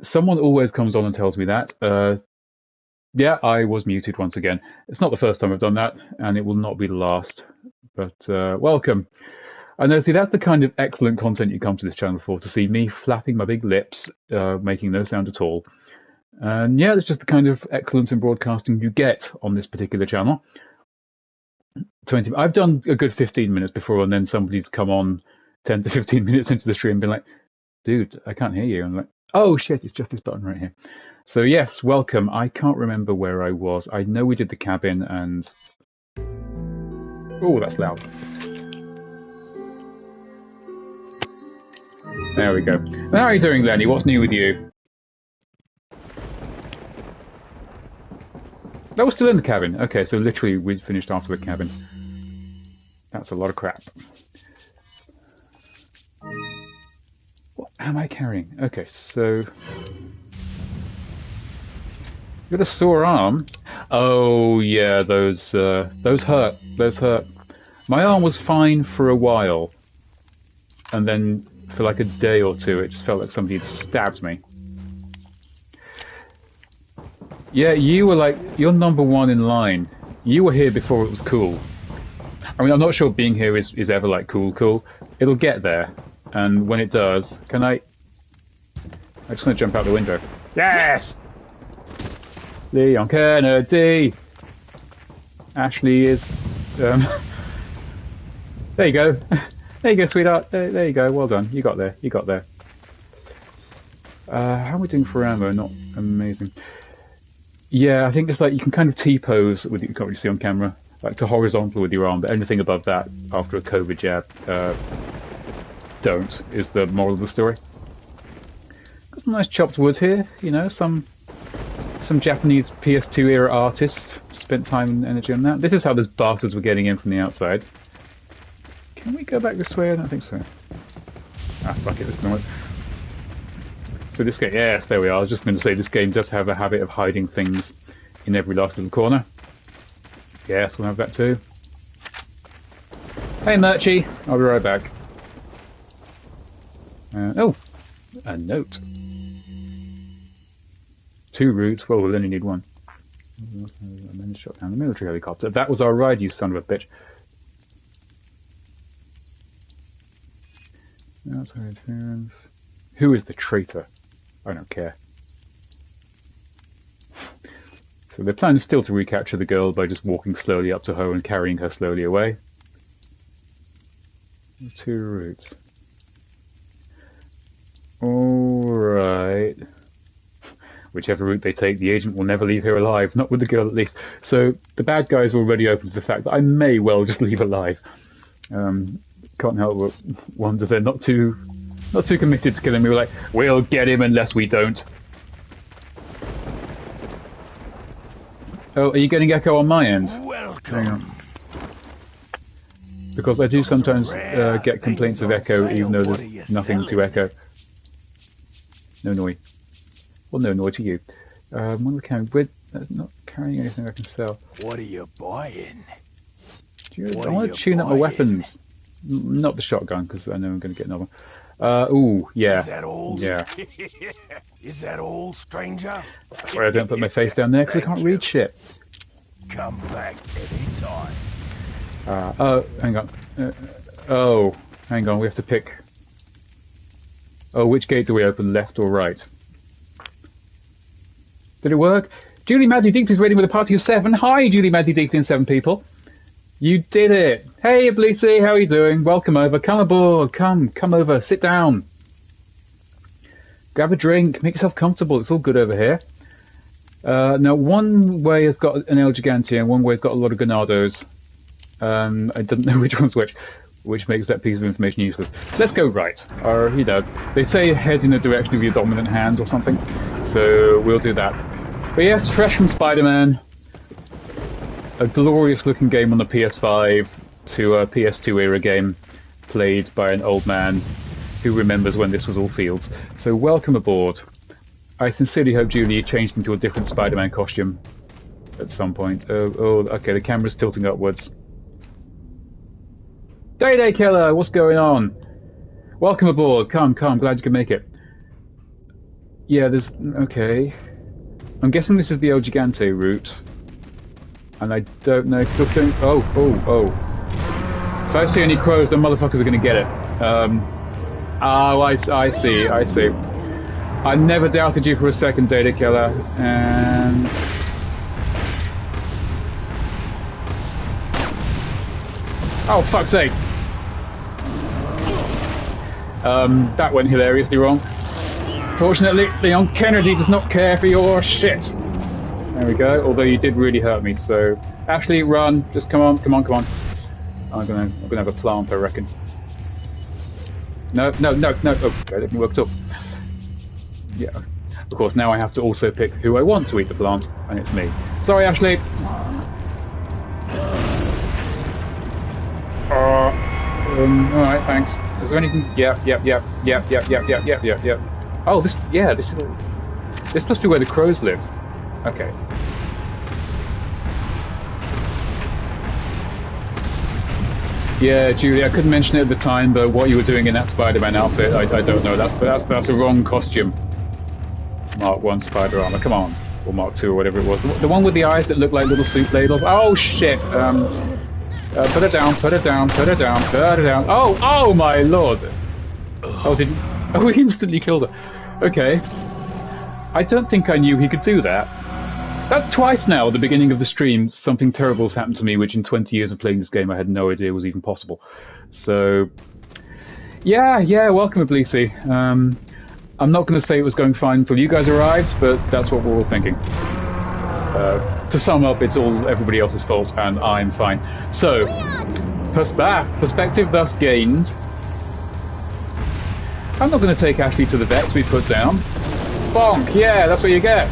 Someone always comes on and tells me that. Yeah, I was muted once again. It's not the first time I've done that, and it will not be the last. But welcome. I know, see, that's the kind of excellent content you come to this channel for, to see me flapping my big lips, making no sound at all. And yeah, it's just the kind of excellence in broadcasting you get on this particular channel. I've done a good 15 minutes before, and then somebody's come on 10 to 15 minutes into the stream and been like, dude, I can't hear you. And I'm like, oh shit, it's just this button right here. So yes, welcome. I can't remember where I was. I know we did the cabin and... Oh, that's loud. There we go. How are you doing, Lenny? What's new with you? That was still in the cabin. Okay, so literally we finished after the cabin. That's a lot of crap. What am I carrying? Okay, so... Got a sore arm? Oh yeah, those hurt. Those hurt. My arm was fine for a while. And then for like a day or two, it just felt like somebody had stabbed me. Yeah, you were like, you're number one in line. You were here before it was cool. I mean, I'm not sure being here is ever like cool. It'll get there. And when it does, can I just want to jump out the window. Yes! Leon Kennedy! Ashley is, there you go. There you go, sweetheart. There you go. Well done. You got there. You got there. How are we doing for ammo? Not amazing. Yeah, I think it's like you can kind of T-pose with you can't really see on camera, like to horizontal with your arm, but anything above that after a COVID jab, don't, is the moral of the story. Got some nice chopped wood here, you know, some Japanese PS2 era artist spent time and energy on that. This is how those bastards were getting in from the outside. Can we go back this way? I don't think so. Ah, fuck it, this doesn't work. So this game, yes, there we are. I was just going to say this game does have a habit of hiding things in every last little corner. Yes, we'll have that too. Hey, Murchie, I'll be right back. Oh, a note. 2 routes. Well, we'll only need 1. And then shot down the military helicopter. That was our ride, you son of a bitch. Outside interference. Who is the traitor? I don't care. So their plan is still to recapture the girl by just walking slowly up to her and carrying her slowly away. 2 routes. Alright. Whichever route they take, the agent will never leave here alive. Not with the girl, at least. So the bad guys were already open to the fact that I may well just leave alive. Can't help but wonder they're not too committed to killing me. We're like, we'll get him unless we don't. Oh, are you getting echo on my end? Welcome. Hang on. Because I do sometimes get complaints of echo, even though there's nothing to echo. No noise. Well, no noise to you. What are we carrying? We're not carrying anything I can sell. What are you buying? I want to tune up my weapons. Not the shotgun, because I know I'm going to get another one. Ooh, yeah. Is that all? Yeah. Is that all, stranger? That's why I don't put my face down there, because I can't read shit. Come back anytime. Oh, hang on. Oh, hang on, we have to pick... Oh, which gate do we open, left or right? Did it work? Julie Madly Deeply is waiting with a party of 7. Hi, Julie Madly Deeply and 7 people. You did it. Hey, Iblisi, how are you doing? Welcome over. Come aboard. Come over. Sit down. Grab a drink. Make yourself comfortable. It's all good over here. Now, one way has got an El Gigante and one way has got a lot of Ganados. I don't know which one's which makes that piece of information useless. Let's go right. Or, you know, they say head in the direction of your dominant hand or something. So we'll do that. But yes, fresh from Spider-Man. A glorious looking game on the PS5 to a PS2 era game played by an old man who remembers when this was all fields. So welcome aboard. I sincerely hope Julie changed into a different Spider-Man costume at some point. Oh, okay, the camera's tilting upwards. Day Killer, what's going on? Welcome aboard. Come, glad you can make it. Yeah, there's... Okay. I'm guessing this is the El Gigante route. And I don't know... Still killing... Oh, oh, oh. If I see any crows, the motherfuckers are gonna get it. Oh, I see, I see. I never doubted you for a second, Data Killer, and... Oh, fuck's sake! That went hilariously wrong. Fortunately, Leon Kennedy does not care for your shit. There we go, although you did really hurt me, so... Ashley, run! Just come on, come on, come on. I'm gonna have a plant, I reckon. No, no, no, no! Oh, that didn't work at all. Yeah. Of course, now I have to also pick who I want to eat the plant, and it's me. Sorry, Ashley! Alright, thanks. Is there anything? Yep. Oh, this must be where the crows live. Okay. Yeah, Julie, I couldn't mention it at the time, but what you were doing in that Spider-Man outfit, I don't know. That's a wrong costume. Mark 1 spider armor, come on. Or Mark 2 or whatever it was. The one with the eyes that look like little soup ladles. Oh, shit! Put it down, put it down, put it down, put it down. Oh, oh my lord! Oh, he instantly killed her. Okay. I don't think I knew he could do that. That's twice now at the beginning of the stream something terrible's happened to me, which in 20 years of playing this game I had no idea was even possible. So... Yeah, welcome, Iblisi. I'm not going to say it was going fine until you guys arrived, but that's what we're all thinking. To sum up, it's all everybody else's fault, and I'm fine. So, perspective thus gained. I'm not going to take Ashley to the vet to be put down. Bonk! Yeah, that's what you get.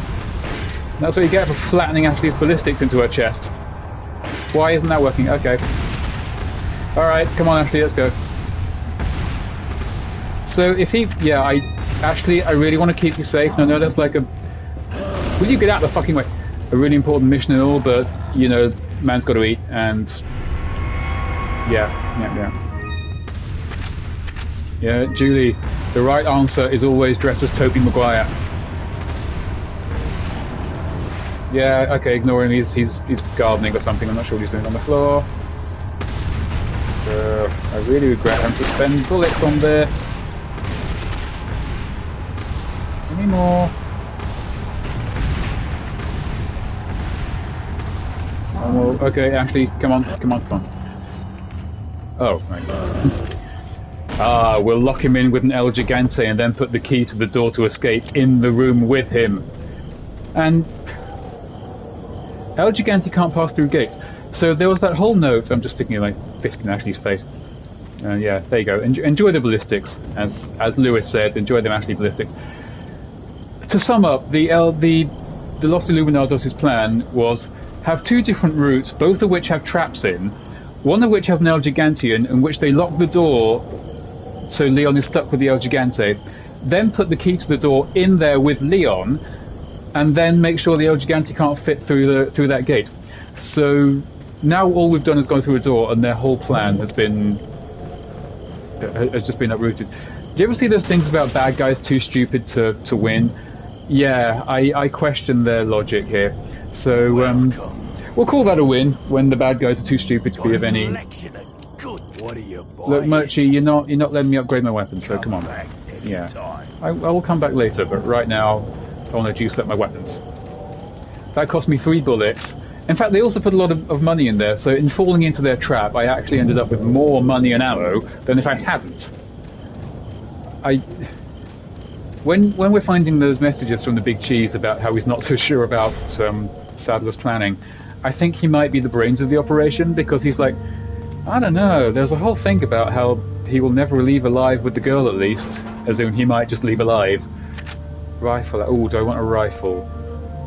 That's what you get for flattening Ashley's ballistics into her chest. Why isn't that working? Okay. Alright, come on Ashley, let's go. So if he... Yeah, Ashley, I really want to keep you safe. I know that's like a... Will you get out of the fucking way? A really important mission and all, but, you know, man's got to eat, and... Yeah, Julie, the right answer is always dress as Tobey Maguire. Yeah, okay, ignore him, he's gardening or something, I'm not sure what he's doing on the floor. I really regret having to spend bullets on this. Any more? Oh, okay, Ashley, come on. Oh, right. We'll lock him in with an El Gigante and then put the key to the door to escape in the room with him. And El Gigante can't pass through gates. So there was that whole note, I'm just sticking my fist in Ashley's face. Yeah, there you go. Enjoy the ballistics, as Lewis said, enjoy them Ashley ballistics. To sum up, the Los Illuminados' plan was have two different routes, both of which have traps in, one of which has an El Gigantean, in which they lock the door so Leon is stuck with the El Gigante, then put the key to the door in there with Leon, and then make sure the El Gigante can't fit through that gate. So now all we've done is gone through a door, and their whole plan has just been uprooted. Do you ever see those things about bad guys too stupid to win? Yeah, I question their logic here. So we'll call that a win when the bad guys are too stupid to be of any. Look, Murchie, you're not letting me upgrade my weapon, so come on. Yeah, I will come back later, but right now I want to juice up my weapons. That cost me 3 bullets. In fact, they also put a lot of money in there, so in falling into their trap, I actually ended up with more money and ammo than if I hadn't. When we're finding those messages from the Big Cheese about how he's not so sure about Sadler's planning, I think he might be the brains of the operation, because he's like, I don't know, there's a whole thing about how he will never leave alive with the girl at least, as in he might just leave alive. Rifle, oh, do I want a rifle?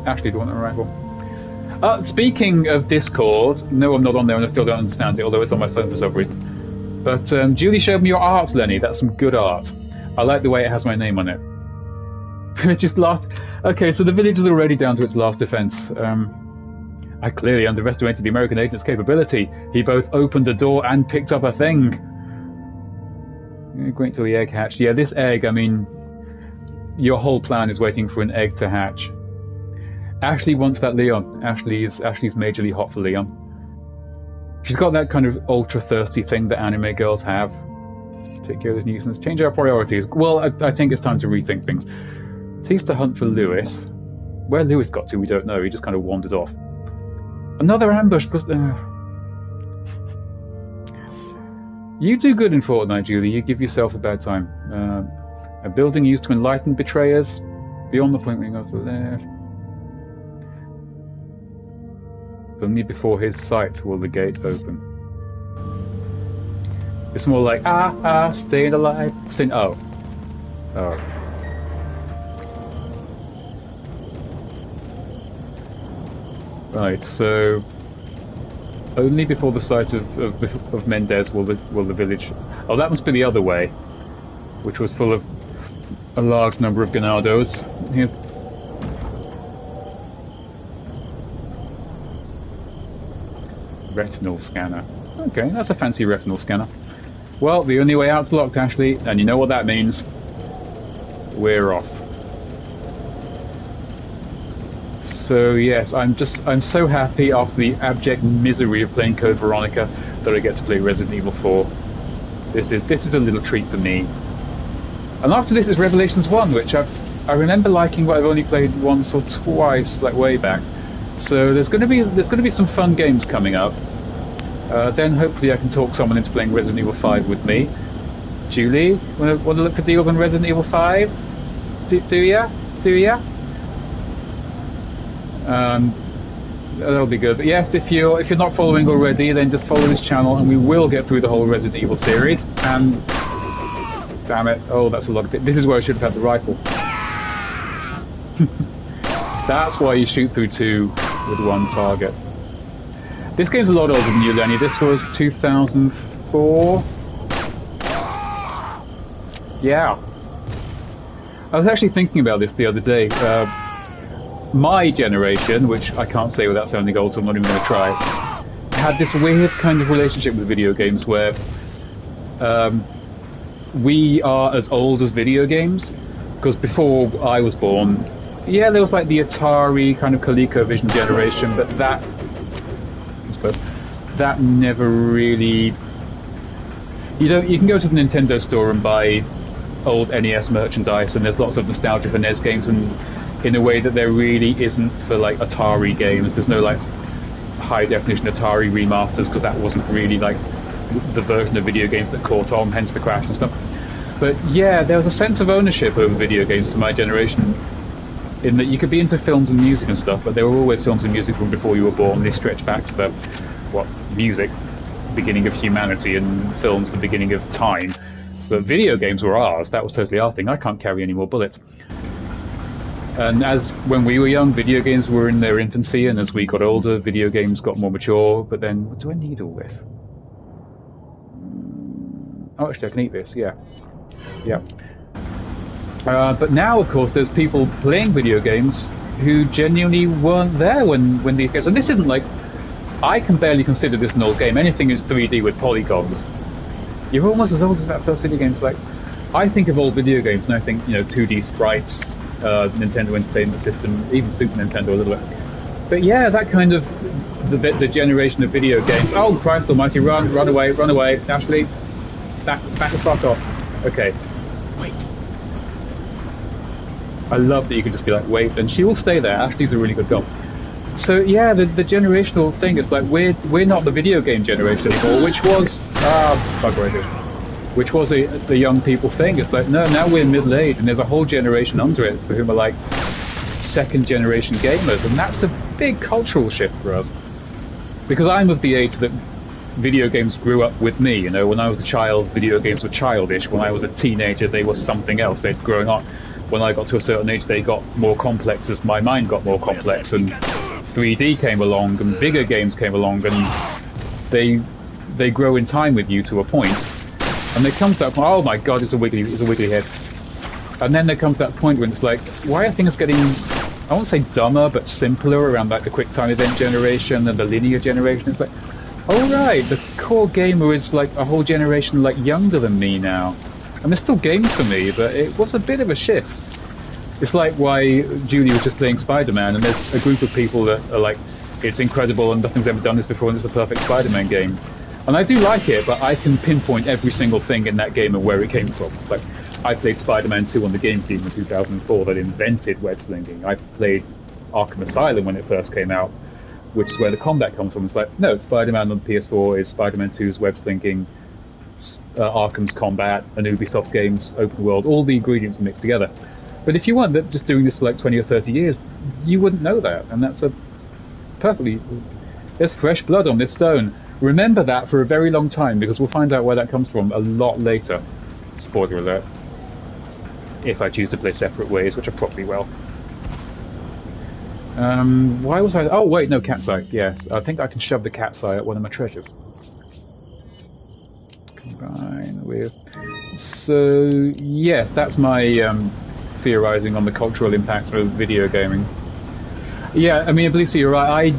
Ashley, do I want a rifle? Speaking of Discord, no, I'm not on there and I still don't understand it, although it's on my phone for some reason. But Julie showed me your art, Lenny. That's some good art. I like the way it has my name on it. Just last... Okay, so the village is already down to its last defense. I clearly underestimated the American agent's capability. He both opened a door and picked up a thing. Wait till the egg hatched. Yeah, this egg, I mean... your whole plan is waiting for an egg to hatch. Ashley wants that Leon. Ashley's majorly hot for Leon. She's got that kind of ultra thirsty thing that anime girls have. Take care of this nuisance. Change our priorities. Well, I think it's time to rethink things. Cease to hunt for Lewis. Where Lewis got to, we don't know. He just kind of wandered off. Another ambush. You do good in Fortnite, Julie. You give yourself a bad time. A building used to enlighten betrayers. Beyond the point where you go to the left. Only before his sight will the gate open. It's more like, staying alive. Oh. Right, so only before the sight of Mendez will the village. Oh, that must be the other way, which was full of a large number of ganados. Here's retinal scanner. Okay, that's a fancy retinal scanner. Well, the only way out's locked, Ashley, and you know what that means. We're off. So yes, I'm so happy after the abject misery of playing Code Veronica that I get to play Resident Evil 4. This is a little treat for me. And after this is Revelations 1, which I remember liking, but I've only played once or twice, like way back. So there's going to be some fun games coming up. Then hopefully I can talk someone into playing Resident Evil 5 with me. Julie, want to look for deals on Resident Evil 5? Do ya? That'll be good. But yes, if you're not following already, then just follow this channel, and we will get through the whole Resident Evil series. And damn it! Oh, that's a lot of it. This is where I should have had the rifle. That's why you shoot through two with one target. This game's a lot older than you, Lenny. This was 2004. Yeah. I was actually thinking about this the other day. My generation, which I can't say without sounding old, so I'm not even going to try, had this weird kind of relationship with video games where we are as old as video games. Because before I was born, yeah, there was like the Atari kind of ColecoVision generation, but that never really. You can go to the Nintendo store and buy old NES merchandise, and there's lots of nostalgia for NES games, and in a way that there really isn't for like Atari games. There's no like high definition Atari remasters, because that wasn't really like the version of video games that caught on, hence the crash and stuff. But yeah, there was a sense of ownership over video games for my generation, in that you could be into films and music and stuff, but there were always films and music from before you were born. They stretch back to the music, beginning of humanity, and films, the beginning of time. But video games were ours. That was totally our thing. I can't carry any more bullets. And as when we were young, video games were in their infancy, and as we got older, video games got more mature. But then, do I need all this? Oh, actually, I can eat this. Yeah. But now, of course, there's people playing video games who genuinely weren't there when these games. And this isn't like, I can barely consider this an old game. Anything is 3D with polygons. You're almost as old as that first video game. It's like, I think of old video games and I think, 2D sprites, Nintendo Entertainment System, even Super Nintendo a little bit. But yeah, that kind of the generation of video games. Oh Christ Almighty! Run away! Ashley, back the fuck off. Okay. Wait. I love that you can just be like, wait, and she will stay there. Ashley's a really good girl. So yeah, the generational thing is like we're not the video game generation anymore, which was which was the young people thing. It's like, no, now we're middle aged, and there's a whole generation under it for whom are like second generation gamers, and that's a big cultural shift for us. Because I'm of the age that video games grew up with me. When I was a child, video games were childish. When I was a teenager, they were something else. They'd grown up. When I got to a certain age, they got more complex as my mind got more complex, and 3D came along, and bigger games came along, and they grow in time with you to a point. And there comes that point, oh my god, it's a wiggly head. And then there comes that point when it's like, why are things getting, I won't say dumber, but simpler around like the QuickTime Event generation and the linear generation? It's like, oh right, the core gamer is like a whole generation like younger than me now. And there's still games for me, but it was a bit of a shift. It's like why Julie was just playing Spider-Man, and there's a group of people that are like, it's incredible and nothing's ever done this before and it's the perfect Spider-Man game. And I do like it, but I can pinpoint every single thing in that game and where it came from. It's like, I played Spider-Man 2 on the GameCube in 2004 that invented web slinging. I played Arkham Asylum when it first came out, which is where the combat comes from. It's like, no, Spider-Man on the PS4 is Spider-Man 2's web slinging, Arkham's combat, and Ubisoft games, open world, all the ingredients are mixed together. But if you weren't just doing this for like 20 or 30 years, you wouldn't know that. And that's a perfectly... There's fresh blood on this stone. Remember that for a very long time, because we'll find out where that comes from a lot later. Spoiler alert. If I choose to play separate ways, which I probably will. Why was I... Oh, wait, no, cat's eye. Yes, I think I can shove the cat's eye at one of my treasures. Combine with... So, yes, that's my theorising on the cultural impact of video gaming. Yeah, I mean, Blissey, you're right.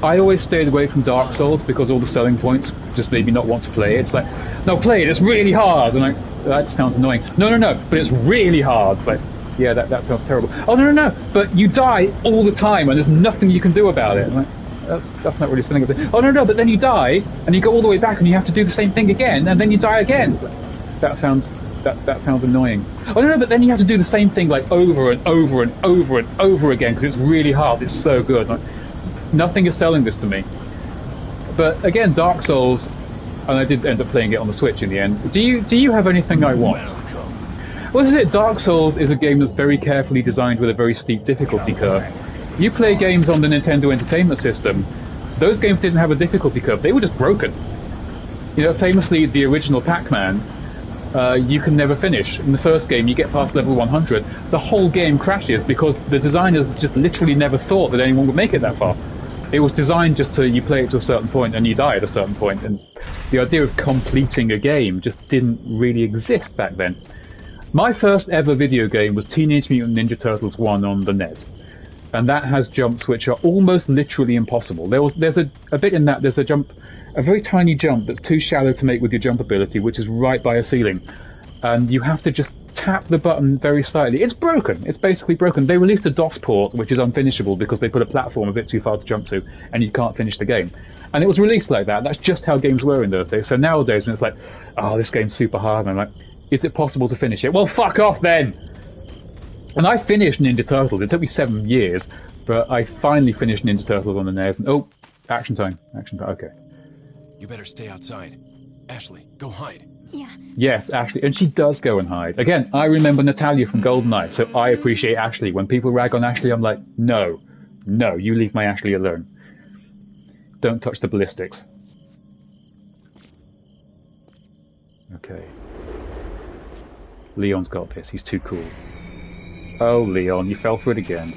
I always stayed away from Dark Souls because all the selling points just made me not want to play it. It's like, no, play it, it's really hard. And that sounds annoying. No, but it's really hard. It's like, yeah, that sounds terrible. Oh, no, but you die all the time and there's nothing you can do about it. Like, that's not really selling a thing. Oh, no, but then you die and you go all the way back and you have to do the same thing again and then you die again. That sounds annoying. Oh, no, but then you have to do the same thing like over and over and over and over again because it's really hard. It's so good. Like, nothing is selling this to me. But again, Dark Souls, and I did end up playing it on the Switch in the end. Do you have anything I want? Well, this is it. Dark Souls is a game that's very carefully designed with a very steep difficulty curve. You play games on the Nintendo Entertainment System, those games didn't have a difficulty curve. They were just broken. You know, famously, the original Pac-Man, you can never finish. In the first game, you get past level 100, the whole game crashes because the designers just literally never thought that anyone would make it that far. It was designed just to, you play it to a certain point and you die at a certain point, and the idea of completing a game just didn't really exist back then. My first ever video game was Teenage Mutant Ninja Turtles 1 on the NES, and that has jumps which are almost literally impossible. There's a bit in that, there's a jump, a very tiny jump that's too shallow to make with your jump ability, which is right by a ceiling, and you have to just tap the button very slightly. It's broken. It's basically broken. They released a DOS port, which is unfinishable because they put a platform a bit too far to jump to, and you can't finish the game. And it was released like that. That's just how games were in those days. So nowadays, when it's like, oh, this game's super hard, and I'm like, is it possible to finish it? Well, fuck off then! And I finished Ninja Turtles. It took me 7 years, but I finally finished Ninja Turtles on the NES. And, oh, action time. Action time. Okay. You better stay outside. Ashley, go hide. Yeah. Yes, Ashley. And she does go and hide. Again, I remember Natalia from GoldenEye, so I appreciate Ashley. When people rag on Ashley, I'm like, no, you leave my Ashley alone. Don't touch the ballistics. Okay. Leon's got this. He's too cool. Oh, Leon, you fell for it again.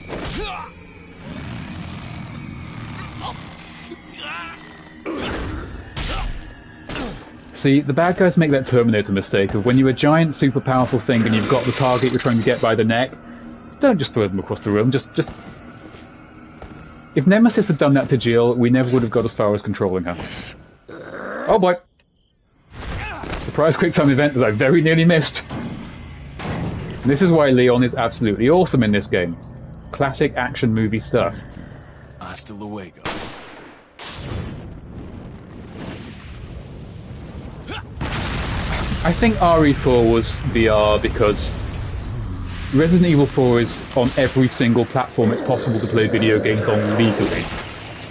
See, the bad guys make that Terminator mistake of when you're a giant, super powerful thing and you've got the target you're trying to get by the neck, don't just throw them across the room, just... If Nemesis had done that to Jill, we never would have got as far as controlling her. Oh boy! Surprise quick time event that I very nearly missed. And this is why Leon is absolutely awesome in this game. Classic action movie stuff. Hasta luego. I think RE4 was VR because Resident Evil 4 is on every single platform it's possible to play video games on legally.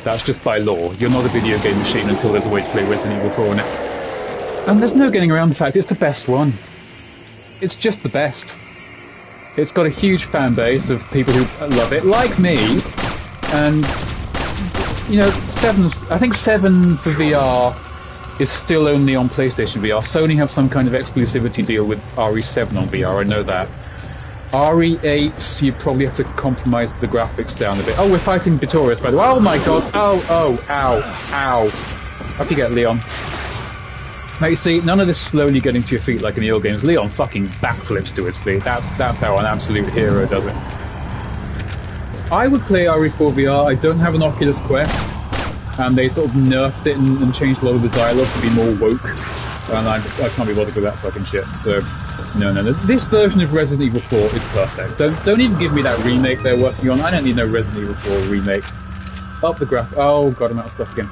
That's just by law. You're not a video game machine until there's a way to play Resident Evil 4 on it. And there's no getting around the fact it's the best one. It's just the best. It's got a huge fan base of people who love it, like me. And, you know, I think 7 for VR is still only on PlayStation VR. Sony have some kind of exclusivity deal with RE7 on VR, I know that. RE8, you probably have to compromise the graphics down a bit. Oh, we're fighting Vittorius, by the way. Oh my god! Oh, ow. Up you get, Leon. Now you see, none of this slowly getting to your feet like in the old games. Leon fucking backflips to his feet. That's how an absolute hero does it. I would play RE4 VR. I don't have an Oculus Quest, and they sort of nerfed it and changed a lot of the dialogue to be more woke. And I can't be bothered with that fucking shit, so... No. This version of Resident Evil 4 is perfect. Don't even give me that remake they're working on. I don't need no Resident Evil 4 remake. Up the graph... Oh god, I'm out of stuff again.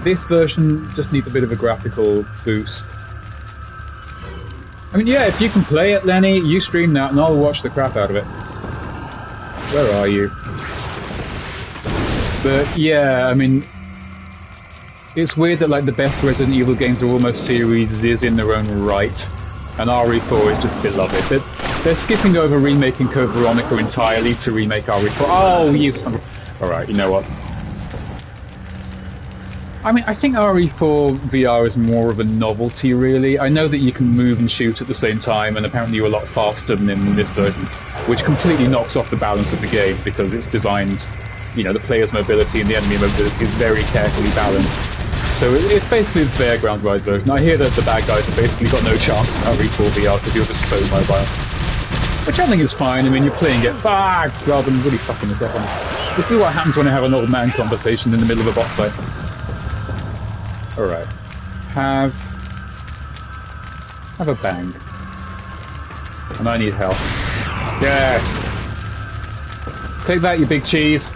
This version just needs a bit of a graphical boost. I mean, yeah, if you can play it, Lenny, you stream that and I'll watch the crap out of it. Where are you? But yeah, I mean... It's weird that like the best Resident Evil games are almost series in their own right, and RE4 is just beloved. They're skipping over remaking Code Veronica entirely to remake RE4. Oh, you son of... Alright, you know what? I mean, I think RE4 VR is more of a novelty, really. I know that you can move and shoot at the same time, and apparently you're a lot faster than in this version, which completely knocks off the balance of the game, because it's designed, you know, the player's mobility and the enemy mobility is very carefully balanced. So it's basically the fairground ride version. I hear that the bad guys have basically got no chance in RE4 VR because you're just so mobile. Which I think is fine. I mean, you're playing it rather than really fucking this up on. This is what happens when I have an old man conversation in the middle of a boss fight. Alright. Have a bang. And I need help. Yes! Take that, you big cheese!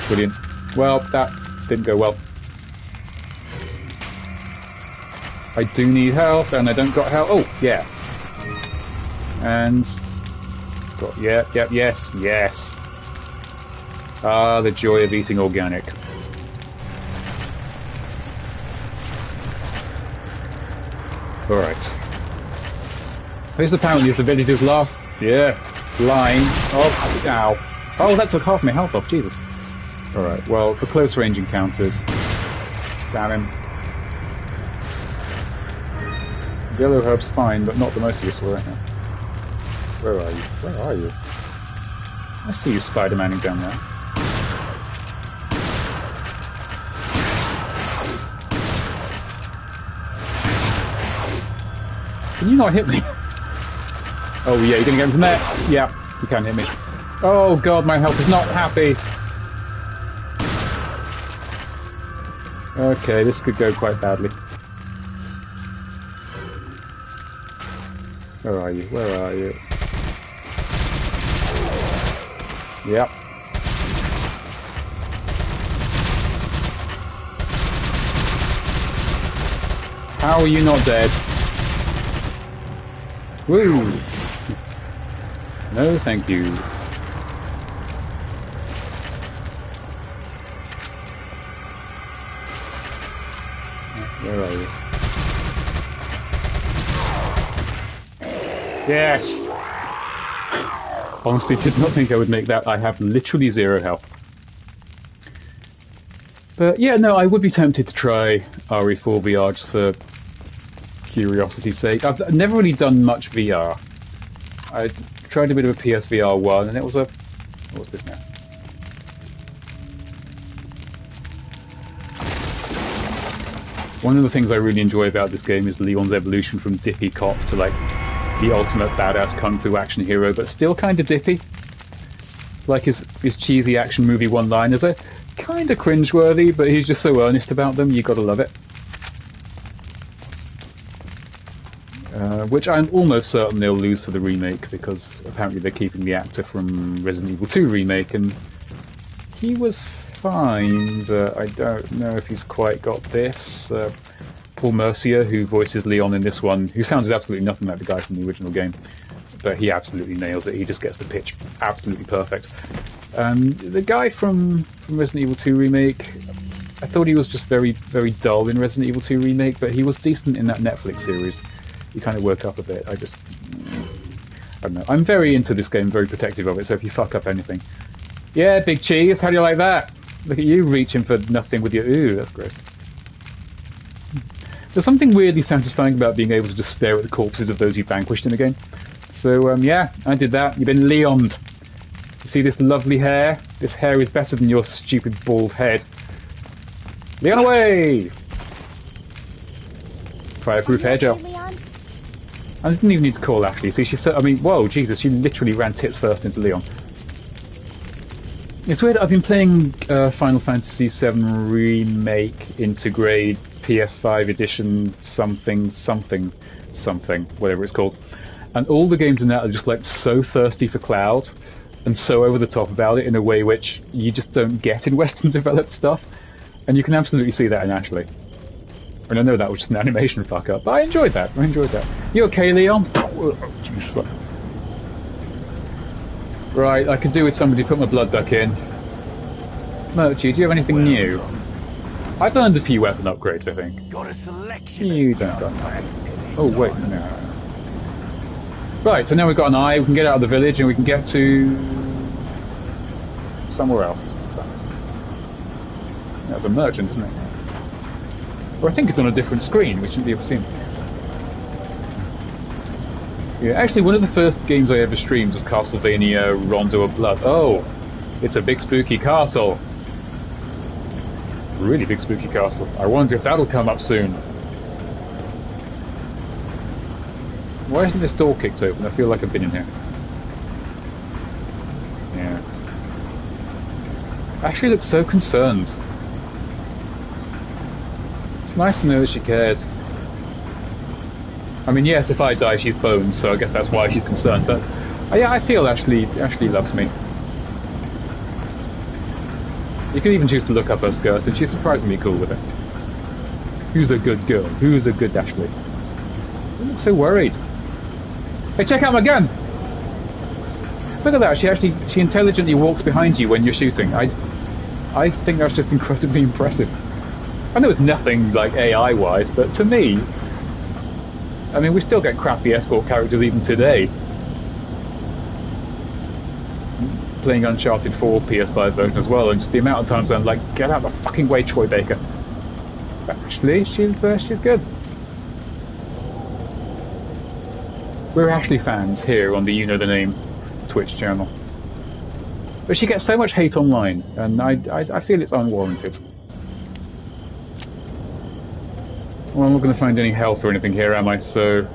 Brilliant. Well, that didn't go well. I do need health, and I don't got health. Oh, yeah. And... got, yes. Ah, the joy of eating organic. Alright. This apparently is the village's last... yeah. line. Oh, ow. Oh, that took half my health off, Jesus. Alright, well, for close range encounters... damn him. Yellow herb's fine, but not the most useful right now. Where are you? Where are you? I see you Spider-Manning down there. Can you not hit me? Oh yeah, you're gonna get me from there? Yeah, you can hit me. Oh god, my health is not happy! Okay, this could go quite badly. Where are you? Where are you? Yep. How are you not dead? Woo! No, thank you. Where are you? Yes! Honestly, did not think I would make that. I have literally 0 health. But yeah, no, I would be tempted to try RE4 VR just for curiosity's sake. I've never really done much VR. I tried a bit of a PSVR 1 and it was a... what's this now? One of the things I really enjoy about this game is Leon's evolution from dippy cop to like the ultimate badass kung fu action hero, but still kind of dippy. Like his cheesy action movie one-liners, they're kind of cringeworthy, but he's just so earnest about them, you gotta love it. Which I'm almost certain they'll lose for the remake, because apparently they're keeping the actor from Resident Evil 2 remake, and he was fine, but I don't know if he's quite got this. Paul Mercier, who voices Leon in this one, who sounds absolutely nothing like the guy from the original game, but he absolutely nails it. He just gets the pitch absolutely perfect. The guy from Resident Evil 2 remake, I thought he was just very, very dull in Resident Evil 2 remake, but he was decent in that Netflix series. He kind of woke up a bit. I don't know. I'm very into this game, very protective of it, so if you fuck up anything... Yeah, big cheese, how do you like that? Look at you reaching for nothing with your... Ooh, that's gross. There's something weirdly satisfying about being able to just stare at the corpses of those you vanquished in the game. So, yeah, I did that. You've been Leon'd. You see this lovely hair? This hair is better than your stupid bald head. Leon away! Fireproof hair gel. I didn't even need to call Ashley. See, she said, I mean, whoa, Jesus, she literally ran tits first into Leon. It's weird, I've been playing Final Fantasy VII Remake Integrate PS5 Edition something, whatever it's called. And all the games in that are just like so thirsty for Cloud and so over the top about it in a way which you just don't get in Western developed stuff. And you can absolutely see that in Ashley. And I know that was just an animation fuck up, but I enjoyed that. You okay, Leon? Right, I could do with somebody put my blood duck in. Mochi, do you have anything new? I've earned a few weapon upgrades, I think. Got a selection. You don't got that. Oh, wait, no. Right, so now we've got an eye, we can get out of the village and we can get to... somewhere else. What's that? That's a merchant, isn't it? Or I think it's on a different screen, we shouldn't be able to see him. Yeah, actually, one of the first games I ever streamed was Castlevania Rondo of Blood. Oh, it's a big spooky castle. Really big spooky castle. I wonder if that'll come up soon. Why isn't this door kicked open? I feel like I've been in here. Yeah. Ashley looks so concerned. It's nice to know that she cares. I mean, yes, if I die, she's boned, so I guess that's why she's concerned. But yeah, I feel Ashley loves me. You can even choose to look up her skirt, and she's surprisingly cool with it. Who's a good girl? Who's a good Ashley? You look so worried. Hey, check out my gun! Look at that. She intelligently walks behind you when you're shooting. I think that's just incredibly impressive. I know it's nothing like AI-wise, but to me. I mean, we still get crappy escort characters even today. Playing Uncharted 4 PS5 version as well, and just the amount of times I'm like, get out of the fucking way, Troy Baker. But actually, she's good. We're Ashley fans here on the You Know the Name Twitch channel. But she gets so much hate online, and I feel it's unwarranted. Well, I'm not going to find any health or anything here, am I? So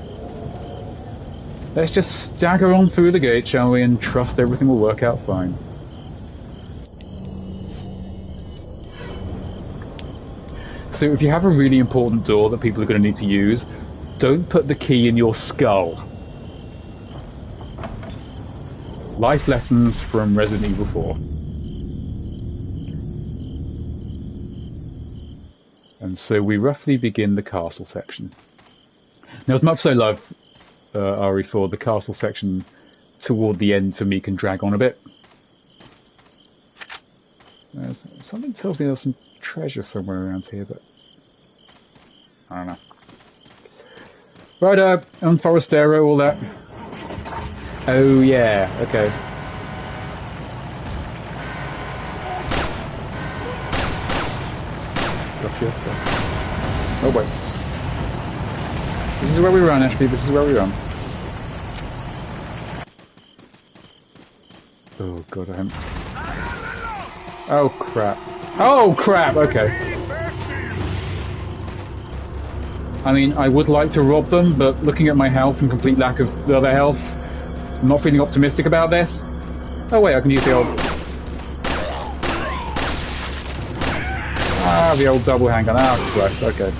let's just stagger on through the gate, shall we, and trust everything will work out fine. So if you have a really important door that people are going to need to use, don't put the key in your skull. Life lessons from Resident Evil 4. And so we roughly begin the castle section. Now, as much as I love RE4, the castle section toward the end for me can drag on a bit. Something tells me there's some treasure somewhere around here, but I don't know. Right, on Forestero, all that. Oh yeah, okay. Gotcha. Oh wait. This is where we run, Ashley, this is where we run. Oh god, I haven't... Oh crap. Oh crap, okay. I mean, I would like to rob them, but looking at my health and complete lack of the other health, I'm not feeling optimistic about this. Oh wait, I can use the old... Ah, the old double handgun. Ah, Christ, okay.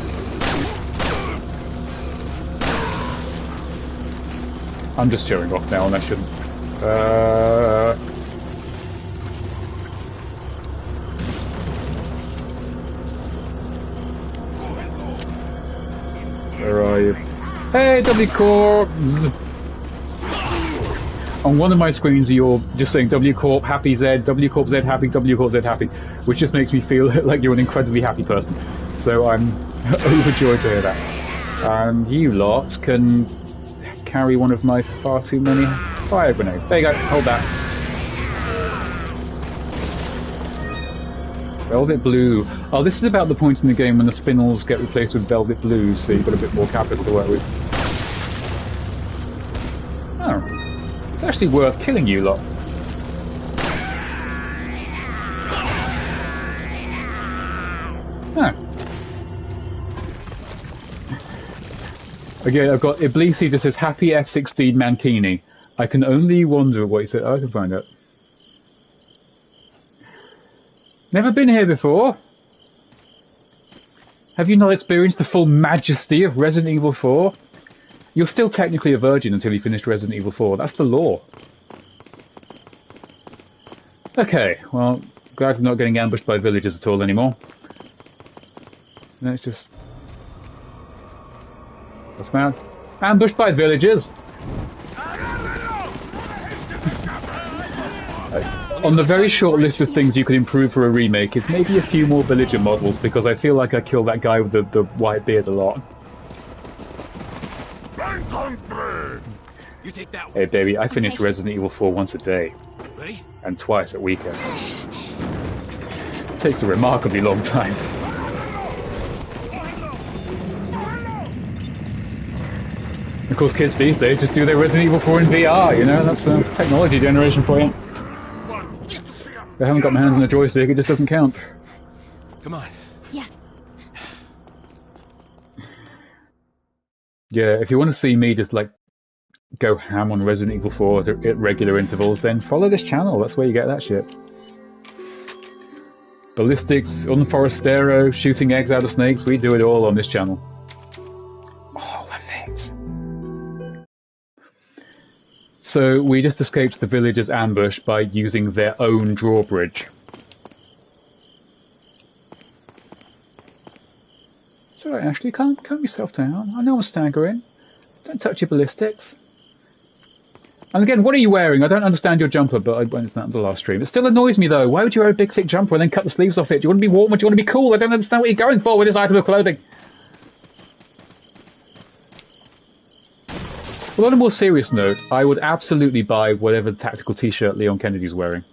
I'm just cheering off now and I shouldn't. Where are you? Hey, W Corps! On one of my screens you're just saying W Corp happy Z, W Corp Z happy, W Corp Z happy, which just makes me feel like you're an incredibly happy person. So I'm overjoyed to hear that. And you lot can carry one of my far too many fire grenades. There you go, hold that. Velvet blue. Oh, this is about the point in the game when the spinels get replaced with velvet blue, so you've got a bit more capital to work with. Oh. It's actually worth killing you lot. Huh. Okay, I've got Iblisi just says, happy F-16 Mankini. I can only wonder what he said. Oh, I can find out. Never been here before? Have you not experienced the full majesty of Resident Evil 4? You're still technically a virgin until you finished Resident Evil 4. That's the law. Okay, well, glad we're not getting ambushed by villagers at all anymore. Let's just... What's that? Ambushed by villagers! On the very short list of things you could improve for a remake is maybe a few more villager models, because I feel like I kill that guy with the white beard a lot. You take that one. Hey baby, I finish Resident Evil 4 once a day. Ready? And twice at weekends. It takes a remarkably long time. Of course, kids these days just do their Resident Evil 4 in VR, you know, that's a technology generation for you. I haven't got my hands on a joystick, it just doesn't count. Come on. Yeah. Yeah, if you want to see me just like go ham on Resident Evil 4 at regular intervals, then follow this channel, that's where you get that shit. Ballistics, Unforestero, shooting eggs out of snakes, we do it all on this channel. All of it. So we just escaped the villagers' ambush by using their own drawbridge. It's alright, Ashley, calm yourself down. I know I'm staggering. Don't touch your ballistics. And again, what are you wearing? I don't understand your jumper, but I went into that in the last stream. It still annoys me though. Why would you wear a big thick jumper and then cut the sleeves off it? Do you want to be warm or do you want to be cool? I don't understand what you're going for with this item of clothing. Well, on a more serious note, I would absolutely buy whatever tactical t-shirt Leon Kennedy's wearing.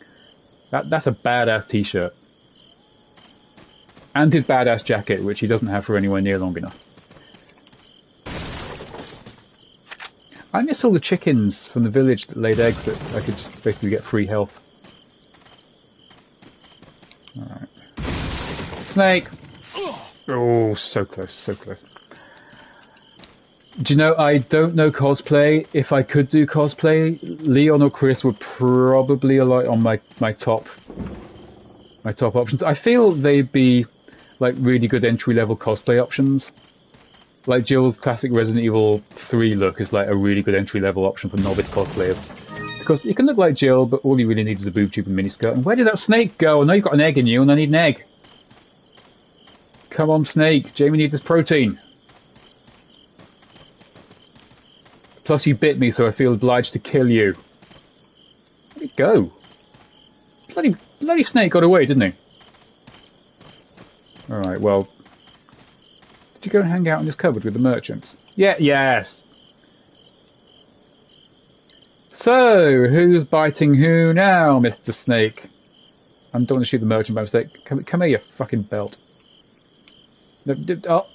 That's a badass t-shirt. And his badass jacket, which he doesn't have for anywhere near long enough. I miss all the chickens from the village that laid eggs that I could just basically get free health. Alright. Snake! Oh, so close, so close. Do you know, I don't know cosplay. If I could do cosplay, Leon or Chris would probably alight on my top options. I feel they'd be like really good entry-level cosplay options. Like Jill's classic Resident Evil 3 look is like a really good entry-level option for novice cosplayers. Because you can look like Jill, but all you really need is a boob tube and miniskirt. And where did that snake go? I know you've got an egg in you, and I need an egg. Come on, snake. Jamie needs his protein. Plus you bit me, so I feel obliged to kill you. Where'd he go? Bloody snake got away, didn't he? Alright, well... Did you go and hang out in this cupboard with the merchants? Yeah, yes! So, who's biting who now, Mr. Snake? I don't want to shoot the merchant by mistake. Come here, you fucking belt. Oh,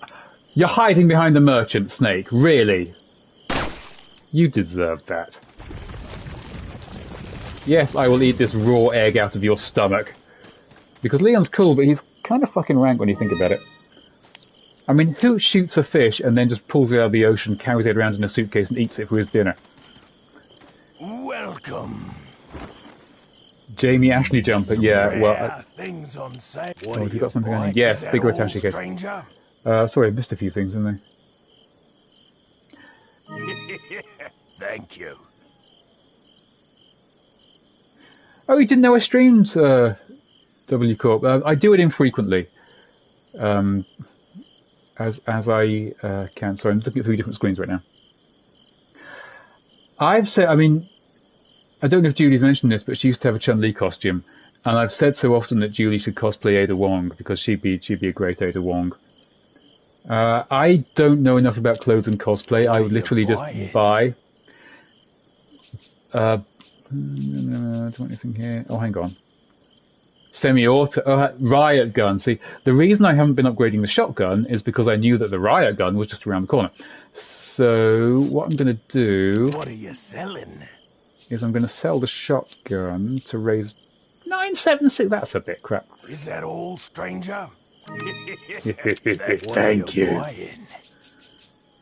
you're hiding behind the merchant, Snake. Really? You deserve that. Yes, I will eat this raw egg out of your stomach. Because Leon's cool, but he's kind of fucking rank when you think about it. I mean, who shoots a fish and then just pulls it out of the ocean, carries it around in a suitcase and eats it for his dinner? Welcome. Jamie Ashley jumper, yeah, well... things on sale. Oh, have you got something on it? Yes, bigger attaché case. Stranger? Sorry, I missed a few things, didn't I? Thank you. Oh, you didn't know I streamed W Corp. I do it infrequently. As I can. Sorry, I'm looking at 3 different screens right now. I've said, I mean, I don't know if Julie's mentioned this, but she used to have a Chun-Li costume, and I've said so often that Julie should cosplay Ada Wong because she'd be a great Ada Wong. I don't know enough about clothes and cosplay. I would literally just buy. Do anything here? Oh, hang on. Semi-auto riot gun. See, the reason I haven't been upgrading the shotgun is because I knew that the riot gun was just around the corner. So what I'm going to do? What are you selling? Is I'm going to sell the shotgun to raise 976. That's a bit crap. Is that all, stranger? Thank you.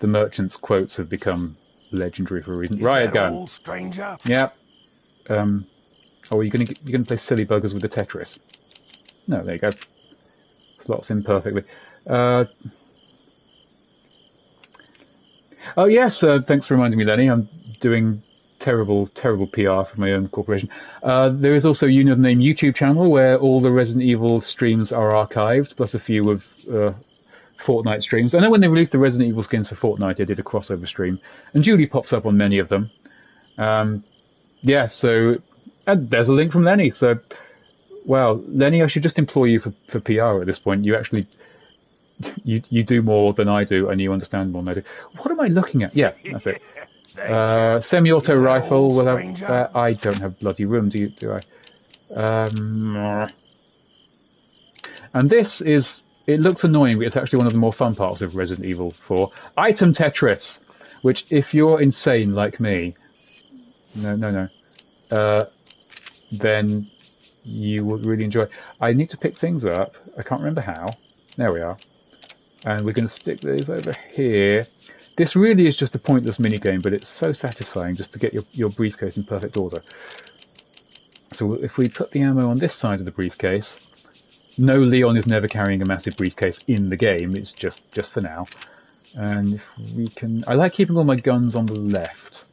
The merchant's quotes have become legendary for a reason. Riot gun. All, stranger? Yep. Oh, you're gonna play silly buggers with the Tetris? No, there you go. Slots in perfectly. Oh yes, thanks for reminding me, Lenny. I'm doing terrible PR for my own corporation. There is also a Union of the Name YouTube channel where all the Resident Evil streams are archived, plus a few of Fortnite streams. I know when they released the Resident Evil skins for Fortnite, I did a crossover stream, and Julie pops up on many of them. Yeah, so and there's a link from Lenny. So, well, Lenny, I should just employ you for PR at this point. You actually, you do more than I do, and you understand more than I do. What am I looking at? Yeah, that's it. Semi-auto rifle. Will have that. I don't have bloody room. Do I? And this is. It looks annoying, but it's actually one of the more fun parts of Resident Evil 4. Item Tetris, which, if you're insane like me, no, then you would really enjoy. I need to pick things up. I can't remember how. There we are. And we're going to stick these over here. This really is just a pointless minigame, but it's so satisfying just to get your briefcase in perfect order. So if we put the ammo on this side of the briefcase, no, Leon is never carrying a massive briefcase in the game. It's just for now. And if we can... I like keeping all my guns on the left.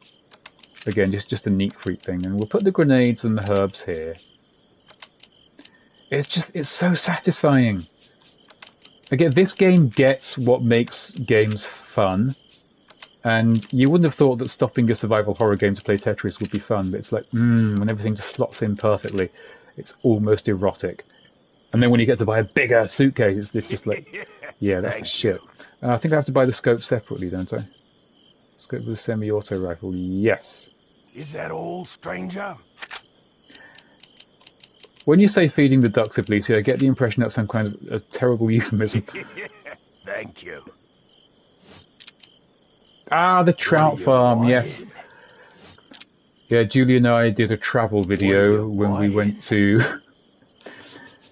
Again, just a neat freak thing. And we'll put the grenades and the herbs here. It's so satisfying. Again, this game gets what makes games fun. And you wouldn't have thought that stopping a survival horror game to play Tetris would be fun. But it's like, when everything just slots in perfectly. It's almost erotic. And then when you get to buy a bigger suitcase, it's just like, yeah, that's the shit. I think I have to buy the scope separately, don't I? Scope with a semi-auto rifle, yes. Is that all, stranger? When you say feeding the ducks, Iblisi, I get the impression that's some kind of a terrible euphemism. Thank you. Ah, the trout farm, yes. Yeah, Julie and I did a travel video when we went to...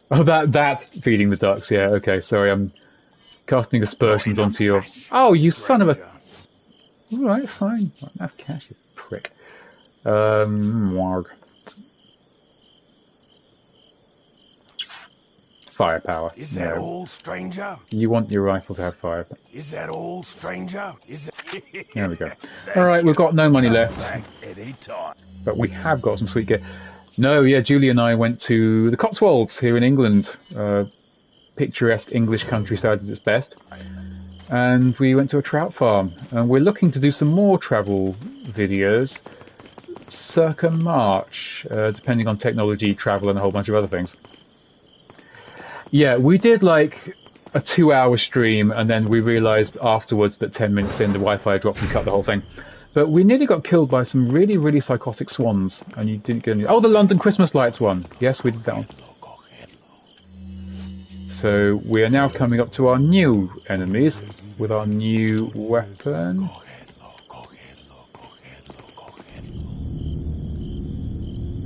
Oh, that's feeding the ducks, yeah, okay, sorry, I'm casting aspersions onto your... Oh, you son of a... Alright, fine. Enough cash, you prick. Firepower. Is that all, stranger? You want your rifle to have firepower. Is that all, stranger? There we go. Alright, we've got no money left. But we have got some sweet gear. No, yeah, Julie and I went to the Cotswolds here in England. Picturesque English countryside at its best. And we went to a trout farm. And we're looking to do some more travel videos circa March, depending on technology, travel, and a whole bunch of other things. Yeah, we did like a 2-hour stream, and then we realised afterwards that 10 minutes in the Wi-Fi dropped and cut the whole thing. But we nearly got killed by some really, really psychotic swans, and you didn't get any... Oh, the London Christmas lights one. Yes, we did that one. So we are now coming up to our new enemies with our new weapon.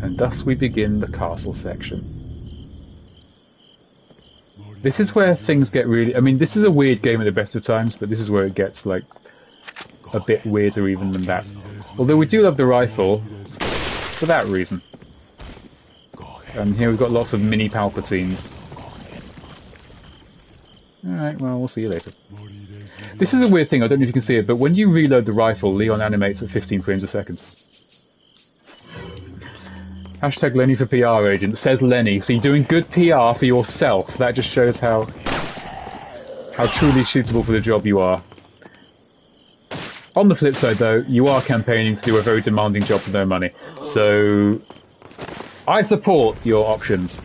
And thus we begin the castle section. This is where things get really... I mean, this is a weird game at the best of times, but this is where it gets, like, a bit weirder even than that. Although we do love the rifle, for that reason. And here we've got lots of mini Palpatines. Alright, well, we'll see you later. This is a weird thing, I don't know if you can see it, but when you reload the rifle, Leon animates at 15 frames a second. Hashtag Lenny for PR agent, says Lenny. So you're doing good PR for yourself. That just shows how truly suitable for the job you are. On the flip side, though, you are campaigning to do a very demanding job for no money. So, I support your options.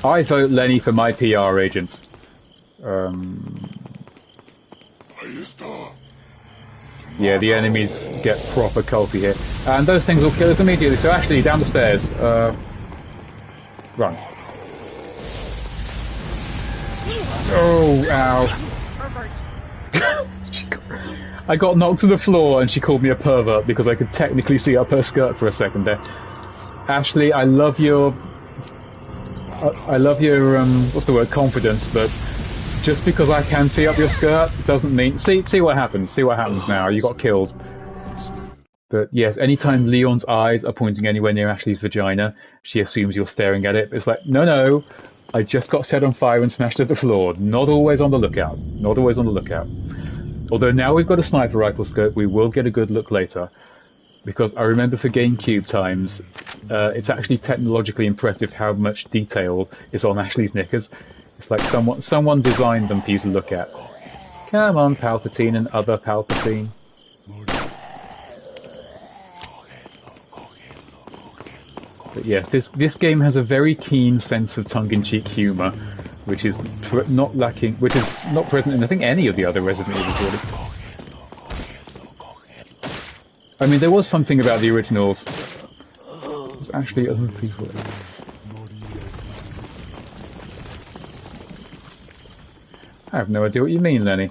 I vote Lenny for my PR agent. Yeah, the enemies get proper culty here. And those things will kill us immediately. So, Ashley, down the stairs. Run. Oh, ow. I got knocked to the floor and she called me a pervert because I could technically see up her skirt for a second there. Ashley, I love your what's the word, confidence, but just because I can see up your skirt doesn't mean... See what happens. See what happens now. You got killed. But yes, anytime Leon's eyes are pointing anywhere near Ashley's vagina, she assumes you're staring at it. It's like, no, I just got set on fire and smashed to the floor. Not always on the lookout. Not always on the lookout. Although now we've got a sniper rifle scope, we will get a good look later. Because I remember for GameCube times, it's actually technologically impressive how much detail is on Ashley's knickers. It's like someone designed them for you to look at. Come on, Palpatine and other Palpatine. But yes, this game has a very keen sense of tongue-in-cheek humour, which is not present in I think any of the other Resident Evil really. I mean, there was something about the originals. It's actually please wait. I have no idea what you mean, Lenny.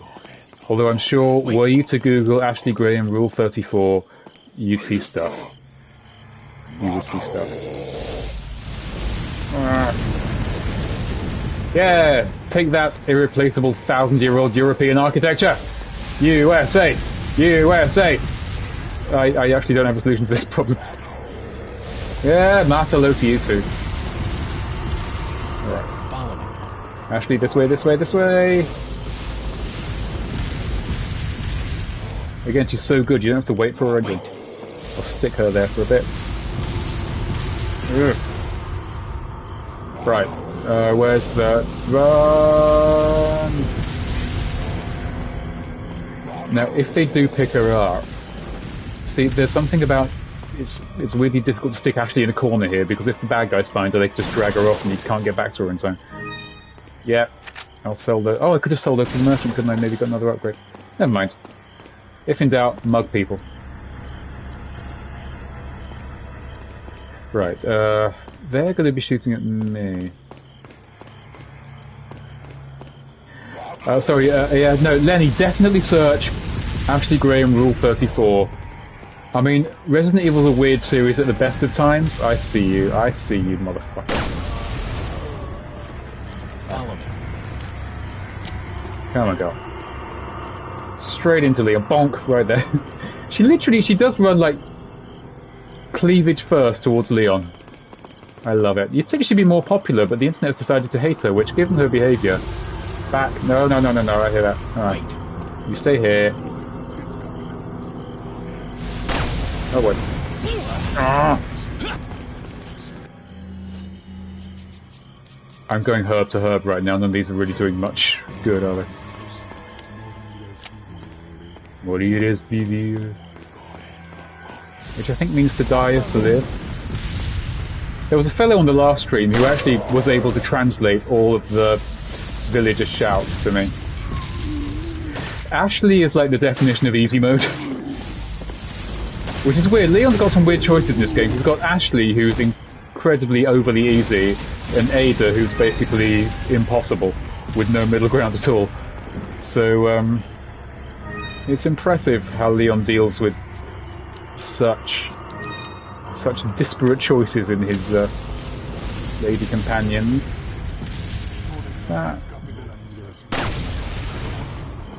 Although I'm sure, were you to Google Ashley Graham Rule 34, you'd see stuff. You would see stuff. Yeah, take that, irreplaceable 1,000-year-old European architecture! USA! USA! I actually don't have a solution to this problem. Yeah, Matt, hello to you too. Alright. Follow me. Ashley, this way, this way, this way! Again, she's so good, you don't have to wait for her again. I'll stick her there for a bit. Ugh. Right, where's the... Run! Now, if they do pick her up... See, there's something about... It's weirdly difficult to stick Ashley in a corner here, because if the bad guys find her, they just drag her off and you can't get back to her in time. Yeah, I'll sell the... Oh, I could have sold her to the merchant, couldn't I? Maybe got another upgrade. Never mind. If in doubt, mug people. Right, they're going to be shooting at me. Sorry, yeah, no, Lenny, definitely search Ashley Graham Rule 34. I mean, Resident Evil's a weird series at the best of times. I see you, motherfucker. Follow me. Come on, girl. Straight into Leon. Bonk, right there. She does run like cleavage first towards Leon. I love it. You'd think she'd be more popular, but the internet's decided to hate her, which, given her behaviour... Back. No, I hear that. Alright. You stay here. Oh, wait. Ah. I'm going herb to herb right now, none of these are really doing much good, are they? What it is, baby. Which I think means to die is to live. There was a fellow on the last stream who actually was able to translate all of the villagers' shouts to me. Ashley is like the definition of easy mode. Which is weird. Leon's got some weird choices in this game. He's got Ashley, who's incredibly overly easy, and Ada, who's basically impossible, with no middle ground at all. So, it's impressive how Leon deals with such disparate choices in his lady companions. What's that?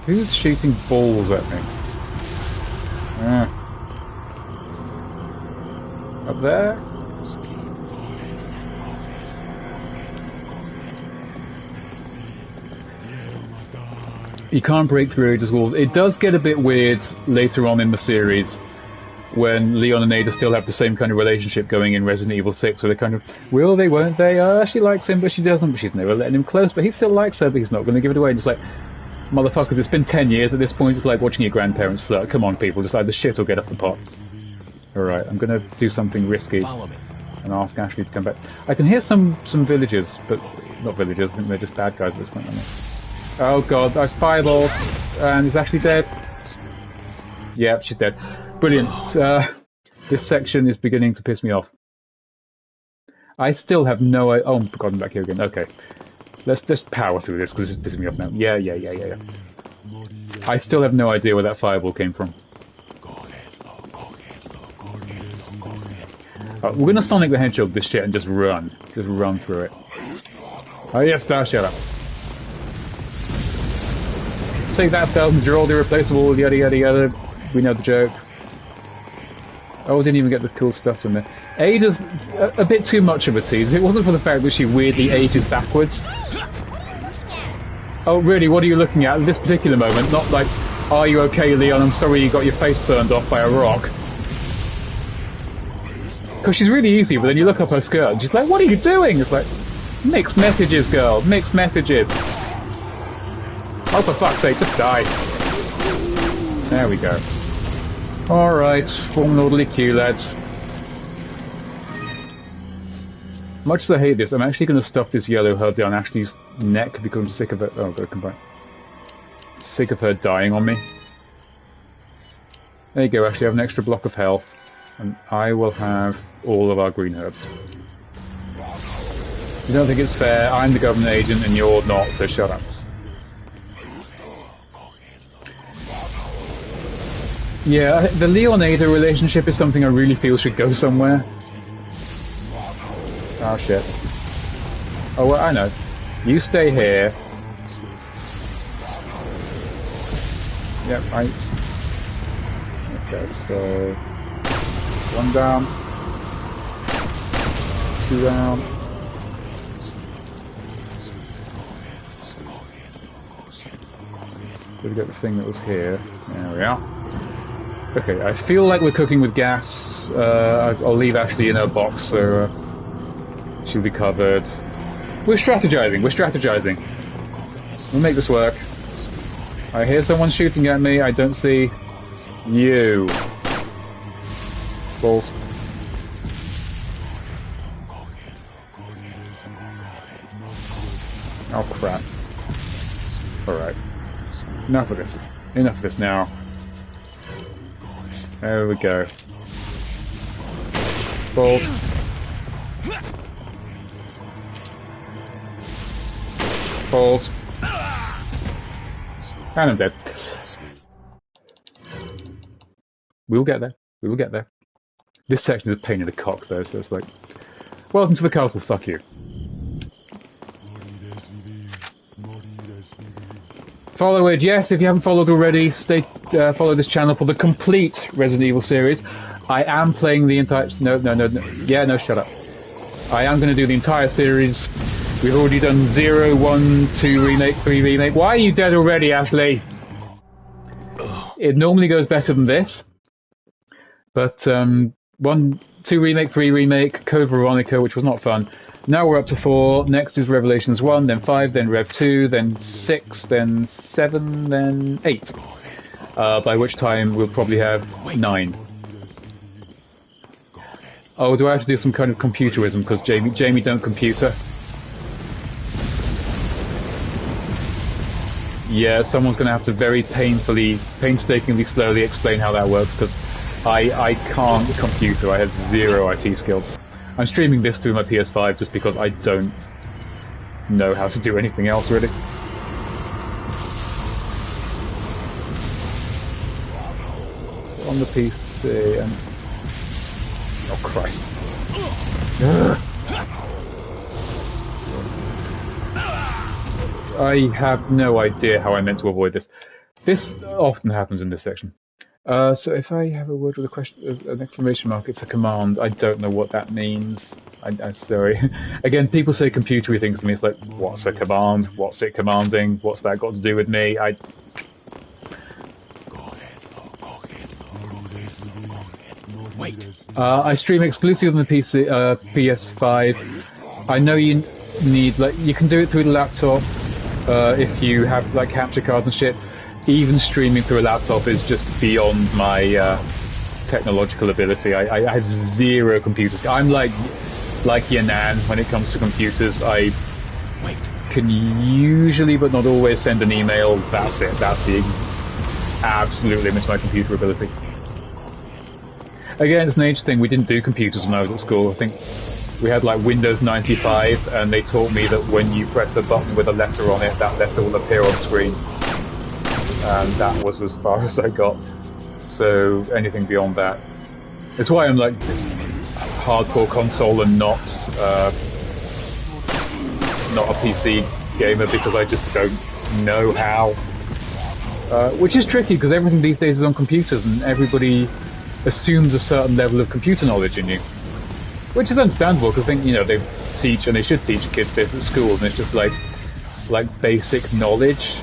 Who's shooting balls at me? Up there? You can't break through Ada's walls. It does get a bit weird later on in the series when Leon and Ada still have the same kind of relationship going in Resident Evil 6, where they're kind of, will they, won't they? She likes him, but she doesn't, but she's never letting him close, but he still likes her, but he's not going to give it away. And it's like, motherfuckers, it's been 10 years at this point, it's like watching your grandparents flirt. Come on, people, just either shit or get off the pot. Alright, I'm going to do something risky and ask Ashley to come back. I can hear some villagers, but not villagers, I think they're just bad guys at this point, aren't they? Oh god, I fireballs, and is Ashley dead? Yeah, she's dead. Brilliant. This section is beginning to piss me off. I still have no idea. Oh, God, I'm back here again. Okay. Let's just power through this, because this is pissing me off now. Yeah. I still have no idea where that fireball came from. We're going to Sonic the Hedgehog this shit and just run. Just run through it. Oh, yes, Star, shut up. Take that, 1,000-year-old irreplaceable, yada yada yada. We know the joke. Oh, didn't even get the cool stuff in there. Ada's a bit too much of a tease. If it wasn't for the fact that she weirdly ages backwards. Oh, really? What are you looking at this particular moment? Not like, are you okay, Leon? I'm sorry you got your face burned off by a rock. Because she's really easy, but then you look up her skirt and she's like, what are you doing? It's like, mixed messages, girl. Mixed messages. Oh, for fuck's sake, just die. There we go. Alright, form an orderly queue, lads. Much as I hate this, I'm actually going to stuff this yellow HUD down Ashley's neck because I'm sick of it. Oh, I've got to combine. Sick of her dying on me. There you go, Ashley, I have an extra block of health. And I will have all of our green herbs. You don't think it's fair? I'm the government agent and you're not, so shut up. Yeah, the Leon-Ada relationship is something I really feel should go somewhere. Oh shit. Oh, well, I know. You stay here. Yep, okay, so... 1 down. 2 down. Gotta get the thing that was here. There we are. Okay, I feel like we're cooking with gas. I'll leave Ashley in her box, so she'll be covered. We're strategizing. We'll make this work. I hear someone shooting at me. I don't see you. Balls. Oh crap. Alright. Enough of this. Enough of this now. There we go. Balls. Balls. And I'm dead. We'll get there. We'll get there. This section is a pain in the cock though, so it's like... Welcome to the castle, fuck you. Follow it, yes, if you haven't followed already, follow this channel for the complete Resident Evil series. I am playing the entire... No, yeah, no, shut up. I am going to do the entire series. We've already done 0, 1, 2 remake, 3 remake. Why are you dead already, Ashley? It normally goes better than this. But, 1, 2 remake, 3 remake, Code Veronica, which was not fun. Now we're up to 4, next is Revelations 1, then 5, then Rev 2, then 6, then 7, then 8. By which time we'll probably have 9. Oh, do I have to do some kind of computerism, because Jamie don't computer? Yeah, someone's going to have to very painstakingly slowly explain how that works, because I can't computer, I have 0 IT skills. I'm streaming this through my PS5 just because I don't know how to do anything else, really. On the PC and... Oh, Christ. I have no idea how I meant to avoid this. This often happens in this section. So if I have a word with a question, an exclamation mark, it's a command. I don't know what that means. I'm sorry. Again, people say computery things to me. It's like, what's a command? What's it commanding? What's that got to do with me? Wait. I stream exclusively on the PC, PS5. I know you need, like, you can do it through the laptop if you have like capture cards and shit. Even streaming through a laptop is just beyond my technological ability. I have 0 computers. I'm like your nan when it comes to computers. I can usually, but not always, send an email. That's it. That's the absolute limit to my computer ability. Again, it's an age thing. We didn't do computers when I was at school. I think we had like Windows 95, and they taught me that when you press a button with a letter on it, that letter will appear on screen. And that was as far as I got. So anything beyond that, it's why I'm like hardcore console and not a PC gamer, because I just don't know how. Which is tricky because everything these days is on computers, and everybody assumes a certain level of computer knowledge in you, which is understandable because they teach and they should teach kids this at school, and it's just like basic knowledge.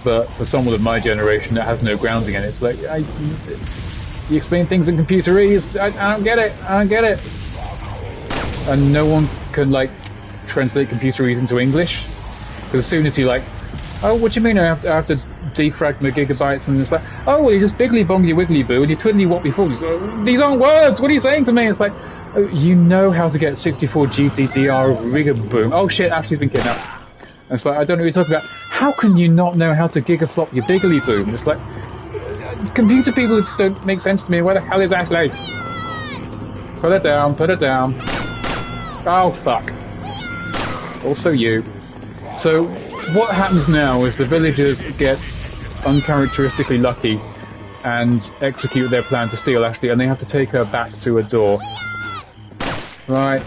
But for someone of my generation that has no grounding in it, it's like you explain things in computerese. I don't get it. I don't get it. And no one can translate computerese into English, because as soon as you oh, what do you mean I have to defrag my gigabytes? And it's like, oh, well, you just biggly bong your wiggly boo and you twiddly what before. These aren't words. What are you saying to me? It's like, oh, you know how to get 64 GDDR rigaboom. Oh shit, Ashley's been kidnapped. And it's like, I don't know what you're talking about. How can you not know how to gigaflop your biggly boom? It's like, computer people just don't make sense to me. Where the hell is Ashley? Put her down, put her down. Oh fuck. Also you. So, what happens now is the villagers get uncharacteristically lucky and execute their plan to steal Ashley, and they have to take her back to a door. Right.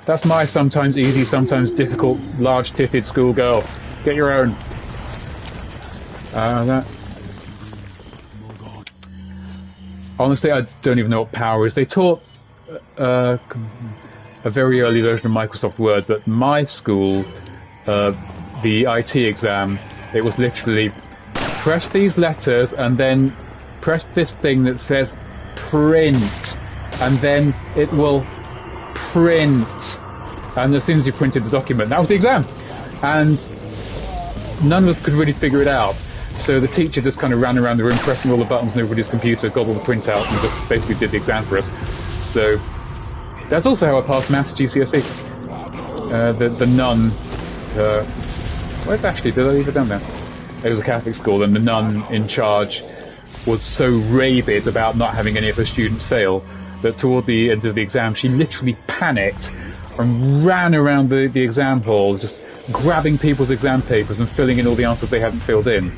That's my sometimes easy, sometimes difficult, large-titted schoolgirl. Get your own. Honestly, I don't even know what power is. They taught a very early version of Microsoft Word, but my school, the IT exam, it was literally press these letters and then press this thing that says print, and then it will print. And as soon as you printed the document, that was the exam. And none of us could really figure it out. So the teacher just kind of ran around the room pressing all the buttons on everybody's computer, got all the printouts, and just basically did the exam for us. So that's also how I passed maths GCSE. The nun, where's Ashley? Did I leave her down there? It was a Catholic school, and the nun in charge was so rabid about not having any of her students fail that toward the end of the exam she literally panicked and ran around the exam hall just grabbing people's exam papers and filling in all the answers they hadn't filled in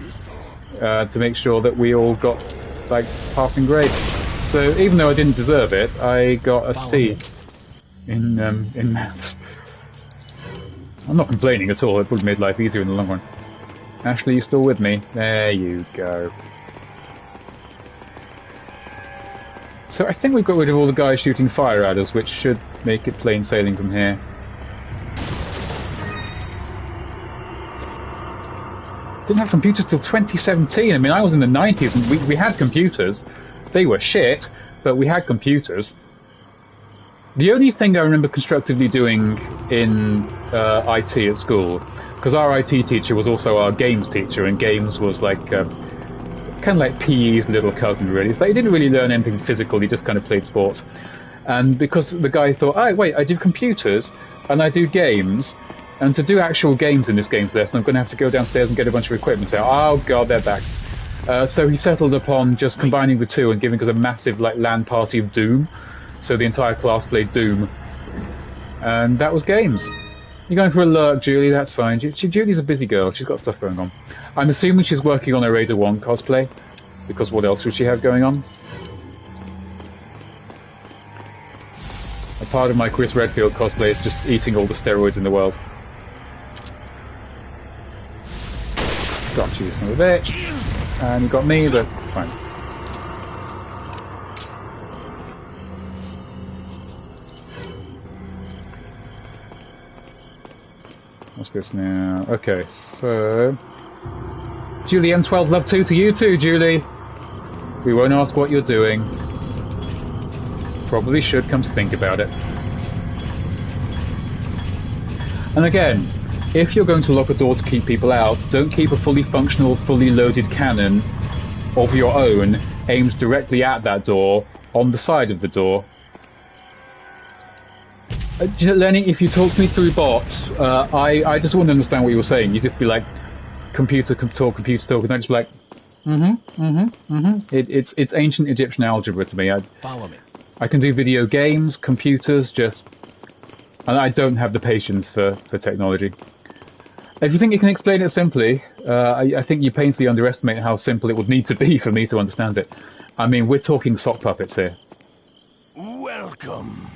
to make sure that we all got passing grades. So even though I didn't deserve it, I got a C in maths. I'm not complaining at all. It would have made life easier in the long run. Ashley, you still with me? There you go. So I think we've got rid of all the guys shooting fire at us, which should make it plain sailing from here. Didn't have computers till 2017. I mean, I was in the 90s and we had computers. They were shit, but we had computers. The only thing I remember constructively doing in IT at school, because our IT teacher was also our games teacher, and games was kind of like PE's little cousin, really. It's he didn't really learn anything physical, he just kind of played sports. And because the guy thought, oh, wait, I do computers, and I do games, and to do actual games in this games lesson, I'm going to have to go downstairs and get a bunch of equipment out. Oh, God, they're back. So he settled upon just combining the two and giving us a massive, LAN party of Doom. So the entire class played Doom. And that was games. You're going for a lurk, Julie, that's fine. Julie's a busy girl, she's got stuff going on. I'm assuming she's working on her Raider 1 cosplay, because what else would she have going on? A part of my Chris Redfield cosplay is just eating all the steroids in the world. Got you, son of a bitch. And you got me, but fine. What's this now? Okay, so... Julie M12 love 2 to you too, Julie. We won't ask what you're doing. Probably should, come to think about it. And again, if you're going to lock a door to keep people out, don't keep a fully functional, fully loaded cannon of your own aimed directly at that door on the side of the door. Lenny, if you talk me through bots, I just wouldn't understand what you were saying. You'd just be like, computer talk, and I'd just be like, It's ancient Egyptian algebra to me. Follow me. I can do video games, computers, and I don't have the patience for technology. If you think you can explain it simply, I think you painfully underestimate how simple it would need to be for me to understand it. I mean, we're talking sock puppets here. Welcome.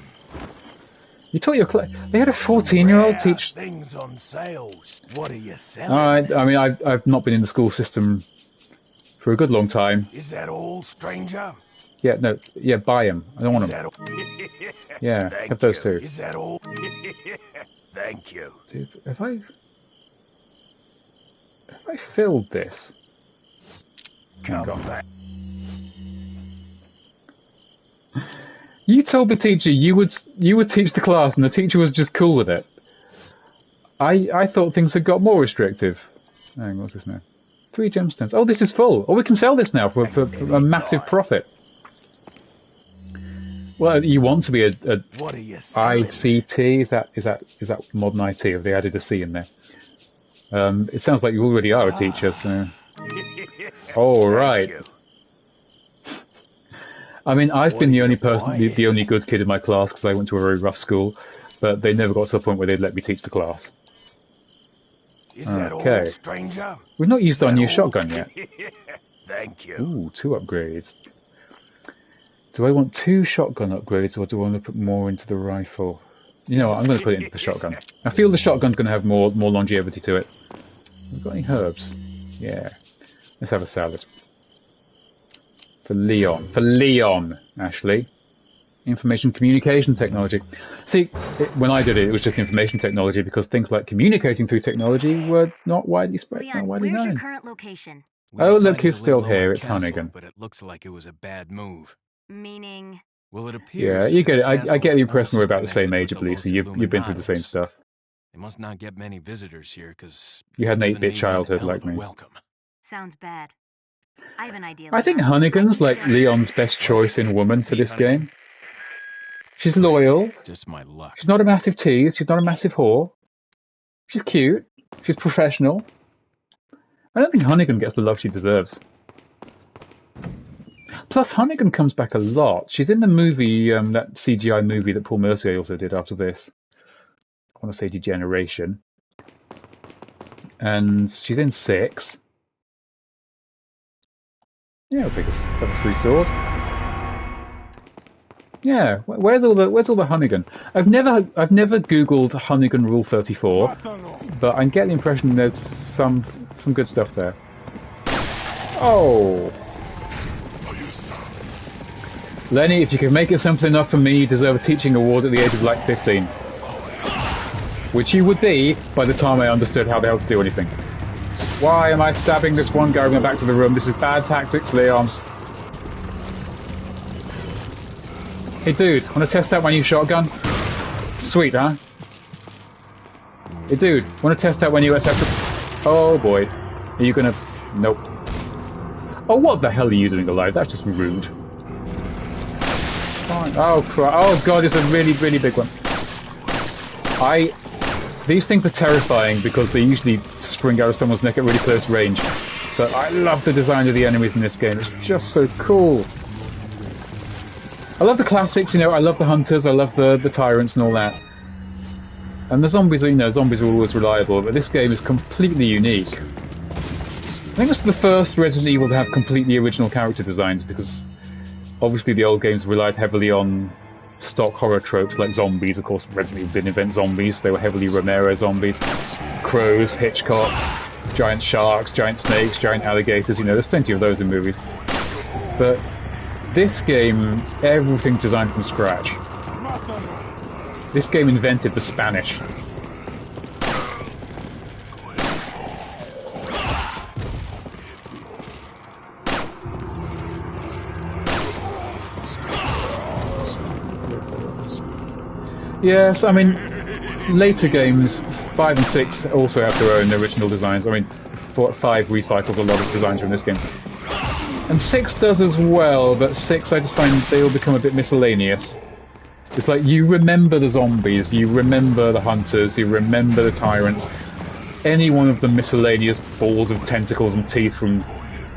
You taught your they had a 14-year-old teach Things on sale. What are you selling? All right. I mean, I've not been in the school system for a good long time. Is that all, stranger? Yeah, no, yeah, buy them. I don't want Is them. that all? Yeah, Thank have those you. two. Is that all? Thank you. Dude, have I filled this? Hang Come on. back. You told the teacher you would teach the class, and the teacher was just cool with it. I thought things had got more restrictive. Hang on, what's this now? 3 gemstones. Oh, this is full. Oh, we can sell this now for a massive profit. Well, you want to be a What are you selling? ICT? Is that modern IT? Have they added a C in there? It sounds like you already are a teacher. So, all right. Thank you. I mean, I've been the only person, buying? the only good kid in my class because I went to a very rough school, but they never got to the point where they'd let me teach the class. Is that all, Okay. stranger? We've not used Is our that new all? shotgun yet. Thank you. Ooh, 2 upgrades. Do I want 2 shotgun upgrades, or do I want to put more into the rifle? You know what, I'm going to put it into the shotgun. I feel the shotgun's going to have more longevity to it. Have we got any herbs? Yeah. Let's have a salad. For Leon. For Leon, Ashley. Information communication technology. See, when I did it, it was just information technology because things like communicating through technology were not widely spread, not Leon, widely where's your known. current location? We Oh, look, decided he's to lay still low here. on It's Castle, Hunnigan. but it looks like it was a bad move. Meaning... Well, it Yeah, appears you that get this it. I get castle the is impression we're also about the same connected age, with at the least, Los and you've been through the same Illuminados. stuff. They must not get many visitors here, because You had an 8-bit childhood like me. welcome. Sounds bad. I have an idea, I think Leon. Hunnigan's like Leon's best choice in woman for Pete this Hunnigan? game. She's Great. loyal. Just my luck. She's not a massive tease. She's not a massive whore. She's cute. She's professional. I don't think Hunnigan gets the love she deserves. Plus, Hunnigan comes back a lot. She's in the movie, that CGI movie that Paul Mercier also did after this. I want to say Degeneration. And she's in 6. Yeah, I'll take a free sword. Yeah, where's all the Hunnigan? I've never Googled Hunnigan Rule 34, but I get the impression there's some good stuff there. Oh, Lenny, if you can make it simple enough for me, you deserve a teaching award at the age of like 15, which you would be by the time I understood how the hell to do anything. Why am I stabbing this one guy going back to the room? This is bad tactics, Leon. Hey dude, wanna test out my new shotgun? Sweet, huh? Hey dude, wanna test out my new SF? Oh boy. Are you gonna... Nope. Oh, what the hell are you doing alive? That's just rude. Fine. Oh, oh god, it's a really, really big one. These things are terrifying because they usually spring out of someone's neck at really close range. But I love the design of the enemies in this game. It's just so cool. I love the classics, you know, I love the hunters, I love the tyrants and all that. And the zombies, you know, zombies are always reliable, but this game is completely unique. I think it's the first Resident Evil to have completely original character designs, because obviously the old games relied heavily on stock horror tropes like zombies. Of course, Resident Evil didn't invent zombies, they were heavily Romero zombies. Crows, Hitchcock, giant sharks, giant snakes, giant alligators, you know, there's plenty of those in movies. But this game, everything's designed from scratch. This game invented the Spanish. Yes, I mean, later games, 5 and 6 also have their own original designs. I mean, 5 recycles a lot of designs from this game. And 6 does as well, but 6 I just find they all become a bit miscellaneous. It's like, you remember the zombies, you remember the hunters, you remember the tyrants. Any one of the miscellaneous balls of tentacles and teeth from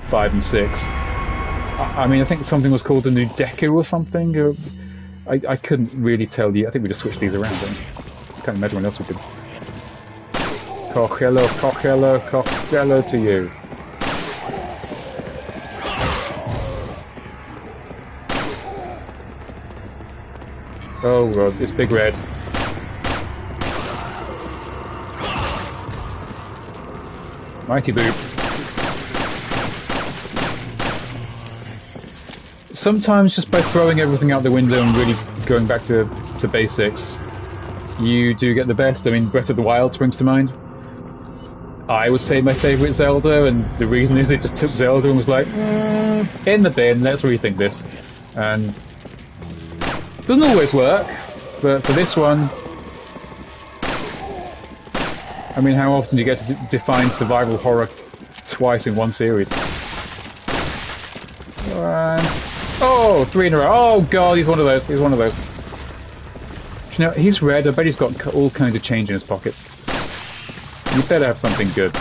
5 and 6. I mean, I think something was called a new Deku or something. I couldn't really tell you. I think we just switched these around. I can't imagine what else we could. Cochelo, cochelo, cochelo to you. Oh god, it's Big Red. Mighty Boot. sometimes just by throwing everything out the window and really going back to basics, you do get the best. I mean, Breath of the Wild springs to mind. I would say my favourite Zelda, and the reason is it just took Zelda and was like, in the bin, let's rethink this. And it doesn't always work, but for this one, I mean, how often do you get to define survival horror twice in one series? And, oh, 3 in a row. Oh god, he's one of those. He's one of those. You know, he's red. I bet he's got all kinds of change in his pockets. You better have something good.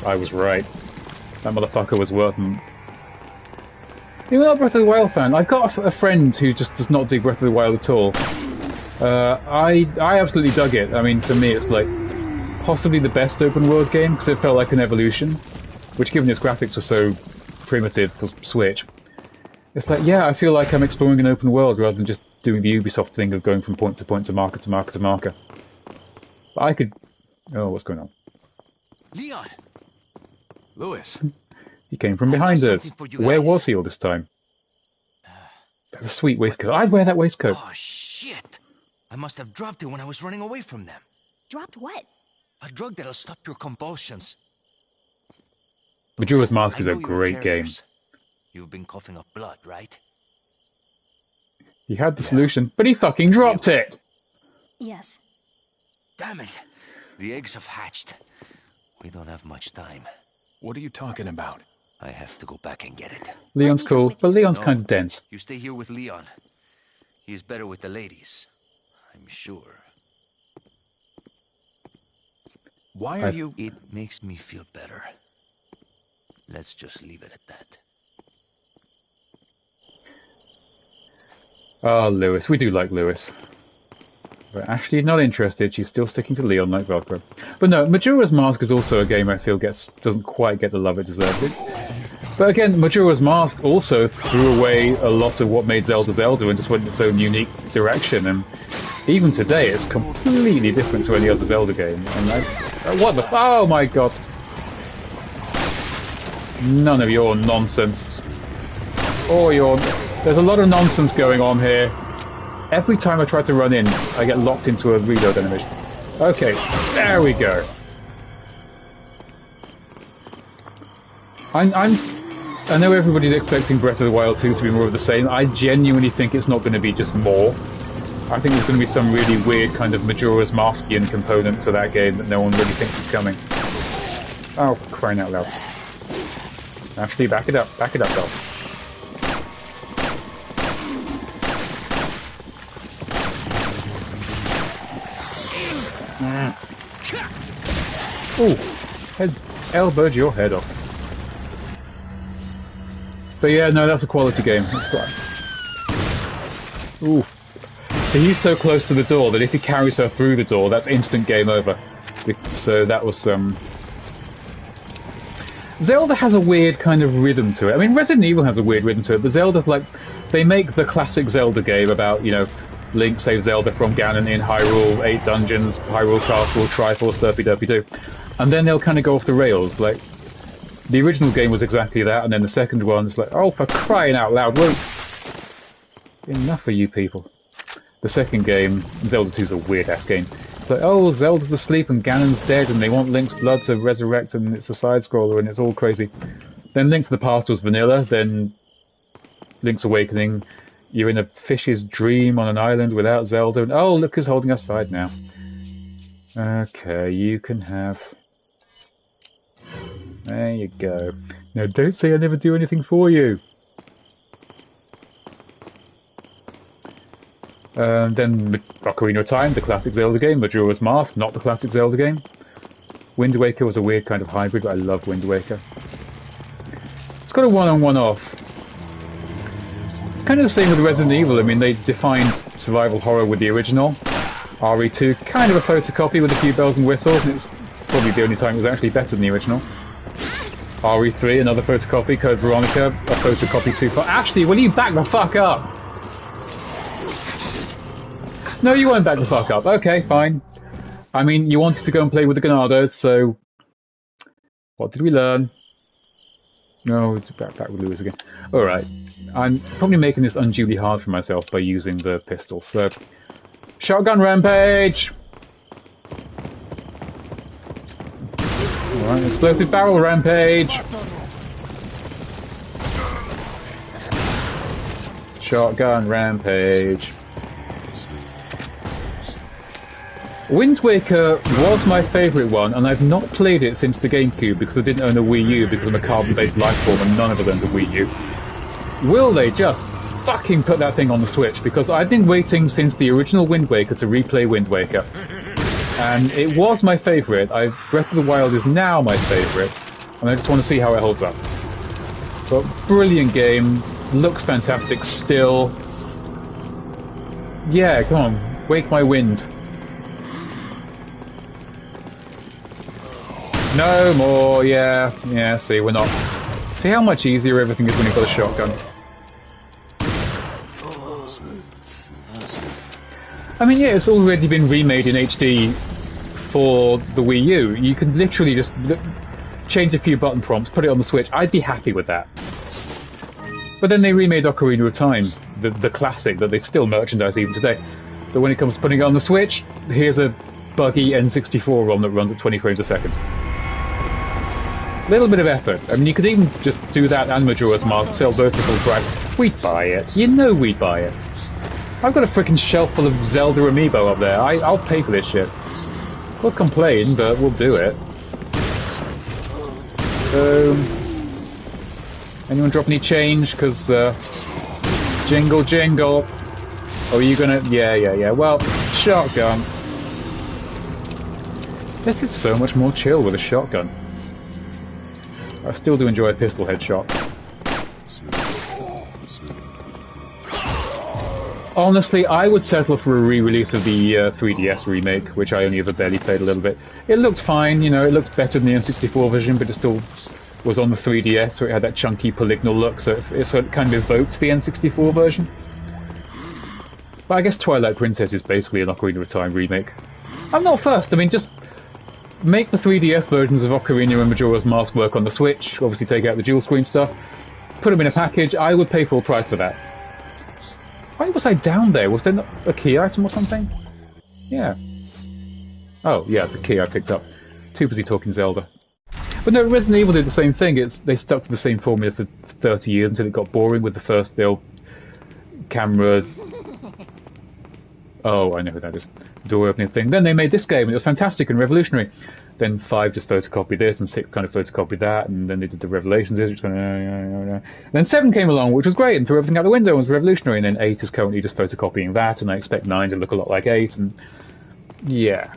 I was right. That motherfucker was worth them. You're not a Breath of the Wild fan. I've got a friend who just does not dig Breath of the Wild at all. I absolutely dug it. I mean, for me, it's like possibly the best open world game because it felt like an evolution. Which, given its graphics were so primitive, because Switch, it's like, yeah, I feel like I'm exploring an open world rather than just doing the Ubisoft thing of going from point to point to marker to marker to marker. But I could... Oh, what's going on? Leon! Lewis. He came from behind us. Where was he all this time? That's a sweet waistcoat. I'd wear that waistcoat. Oh, shit! I must have dropped it when I was running away from them. Dropped what? A drug that'll stop your convulsions. Majora's Mask is I a know you're great game. carriers. You've been coughing up blood, right? He had the solution, but he fucking dropped it! Yes. Damn it! The eggs have hatched. We don't have much time. What are you talking about? I have to go back and get it. Leon's cool, but Leon's No. kind of dense. You stay here with Leon. He's better with the ladies. I'm sure. Why are you... It makes me feel better. Let's just leave it at that. Oh, Lewis. We do like Lewis. But Ashley not interested. She's still sticking to Leon like Velcro. But no, Majora's Mask is also a game I feel doesn't quite get the love it deserves. But again, Majora's Mask also threw away a lot of what made Zelda Zelda and just went in its own unique direction. And even today, it's completely different to any other Zelda game. And what the... Oh my god. None of your nonsense. Or your... There's a lot of nonsense going on here. Every time I try to run in, I get locked into a reload animation. Okay, there we go. I know everybody's expecting Breath of the Wild 2 to be more of the same. I genuinely think it's not going to be just more. I think there's going to be some really weird kind of Majora's Maskian component to that game that no one really thinks is coming. Oh, crying out loud. Actually, back it up, though. Ooh, elbowed your head off. But yeah, no, that's a quality game. That's quite... Ooh. So he's so close to the door that if he carries her through the door, that's instant game over. So that was Zelda has a weird kind of rhythm to it. I mean, Resident Evil has a weird rhythm to it, but Zelda's like... They make the classic Zelda game about, you know, Link saves Zelda from Ganon in Hyrule, 8 dungeons, Hyrule Castle, Triforce, derpy-derpy-doo. And then they'll kind of go off the rails. Like, the original game was exactly that, and then the second one's like, oh, for crying out loud, whoa! Enough of you people. The second game, Zelda 2's a weird-ass game. It's like, oh, Zelda's asleep and Ganon's dead, and they want Link's blood to resurrect, and it's a side-scroller, and it's all crazy. Then Link to the Past was vanilla, then Link's Awakening, you're in a fish's dream on an island without Zelda, and oh, look who's holding us side now. Okay, you can have... There you go. Now, don't say I never do anything for you. Then Ocarina of Time, the classic Zelda game. Majora's Mask, not the classic Zelda game. Wind Waker was a weird kind of hybrid, but I love Wind Waker. It's got a one-on, one-off. It's kind of the same with Resident Evil. I mean, they defined survival horror with the original. RE2, kind of a photocopy with a few bells and whistles, and it's probably the only time it was actually better than the original. RE3, another photocopy. Code Veronica, a photocopy too far. Ashley, will you back the fuck up? No, you won't back the fuck up. Okay, fine. I mean, you wanted to go and play with the Ganados, so... What did we learn? No, it's back with Lewis again. Alright. I'm probably making this unduly hard for myself by using the pistol, so... Shotgun rampage! Alright, explosive barrel rampage! Shotgun rampage. Wind Waker was my favourite one, and I've not played it since the GameCube because I didn't own a Wii U because I'm a carbon-based lifeform and none of us owns a Wii U. Will they just fucking put that thing on the Switch? Because I've been waiting since the original Wind Waker to replay Wind Waker. And it was my favourite. Breath of the Wild is now my favourite, and I just want to see how it holds up. But brilliant game, looks fantastic still. Yeah, come on, wake my wind. No more, yeah, see, we're not... See how much easier everything is when you've got a shotgun? I mean, yeah, it's already been remade in HD for the Wii U. You can literally just change a few button prompts, put it on the Switch. I'd be happy with that. But then they remade Ocarina of Time, the classic that they still merchandise even today. But when it comes to putting it on the Switch, here's a buggy N64 ROM that runs at 20 frames a second. Little bit of effort. I mean, you could even just do that and Majora's Mask, sell both at full price. We'd buy it. You know we'd buy it. I've got a freaking shelf full of Zelda amiibo up there. I'll pay for this shit. We'll complain, but we'll do it. Anyone drop any change? Because, jingle jingle. Oh, are you gonna... Yeah. Well, shotgun. This is so much more chill with a shotgun. I still do enjoy a pistol headshot. Honestly, I would settle for a re-release of the 3DS remake, which I only ever barely played a little bit. It looked fine, you know, it looked better than the N64 version, but it still was on the 3DS, so it had that chunky polygonal look, so it kind of evoked the N64 version. But I guess Twilight Princess is basically an Ocarina of Time remake. I'm not fussed, I mean, just make the 3DS versions of Ocarina and Majora's Mask work on the Switch, obviously take out the dual screen stuff, put them in a package. I would pay full price for that. Why was I down there? Was there not a key item or something? Yeah. Oh, yeah, the key I picked up. Too busy talking Zelda. But no, Resident Evil did the same thing. They stuck to the same formula for 30 years until it got boring with the first camera... Oh, I know who that is. Door opening thing. Then they made this game, and it was fantastic and revolutionary. Then 5 just photocopied this, and 6 kind of photocopied that, and then they did the Revelations, which kind of... Then 7 came along, which was great, and threw everything out the window and was revolutionary, and then 8 is currently just photocopying that, and I expect 9 to look a lot like 8, and... Yeah.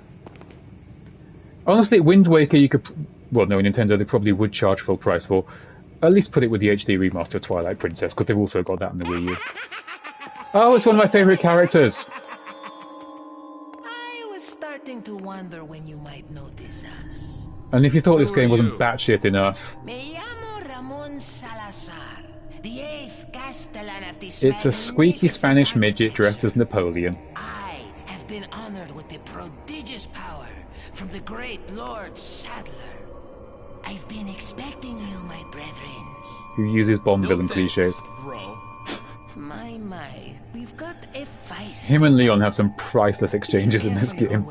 Honestly, Wind Waker you could... Well, no, Nintendo, they probably would charge full price for. At least put it with the HD remaster of Twilight Princess, because they've also got that in the Wii U. Oh, it's one of my favourite characters! To wonder when you might notice us. And if you thought this game wasn't batshit enough, it's a squeaky Spanish midget dressed as Napoleon. I have been honored with the prodigious power from the great Lord Sadler. I've been expecting you, my brethren. Who uses Bond villain cliches. Bro. My, we've got a feist. Him and Leon have some priceless exchanges in this game.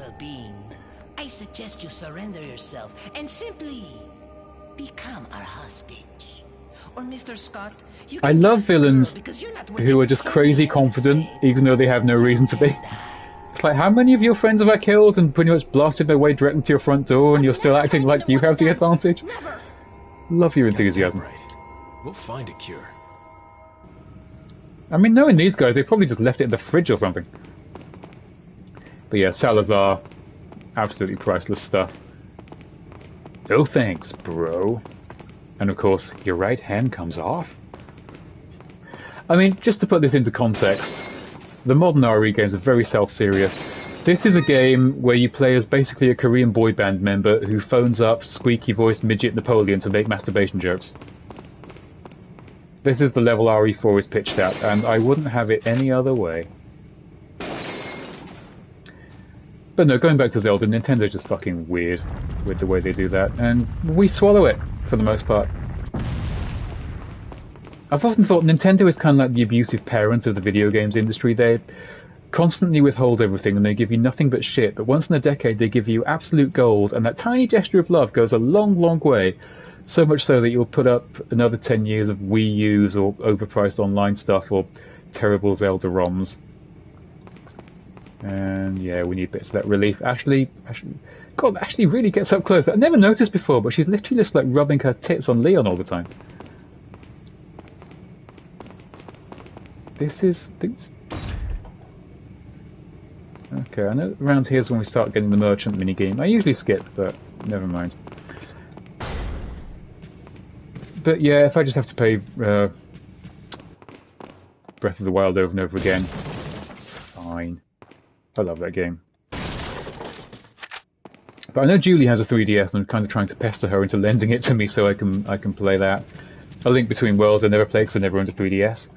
I suggest you surrender yourself and simply become our hostage. Or Mr. Scott, you I love villains who are just crazy confident, even though they have no reason to be. It's like, how many of your friends have I killed and pretty much blasted their way directly to your front door, and you're still acting like you have the advantage? Love your enthusiasm. Right. We'll find a cure. I mean, knowing these guys, they probably just left it in the fridge or something. But yeah, Salazar, absolutely priceless stuff. No thanks, bro. And of course, your right hand comes off. I mean, just to put this into context, the modern RE games are very self-serious. This is a game where you play as basically a Korean boy band member who phones up squeaky-voiced midget Napoleon to make masturbation jokes. This is the level RE4 is pitched at, and I wouldn't have it any other way. But no, going back to Zelda, Nintendo's just fucking weird with the way they do that, and we swallow it, for the most part. I've often thought Nintendo is kind of like the abusive parent of the video games industry. They constantly withhold everything and they give you nothing but shit, but once in a decade they give you absolute gold, and that tiny gesture of love goes a long, long way. So much so that you'll put up another 10 years of Wii U's or overpriced online stuff or terrible Zelda ROMs. And yeah, we need bits of that relief. Ashley really gets up close. I've never noticed before, but she's literally just like rubbing her tits on Leon all the time. Okay, I know around here's when we start getting the merchant minigame. I usually skip, but never mind. But yeah, if I just have to play Breath of the Wild over and over again, fine. I love that game. But I know Julie has a 3DS and I'm kind of trying to pester her into lending it to me so I can play that. A Link Between Worlds I never played because I never owned a 3DS.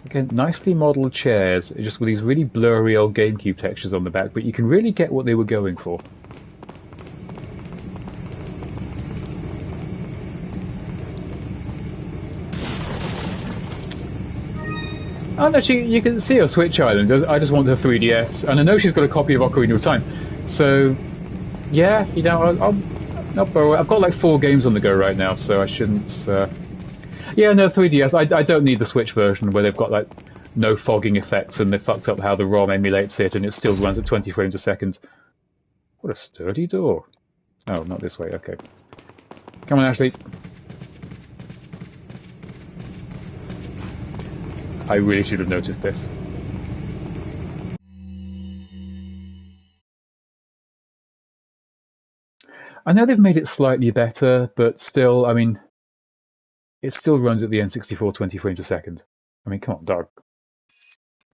Again, nicely modelled chairs, just with these really blurry old GameCube textures on the back, but you can really get what they were going for. Oh no, you can see her Switch Island. I just want her 3DS, and I know she's got a copy of Ocarina of Time. So, yeah, you know, I'll borrow it. I've got like 4 games on the go right now, so I shouldn't... Yeah, no, 3DS. I don't need the Switch version where they've got like no fogging effects and they fucked up how the ROM emulates it and it still runs at 20 frames a second. What a sturdy door. Oh, not this way, okay. Come on, Ashley. I really should have noticed this. I know they've made it slightly better, but still, I mean, it still runs at the N64 20 frames a second. I mean, come on, dog.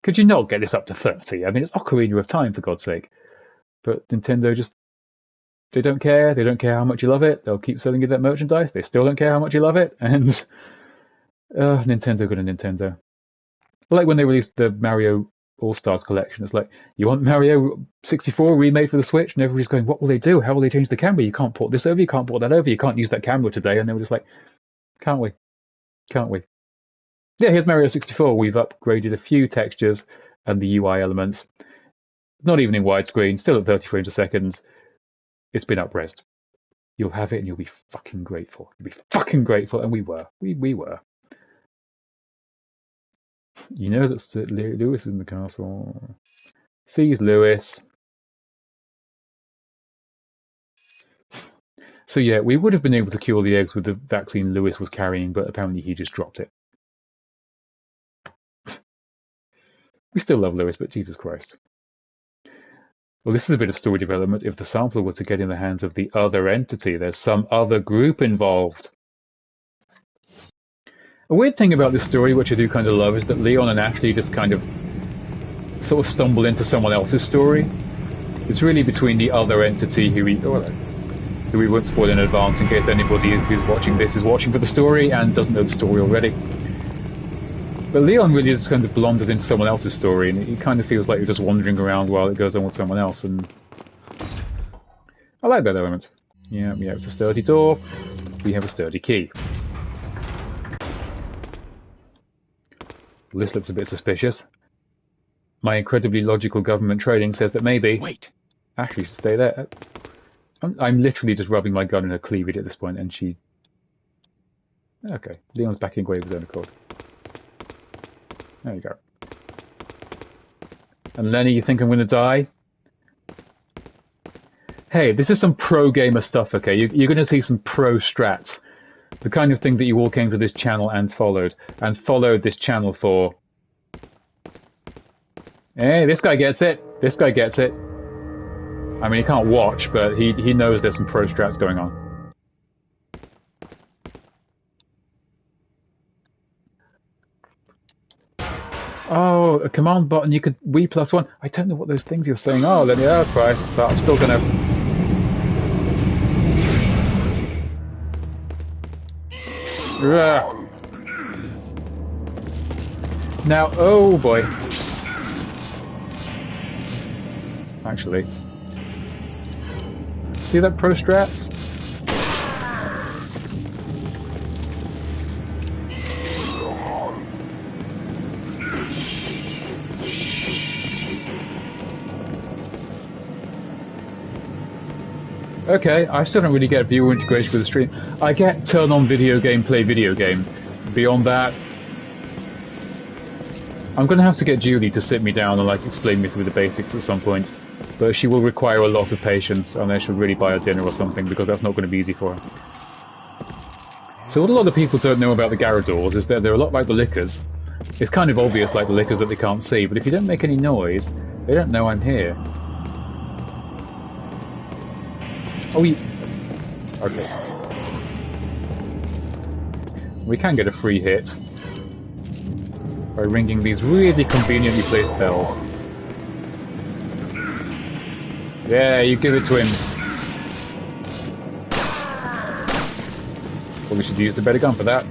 Could you not get this up to 30? I mean, it's Ocarina of Time, for God's sake. But Nintendo just... They don't care. They don't care how much you love it. They'll keep selling you that merchandise. They still don't care how much you love it. And... Nintendo gonna Nintendo. Like when they released the Mario All-Stars collection, it's like, you want Mario 64 remade for the Switch? And everybody's going, what will they do? How will they change the camera? You can't port this over, you can't port that over, you can't use that camera today. And they were just like, can't we? Can't we? Yeah, here's Mario 64. We've upgraded a few textures and the UI elements. Not even in widescreen, still at 30 frames a second. It's been up-resed. You'll have it and you'll be fucking grateful. You'll be fucking grateful, and we were. We were. You know that Lewis is in the castle. Sees Lewis. So yeah, we would have been able to cure the eggs with the vaccine Lewis was carrying, but apparently he just dropped it. We still love Lewis, but Jesus Christ. Well, this is a bit of story development. If the sampler were to get in the hands of the other entity, there's some other group involved. A weird thing about this story, which I do kind of love, is that Leon and Ashley just kind of sort of stumble into someone else's story. It's really between the other entity who we won't spoil in advance in case anybody who's watching this is watching for the story and doesn't know the story already. But Leon really just kind of blunders into someone else's story, and it kind of feels like you're just wandering around while it goes on with someone else, and I like that element. Yeah, it's a sturdy door. We have a sturdy key. This looks a bit suspicious. My incredibly logical government training says that maybe... Wait! Ashley should stay there. I'm literally just rubbing my gun in her cleavage at this point, and she... Okay, Leon's backing away of his own accord. There you go. And Lenny, you think I'm going to die? Hey, this is some pro-gamer stuff, okay? You're going to see some pro-strats. The kind of thing that you all came to this channel and followed this channel for. Hey, this guy gets it. This guy gets it. I mean, he can't watch, but he knows there's some pro strats going on. Oh, a command button, you could Wii+1. I don't know what those things you're saying are, Lenny. Oh, Christ, but I'm still going to... Now, oh boy. See that pro strats? Okay, I still don't really get viewer integration with the stream. I get turn on video game, play video game. Beyond that, I'm going to have to get Julie to sit me down and like explain me through the basics at some point. But she will require a lot of patience, and I should really buy her dinner or something, because that's not going to be easy for her. So what a lot of people don't know about the Garradors is that they're a lot like the Lickers. It's kind of obvious like the Lickers that they can't see, but if you don't make any noise, they don't know I'm here. Oh, okay. We can get a free hit by ringing these really conveniently placed bells. Yeah, you give it to him. Well, we should use the better gun for that.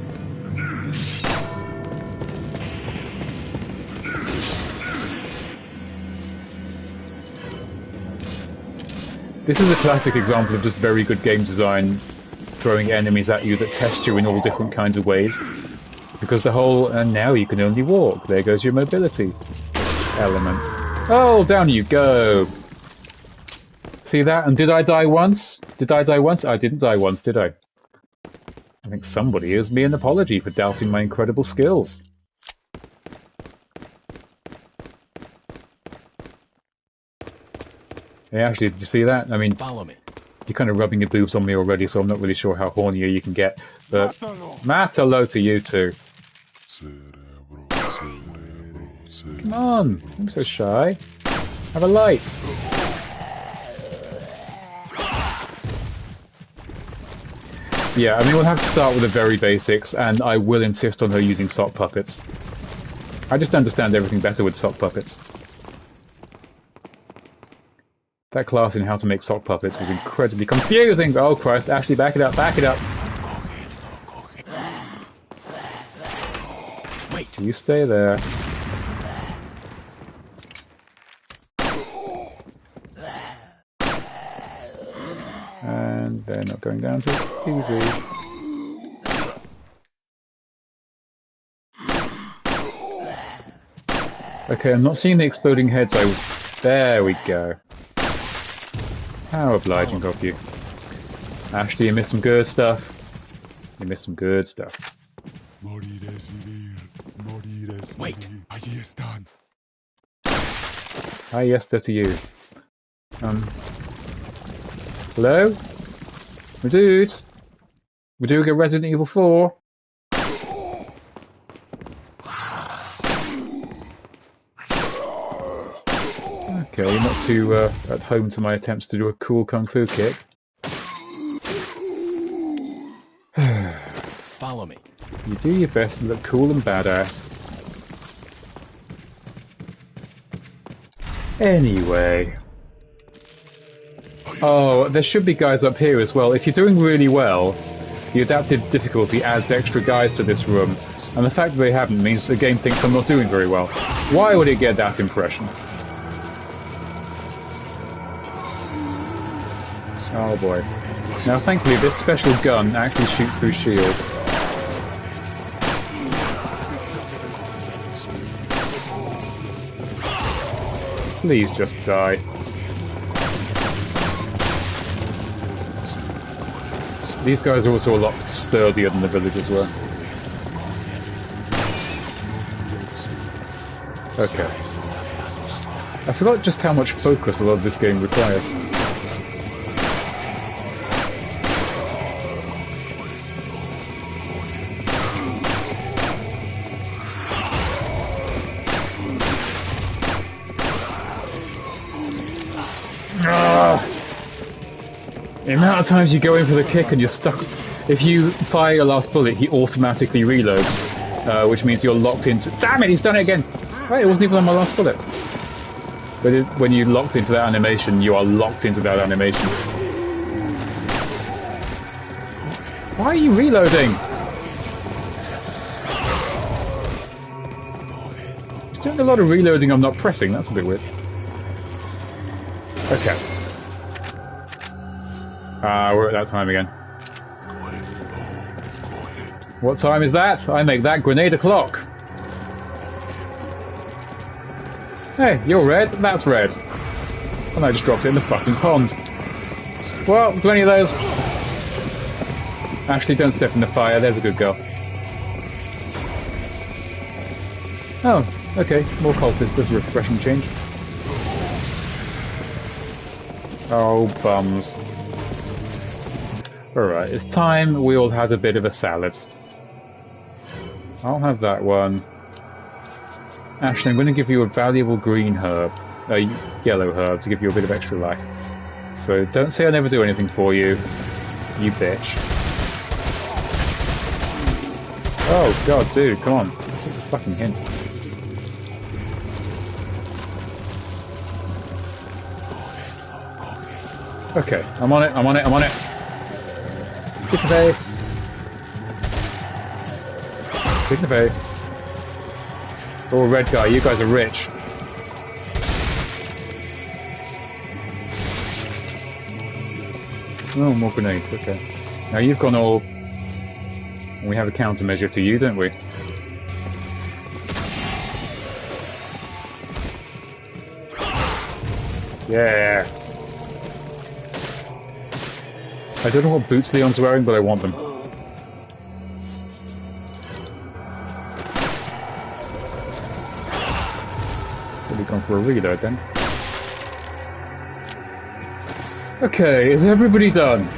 This is a classic example of just very good game design, throwing enemies at you that test you in all different kinds of ways. Because the whole, and now you can only walk, there goes your mobility element. Oh, down you go! See that? And did I die once? Did I die once? I didn't die once, did I? I think somebody owes me an apology for doubting my incredible skills. Yeah, actually, did you see that? I mean, follow me. You're kind of rubbing your boobs on me already, so I'm not really sure how hornier you can get. But, Matt, hello to you too. Come on, don't be so shy. Have a light. Yeah, I mean, we'll have to start with the very basics, and I will insist on her using sock puppets. I just understand everything better with sock puppets. That class in how to make sock puppets was incredibly confusing! Oh Christ, Ashley, back it up, back it up! Wait, you stay there. And they're not going down too easy. Okay, I'm not seeing the exploding heads. There we go. How obliging of you. Ashley, you missed some good stuff. You missed some good stuff. Wait. Hi, yes, to you. Hello? My dude? We're doing a Resident Evil 4? Okay, you're not too at home to my attempts to do a cool kung fu kick. Follow me. You do your best and look cool and badass. Anyway. Oh, there should be guys up here as well. If you're doing really well, the adaptive difficulty adds extra guys to this room, and the fact that they haven't means the game thinks I'm not doing very well. Why would it get that impression? Oh boy. Now thankfully this special gun actually shoots through shields. Please just die. These guys are also a lot sturdier than the villagers were. Okay. I forgot just how much focus a lot of this game requires. The amount of times you go in for the kick and you're stuck. If you fire your last bullet, he automatically reloads, which means you're locked into. Damn it, he's done it again! Right, it wasn't even on my last bullet. But when you're locked into that animation, you are locked into that animation. Why are you reloading? He's doing a lot of reloading. I'm not pressing. That's a bit weird. Okay. Ah, we're at that time again. What time is that? I make that grenade o'clock. Hey, you're red, that's red. And I just dropped it in the fucking pond. Well, plenty of those. Ashley, don't step in the fire, there's a good girl. Oh, okay, more cultists, there's a refreshing change. Oh, bums. Alright, it's time we all had a bit of a salad. I'll have that one. Ashley, I'm going to give you a valuable green herb, a yellow herb, to give you a bit of extra life. So don't say I never do anything for you, you bitch. Oh god, dude, come on. Take a fucking hint. Okay, I'm on it, I'm on it, I'm on it. Kick the face. Kick the face. Oh, red guy, you guys are rich. Oh, more grenades, okay. Now you've gone all... We have a countermeasure to you, don't we? Yeah! I don't know what boots Leon's wearing, but I want them. Probably gone for a reload then. Okay, is everybody done?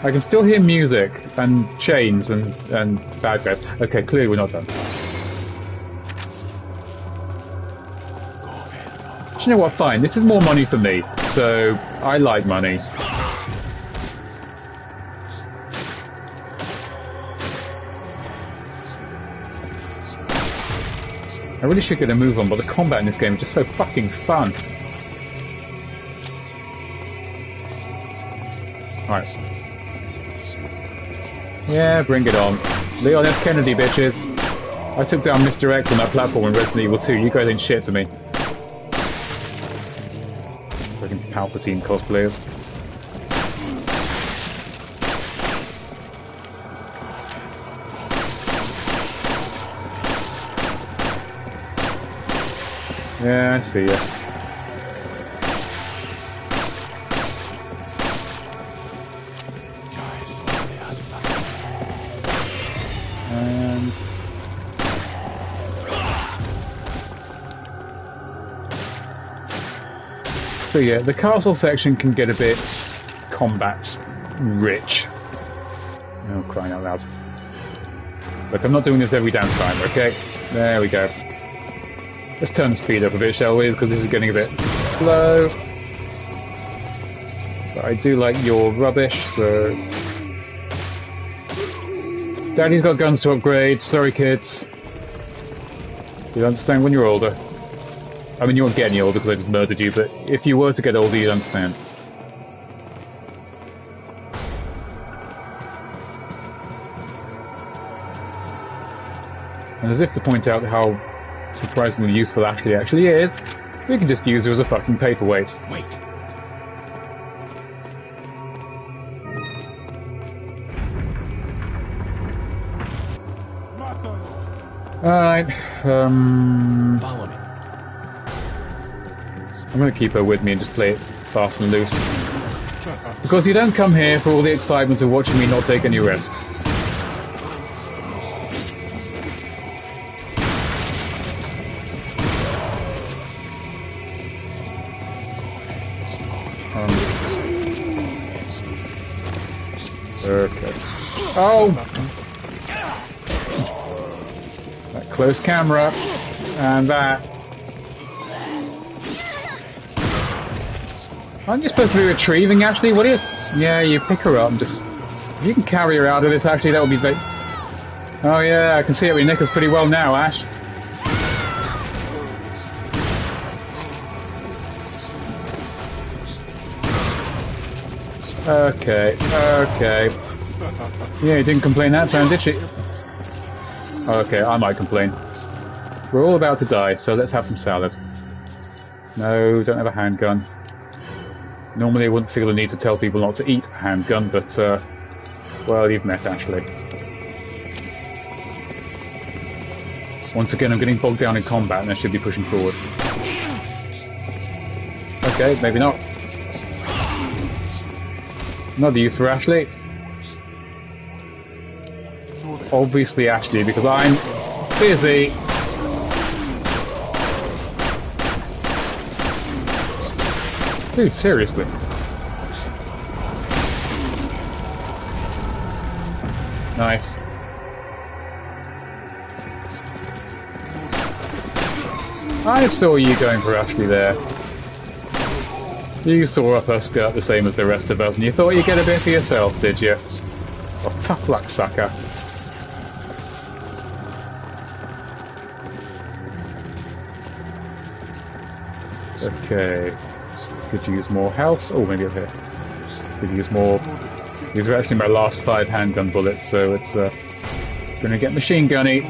I can still hear music and chains and bad guys. Okay, clearly we're not done. Do you know what? Fine, this is more money for me, so I like money. I really should get a move on, but the combat in this game is just so fucking fun. Alright. Yeah, bring it on. Leon F. Kennedy, bitches. I took down Mr. X on that platform in Resident Evil 2. You guys ain't shit to me. Fucking Palpatine cosplayers. Yeah, I see ya. And... so yeah, the castle section can get a bit combat rich. Oh, crying out loud. Look, I'm not doing this every damn time, okay? There we go. Let's turn the speed up a bit, shall we? Because this is getting a bit slow. But I do like your rubbish, so... Daddy's got guns to upgrade, sorry kids. You'll understand when you're older. I mean, you won't get any older because I just murdered you, but if you were to get older, you'd understand. And as if to point out how surprisingly useful Ashley actually is, we can just use her as a fucking paperweight. Wait. Alright, Follow me. I'm gonna keep her with me and just play it fast and loose. Because you don't come here for all the excitement of watching me not take any risks. Okay. Oh! That close camera. And that. Aren't you supposed to be retrieving, Ashley? What is... Yeah, you pick her up and just... If you can carry her out of this, Ashley, that would be very... Oh yeah, I can see it with your knickers pretty well now, Ash. Okay, okay. Yeah, you didn't complain that time, did she? Okay, I might complain. We're all about to die, so let's have some salad. No, don't have a handgun. Normally I wouldn't feel the need to tell people not to eat a handgun, but, well, you've met Ashley. Once again, I'm getting bogged down in combat and I should be pushing forward. Okay, maybe not. Another use for Ashley. Obviously Ashley, because I'm busy. Dude, seriously. Nice. I saw you going for Ashley there. You saw up her skirt the same as the rest of us, and you thought you'd get a bit for yourself, did you? Oh, tough luck, sucker. Okay. Could use more health. Oh, maybe over here. Could use more. These are actually my last 5 handgun bullets, so it's gonna get machine gunny.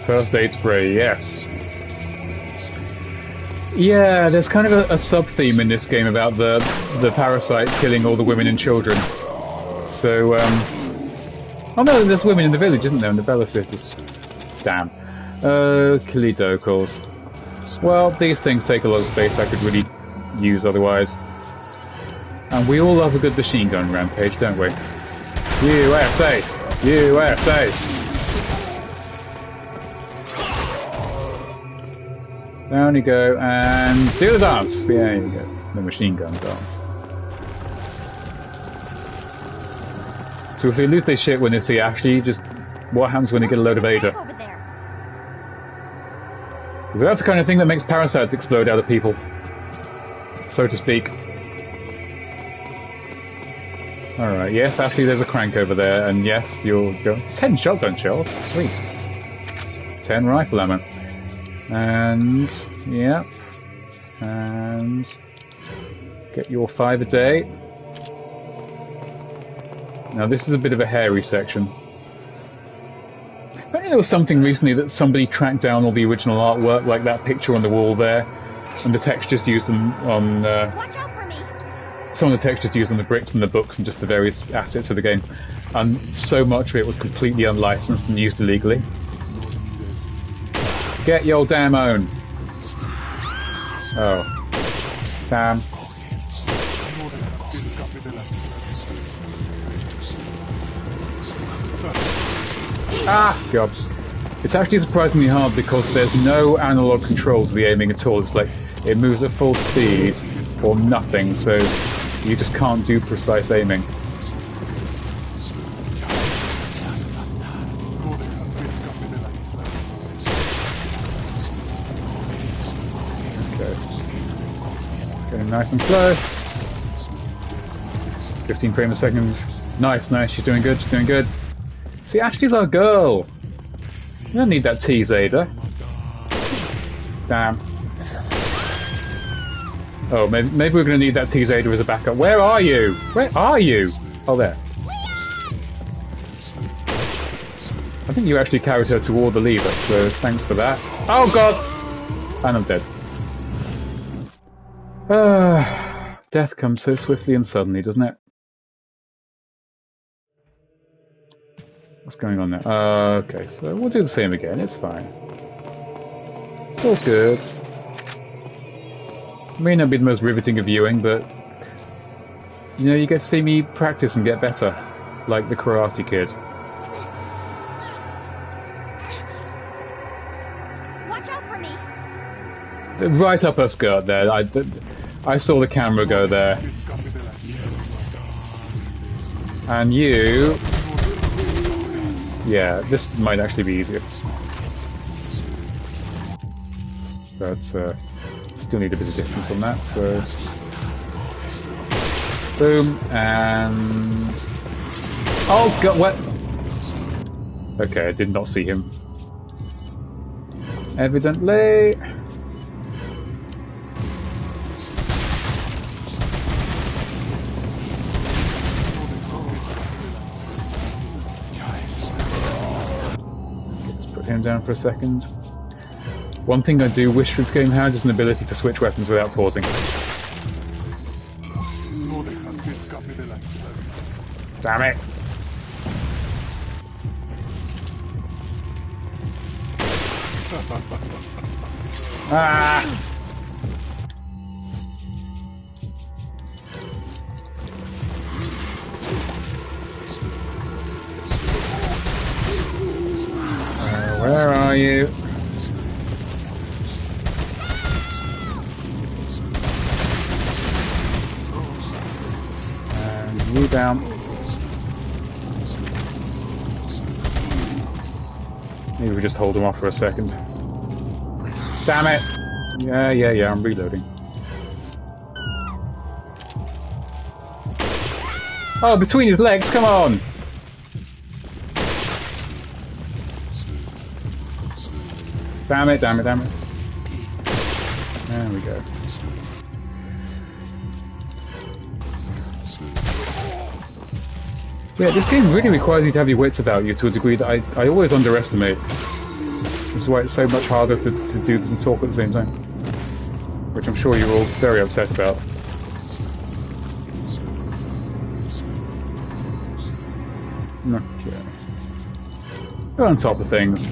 First aid spray, yes. Yeah, there's kind of a sub-theme in this game about the parasite killing all the women and children. So, oh no, there's women in the village, isn't there? And the Bella sisters. Damn. Killy-dokles. Well, these things take a lot of space I could really use otherwise. And we all love a good machine gun rampage, don't we? USA! USA! Down you go, and do the dance! There you go. The machine gun dance. So if they lose their shit when they see Ashley, just what happens when they get a load of Ada? Well, that's the kind of thing that makes parasites explode out of people, so to speak. Alright, yes, Ashley, there's a crank over there, and yes, you'll go 10 shotgun shells, sweet. 10 rifle ammo. And, yeah, and get your 5 a day. Now this is a bit of a hairy section. Apparently there was something recently that somebody tracked down all the original artwork, like that picture on the wall there, and the textures used them on, Watch out for me. some of the textures used on the bricks and the books and just the various assets of the game. And so much of it was completely unlicensed and used illegally. Get your damn own. Oh. Damn. Ah, God. It's actually surprisingly hard because there's no analog control to the aiming at all. It's like it moves at full speed or nothing, so you just can't do precise aiming. Okay. Getting nice and close. 15 frames a second. Nice, nice. She's doing good. She's doing good. See, Ashley's our girl. You don't need that tease, Ada. Damn. Oh, maybe we're going to need that tease Ada as a backup. Where are you? Where are you? Oh, there. I think you actually carried her toward the lever, so thanks for that. Oh, God! And I'm dead. Death comes so swiftly and suddenly, doesn't it? What's going on there? Okay, so we'll do the same again. It's fine. It's all good. May not be the most riveting of viewing, but you know, you get to see me practice and get better, like the Karate Kid. Watch out for me. Right up her skirt there. I saw the camera go there. And you... Yeah, this might actually be easier. But still need a bit of distance on that, so... Boom, and... Oh, God, what? Okay, I did not see him. Evidently... Let's put him down for a second. One thing I do wish this game had is an ability to switch weapons without pausing. Damn it! Ah! Where are you? And you down. Maybe we just hold them off for a second. Damn it! Yeah, I'm reloading. Oh, between his legs, come on! Damn it. There we go. Yeah, this game really requires you to have your wits about you to a degree that I always underestimate. Which is why it's so much harder to do this and talk at the same time. Which I'm sure you're all very upset about. Okay. We're on top of things.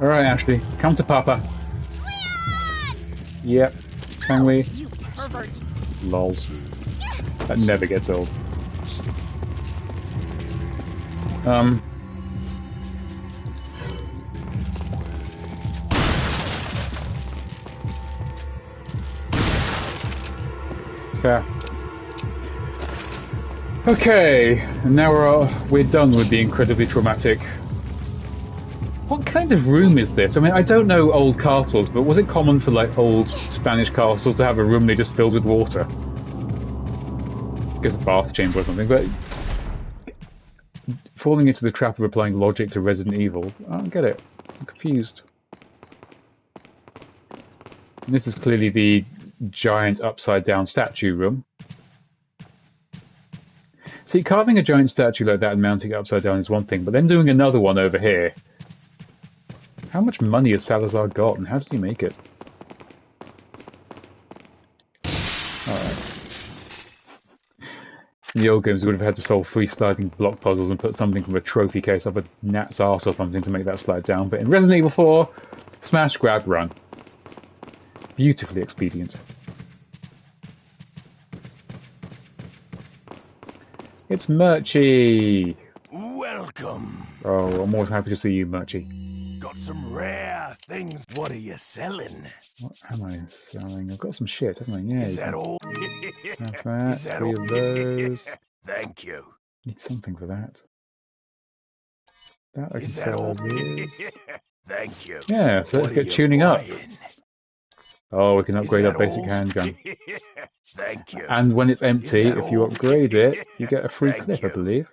Alright, Ashley, come to Papa. Yep, can we? You pervert. Lol. That never gets old. Yeah. Okay, and now we're done with the incredibly traumatic. What kind of room is this? I mean, I don't know old castles, but was it common for like old Spanish castles to have a room they just filled with water? I guess a bath chamber or something, but falling into the trap of applying logic to Resident Evil, I don't get it. I'm confused. And this is clearly the giant upside down statue room. See, carving a giant statue like that and mounting it upside down is one thing, but then doing another one over here. How much money has Salazar got, and how did he make it? Alright. In the old games, we would have had to solve 3 sliding block puzzles and put something from a trophy case up a gnat's arse or something to make that slide down. But in Resident Evil 4, smash, grab, run. Beautifully expedient. It's Murchie! Welcome. Oh, I'm always happy to see you, Murchie. Got some rare things. What are you selling? What am I selling? I've got some shit, haven't I? Yeah. Is that all? Have that. Is that 3 all? of those. Thank you. Need something for that. That I can Is that sell all? as is. Thank you. Yeah, so let's What are get you tuning up. buying? Oh, we can Is upgrade our that basic all? handgun. Thank you. And when it's empty, that if you all? upgrade it, you get a free Thank clip, I you. believe.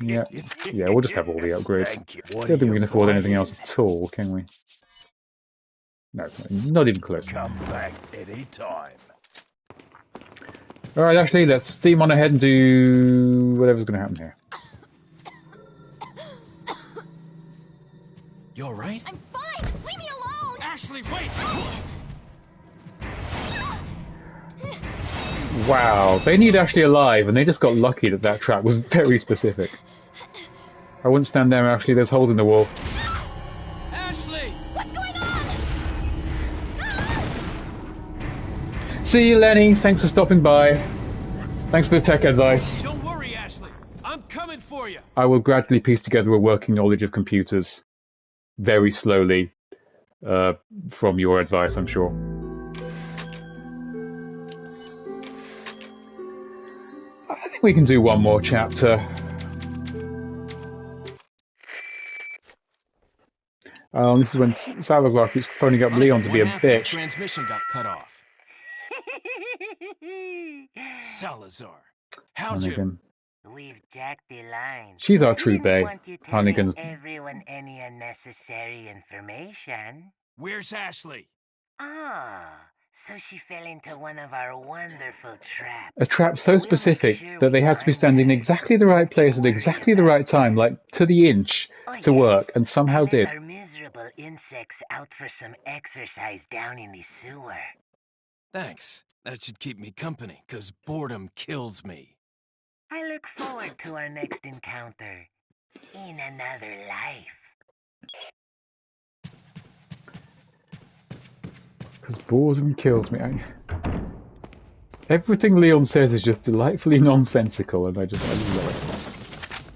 Yeah, we'll just have all the upgrades. Thank you. I What don't are think we you can afford anything buying? else at all, can we? No, not even close. Come back any time. Alright, Ashley, let's steam on ahead and do whatever's going to happen here. You alright? I'm fine. Leave me alone. Ashley, wait! Wow, they need Ashley alive, and they just got lucky that that trap was very specific. I wouldn't stand there, Ashley. There's holes in the wall. Ashley! What's going on? See you, Lenny. Thanks for stopping by. Thanks for the tech advice. Don't worry, Ashley. I'm coming for you. I will gradually piece together a working knowledge of computers. Very slowly. From your advice, I'm sure. I think we can do one more chapter. This is when Salazar keeps phoning up Leon to be a What happened? The bitch. transmission got cut off. Salazar, how'd you... Hannigan. We've jacked the line. She's our We true didn't bae. want you telling Hannigan's. everyone any unnecessary information. Where's Ashley? Ah, So she fell into one of our wonderful traps. A trap so We'll specific make sure that they we had to be find standing in her. exactly the right place at Don't exactly the worry right about time, her. like to the inch, Oh, to yes. work, and somehow I let did. our miserable insects out for some exercise down in the sewer. Thanks. That should keep me company, 'cause boredom kills me. I look forward to our next encounter in another life. Because boredom kills me. Everything Leon says is just delightfully nonsensical, and I love it.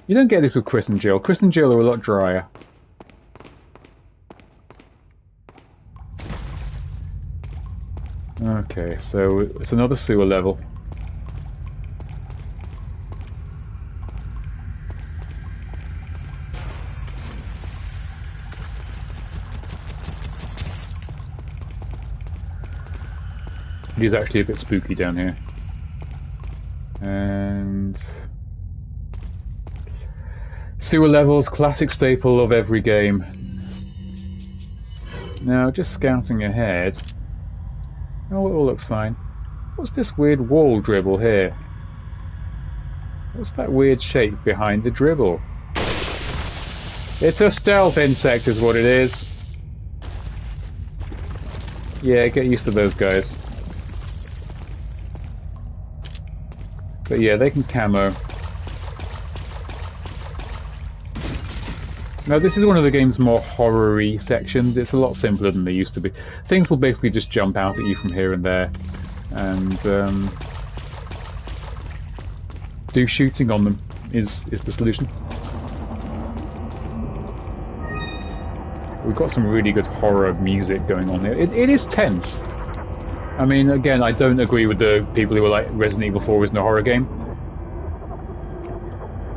You don't get this with Chris and Jill. Chris and Jill are a lot drier. Okay, so it's another sewer level. It is actually a bit spooky down here. And sewer levels, classic staple of every game. Now, just scouting ahead. Oh, it all looks fine. What's this weird wall dribble here? What's that weird shape behind the dribble? It's a stealth insect is what it is. Yeah, get used to those guys. But yeah, they can camo. Now this is one of the game's more horror-y sections. It's a lot simpler than they used to be. Things will basically just jump out at you from here and there. And do shooting on them is the solution. We've got some really good horror music going on here. It is tense. I mean, again, I don't agree with the people who are like, Resident Evil 4 isn't a horror game.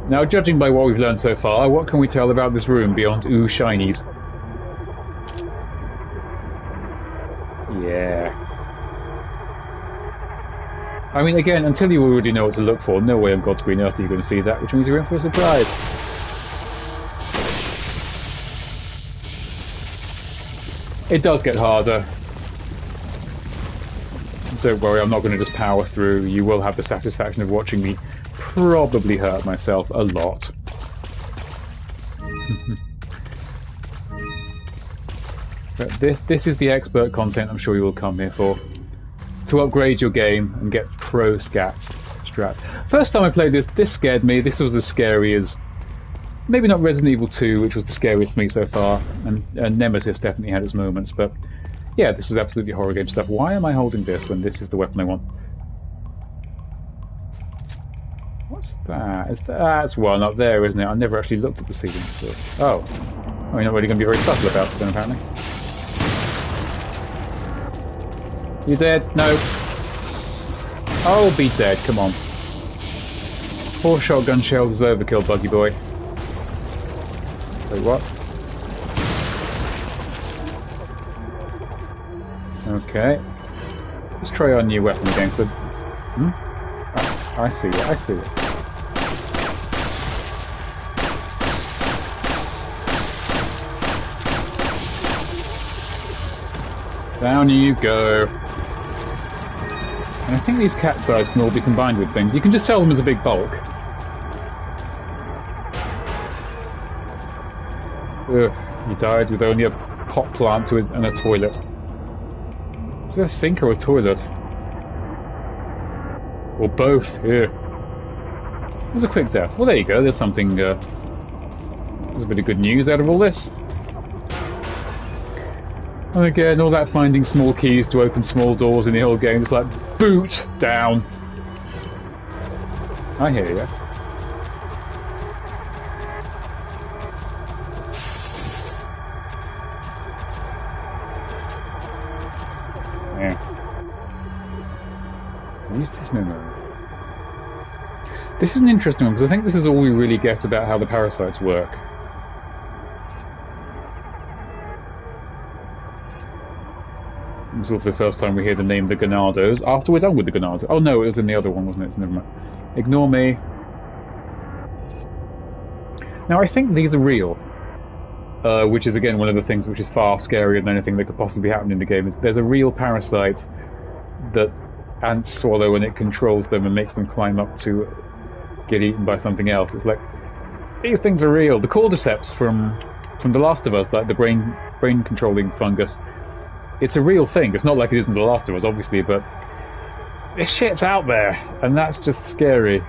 Now, judging by what we've learned so far, what can we tell about this room beyond ooh shinies? Yeah. I mean, again, until you already know what to look for, no way on God's green earth are you going to see that, which means you're in for a surprise. It does get harder. Don't worry, I'm not going to just power through. You will have the satisfaction of watching me probably hurt myself a lot. But this is the expert content I'm sure you will come here for. To upgrade your game and get pro strats. First time I played this scared me. This was as scary as... Maybe not Resident Evil 2, which was the scariest to me so far. And Nemesis definitely had its moments, but... Yeah, this is absolutely horror game stuff. Why am I holding this when this is the weapon I want? What's that? That's one up there, isn't it? I never actually looked at the ceiling before. Oh. Well, you're not really going to be very subtle about it then, apparently. You dead? No. Oh, be dead, come on. 4 shotgun shells is overkill, buggy boy. Wait, what? Okay. Let's try our new weapon again, so... Oh, I see it, I see it. Down you go. And I think these cat's eyes can all be combined with things. You can just sell them as a big bulk. Ugh, he died with only a pot plant and a toilet. Is that a sink or a toilet? Or both, yeah. It was a quick death. Well, there you go, there's something, there's a bit of good news out of all this. And again, all that finding small keys to open small doors in the whole game, it's like, boot down. I hear you. Yeah. This is an interesting one, because I think this is all we really get about how the parasites work. This is also the first time we hear the name the Ganados, after we're done with the Ganados. Oh no, it was in the other one, wasn't it? So never mind. Ignore me. Now I think these are real. which is again one of the things which is far scarier than anything that could possibly happen in the game. Is there's a real parasite that ants swallow and it controls them and makes them climb up to get eaten by something else. It's like, these things are real. The cordyceps from The Last of Us, like the brain controlling fungus, it's a real thing. It's not like it is in The Last of Us, obviously, but this shit's out there, and that's just scary.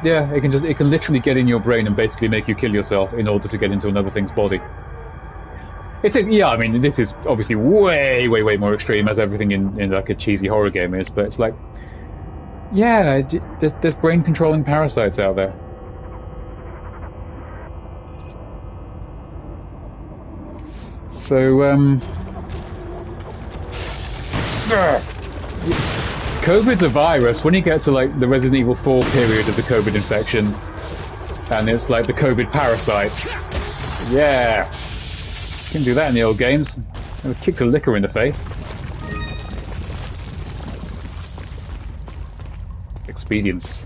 Yeah, it can literally get in your brain and basically make you kill yourself in order to get into another thing's body. Yeah, I mean, this is obviously way, way, way more extreme, as everything in like a cheesy horror game is, but it's like, yeah, there's brain-controlling parasites out there. So, COVID's a virus. When you get to like the Resident Evil 4 period of the COVID infection, and it's like the COVID parasite, yeah, you can do that in the old games. I would kick the liquor in the face. Expedience.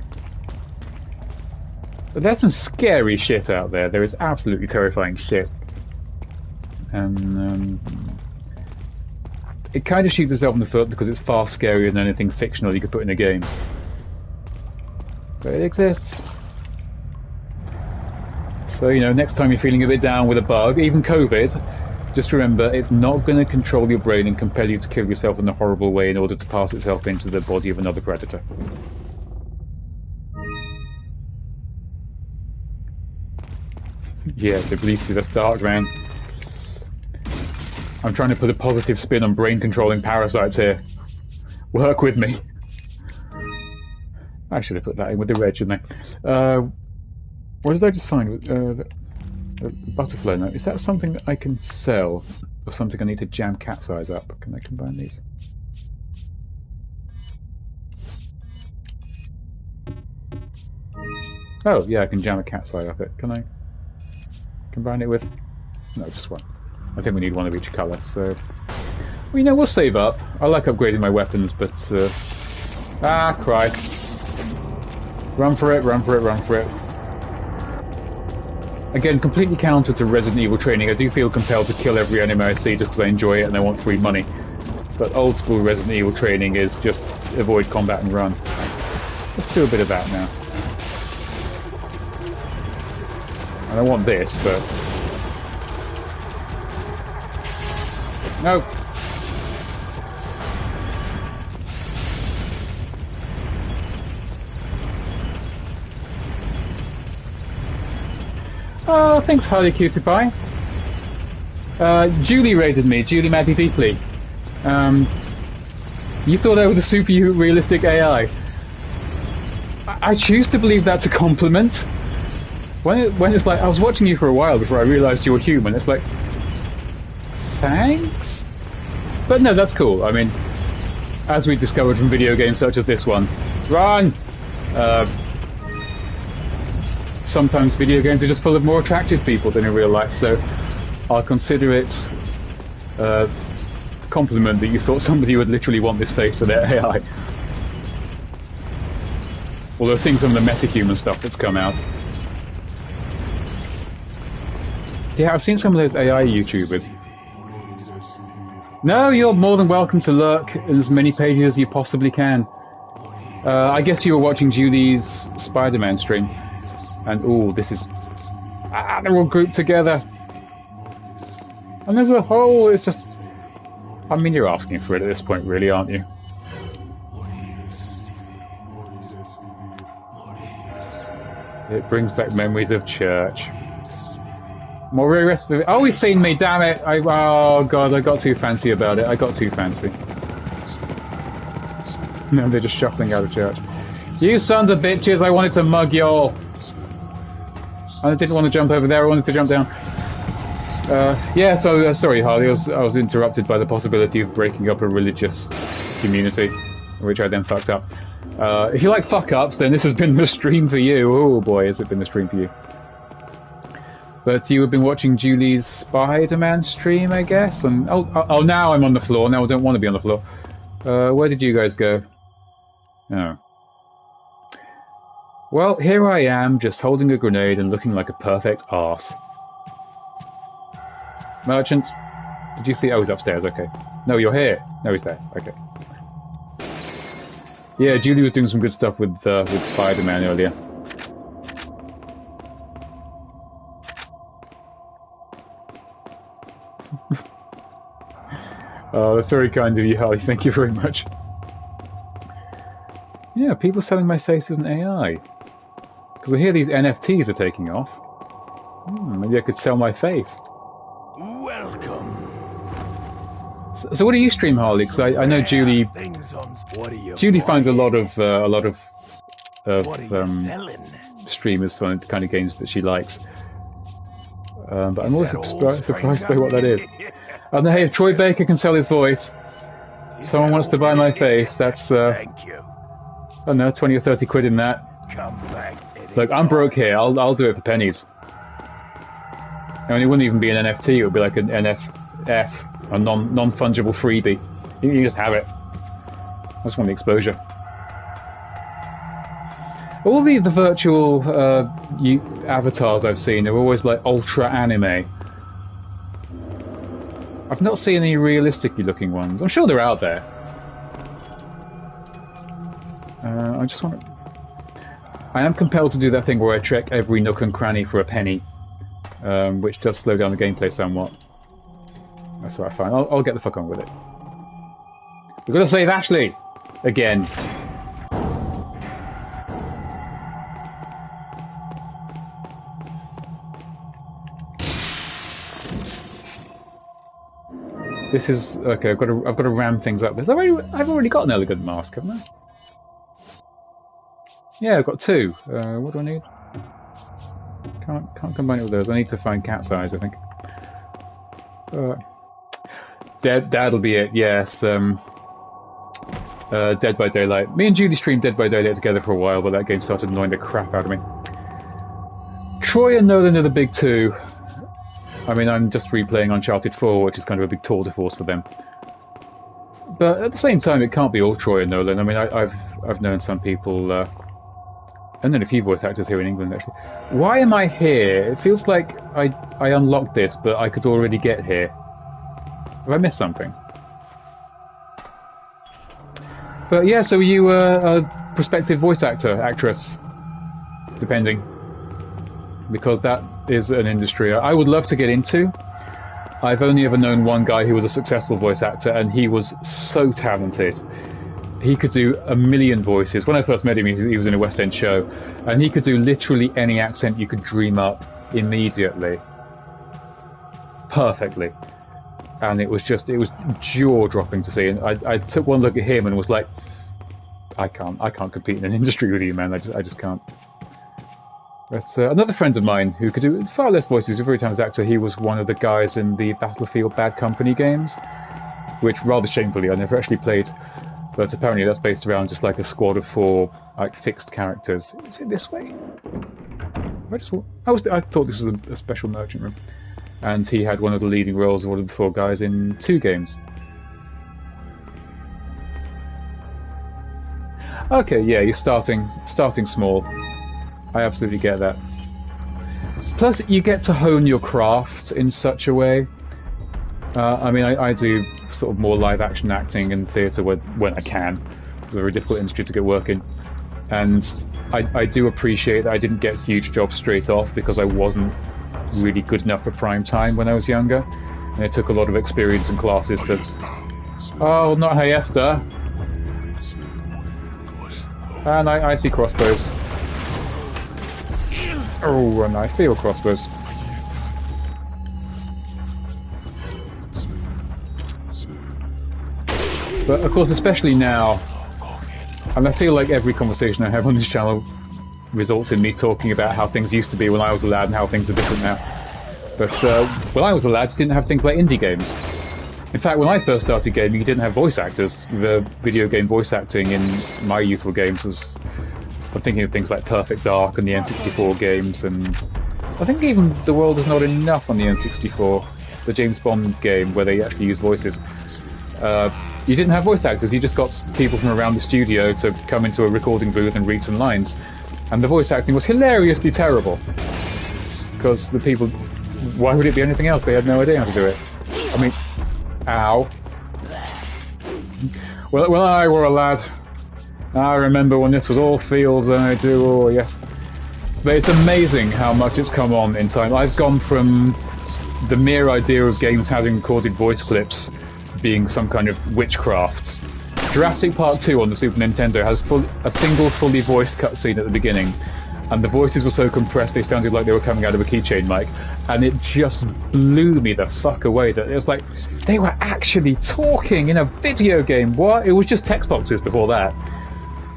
But there's some scary shit out there. There is absolutely terrifying shit. And it kind of shoots itself in the foot because it's far scarier than anything fictional you could put in a game. But it exists. So, you know, next time you're feeling a bit down with a bug, even COVID, just remember it's not going to control your brain and compel you to kill yourself in a horrible way in order to pass itself into the body of another predator. Yeah, Tbilisi, that's dark, man. I'm trying to put a positive spin on brain-controlling parasites here. Work with me. I should have put that in with the red, shouldn't I? What did I just find? The butterfly note. Is that something that I can sell? Or something I need to jam cat size up? Can I combine these? Oh, yeah, I can jam a cat size up it. Can I combine it with... No, just one. I think we need one of each colour, so... Well, you know, we'll save up. I like upgrading my weapons, but... Ah, Christ. Run for it, run for it, run for it. Again, completely counter to Resident Evil training. I do feel compelled to kill every enemy I see just because I enjoy it and I want free money. But old school Resident Evil training is just avoid combat and run. Let's do a bit of that now. I don't want this, but... No! Oh, thanks, Harley Cutie Pie. Julie rated me, Julie Maddie Deeply. You thought I was a super realistic AI. I choose to believe that's a compliment. When it's like, I was watching you for a while before I realised you were human, it's like, thanks? But no, that's cool. I mean, as we discovered from video games such as this one, run! Sometimes video games are just full of more attractive people than in real life, so I'll consider it a compliment that you thought somebody would literally want this face for their AI. Although seeing some of the metahuman stuff that's come out. Yeah, I've seen some of those AI YouTubers. No, you're more than welcome to lurk in as many pages as you possibly can. I guess you were watching Julie's Spider-Man stream. And ooh, this is... Ah, they're all grouped together. And there's a hole, it's just... I mean, you're asking for it at this point, really, aren't you? It brings back memories of church. More recipe. Oh, he's seen me, damn it! Oh god, I got too fancy about it. I got too fancy. No, they're just shuffling out of church. You sons of bitches, I wanted to mug y'all. I didn't want to jump over there, I wanted to jump down. Yeah, so, sorry Harley, I was interrupted by the possibility of breaking up a religious community, which I then fucked up. If you like fuck-ups, then this has been the stream for you. Oh boy, has it been the stream for you. But you have been watching Julie's Spider-Man stream, I guess? And oh, now I'm on the floor, now I don't want to be on the floor. Where did you guys go? Oh. Well, here I am, just holding a grenade and looking like a perfect arse. Merchant, did you see? Oh, he's upstairs, okay. No, you're here. No, he's there, okay. Yeah, Julie was doing some good stuff with Spider-Man earlier. Oh, that's very kind of you, Harley. Thank you very much. Yeah, people selling my face as an AI. Because I hear these NFTs are taking off. Maybe I could sell my face. Welcome. So what do you stream, Harley? Because I know Julie. Julie finds a lot of streamers for the kind of games that she likes. But I'm always surprised by what that is. I don't know, hey, if Troy Baker can sell his voice, someone wants to buy my face, that's, Thank you. I don't know, 20 or 30 quid in that. Come back. Look, I'm broke here, I'll do it for pennies. I mean, it wouldn't even be an NFT, it would be like an NFF, a non-fungible freebie. You can just have it. I just want the exposure. All the virtual avatars I've seen are always like ultra anime. I've not seen any realistically looking ones. I'm sure they're out there. I just want to... I am compelled to do that thing where I check every nook and cranny for a penny, which does slow down the gameplay somewhat. That's alright, fine. I'll get the fuck on with it. We've got to save Ashley! Again. This is okay. I've got to ram things up. I've already got an elegant mask, haven't I? Yeah, I've got two. What do I need? Can't combine it with those. I need to find cat's eyes, I think. Dad'll be it. Yes. Dead by Daylight. Me and Julie streamed Dead by Daylight together for a while, but that game started annoying the crap out of me. Troy and Nolan are the big two. I mean, I'm just replaying Uncharted 4, which is kind of a big tour de force for them. But at the same time, it can't be all Troy and Nolan. I mean, I've known some people, and then a few voice actors here in England, actually. Why am I here? It feels like I unlocked this, but I could already get here. Have I missed something? But yeah, so you a prospective voice actress, depending. Because that is an industry I would love to get into. I've only ever known one guy who was a successful voice actor, and he was so talented. He could do a million voices. When I first met him, he was in a West End show, and he could do literally any accent you could dream up immediately. Perfectly. And it was jaw-dropping to see. And I took one look at him and was like, I can't compete in an industry with you, man. I just can't. But another friend of mine who could do far less voices, a very talented actor, he was one of the guys in the Battlefield Bad Company games, which rather shamefully I never actually played, but apparently that's based around just like a squad of 4 like fixed characters. Is it this way? I thought this was a special merchant room, and he had one of the leading roles of one of the 4 guys in 2 games. Okay, yeah, you're starting small. I absolutely get that. Plus, you get to hone your craft in such a way. I mean, I do sort of more live-action acting and theatre when I can. It's a very difficult industry to get work in. And I do appreciate that I didn't get huge jobs straight off because I wasn't really good enough for prime time when I was younger. And it took a lot of experience and classes to... Oh, not Hayesta! And I see crossbows. Oh, and I feel crossbows. But of course, especially now, and I feel like every conversation I have on this channel results in me talking about how things used to be when I was a lad and how things are different now. But when I was a lad, you didn't have things like indie games. In fact, when I first started gaming, you didn't have voice actors. The video game voice acting in my youthful games was... I'm thinking of things like Perfect Dark and the N64 games, and I think even The World Is Not Enough on the N64, the James Bond game where they actually use voices. You didn't have voice actors, you just got people from around the studio to come into a recording booth and read some lines. And the voice acting was hilariously terrible. Because the people... Why would it be anything else? They had no idea how to do it. I mean... Ow. Well, when I were a lad, I remember when this was all fields and I do... Oh, yes. But it's amazing how much it's come on in time. I've gone from the mere idea of games having recorded voice clips being some kind of witchcraft. Jurassic Park 2 on the Super Nintendo has a single fully voiced cutscene at the beginning, and the voices were so compressed they sounded like they were coming out of a keychain mic, and it just blew me the fuck away that it was like, they were actually talking in a video game. What? It was just text boxes before that.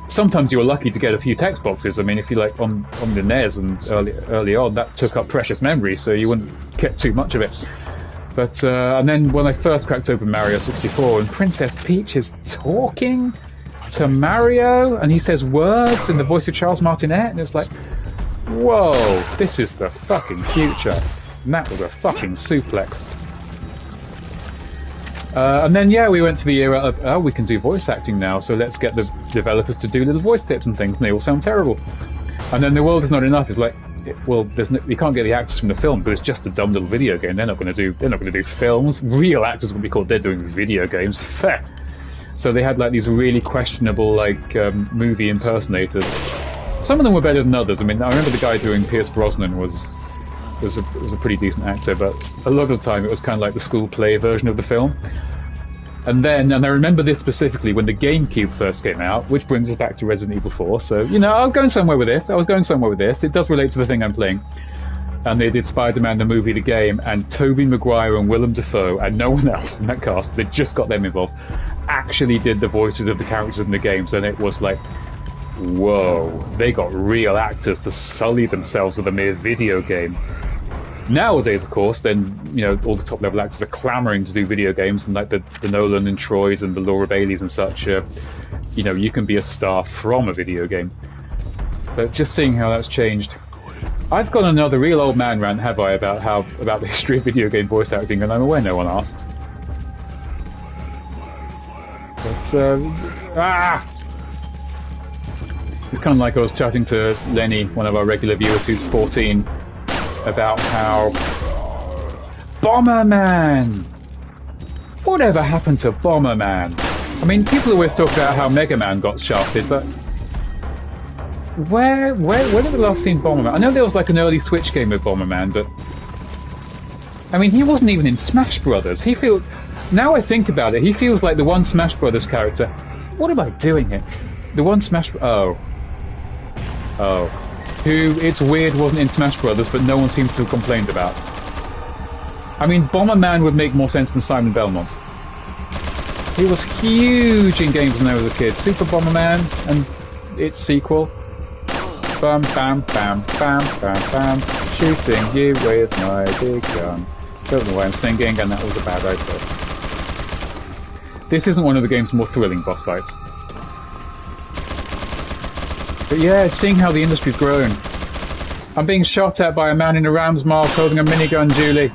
Sometimes you were lucky to get a few text boxes. I mean, if you like on the NES and early on, that took up precious memory, so you wouldn't get too much of it. But and then when I first cracked open Mario 64 and Princess Peach is talking to Mario and he says words in the voice of Charles Martinet, and it's like, whoa, this is the fucking future. And that was a fucking suplex. And then, yeah, we went to the era of, oh, we can do voice acting now, so let's get the developers to do little voice clips and things, and they all sound terrible. And then the world is not enough. It's like, well, you can't get the actors from the film, but it's just a dumb little video game. They're not going to do films. Real actors would be called. They're doing video games. Fair. So they had like these really questionable like movie impersonators. Some of them were better than others. I mean, I remember the guy doing Pierce Brosnan was a pretty decent actor, but a lot of the time it was kind of like the school play version of the film. And I remember this specifically when the GameCube first came out, which brings us back to Resident Evil 4. So, you know, I was going somewhere with this. It does relate to the thing I'm playing. And they did Spider-Man, the movie, the game, and Tobey Maguire and Willem Dafoe, and no one else in that cast, they just got them involved, actually did the voices of the characters in the games, and it was like, whoa, they got real actors to sully themselves with a mere video game. Nowadays, of course, then, you know, all the top-level actors are clamouring to do video games, and like the Nolan and Troys and the Laura Baileys and such, you know, you can be a star from a video game. But just seeing how that's changed. I've got another real old man rant, have I, about the history of video game voice acting, and I'm aware no one asked. But, it's kind of like I was chatting to Lenny, one of our regular viewers who's 14, about how Bomberman! Whatever happened to Bomberman? I mean, people always talk about how Mega Man got shafted, but where did we last seen Bomberman? I know there was like an early Switch game with Bomberman, but I mean, he wasn't even in Smash Brothers. Now I think about it, he feels like the one Smash Brothers character. What am I doing here? The one Smash... Oh. Who, it's weird, wasn't in Smash Brothers, but no one seems to have complained about. I mean, Bomberman would make more sense than Simon Belmont. He was huge in games when I was a kid. Super Bomberman and its sequel. Bam, bam, bam, bam, bam, bam. Shooting you with my big gun. Don't know why I'm singing, and that was a bad idea. This isn't one of the game's more thrilling boss fights. But yeah, seeing how the industry's grown. I'm being shot at by a man in a ram's mask holding a minigun, Julie.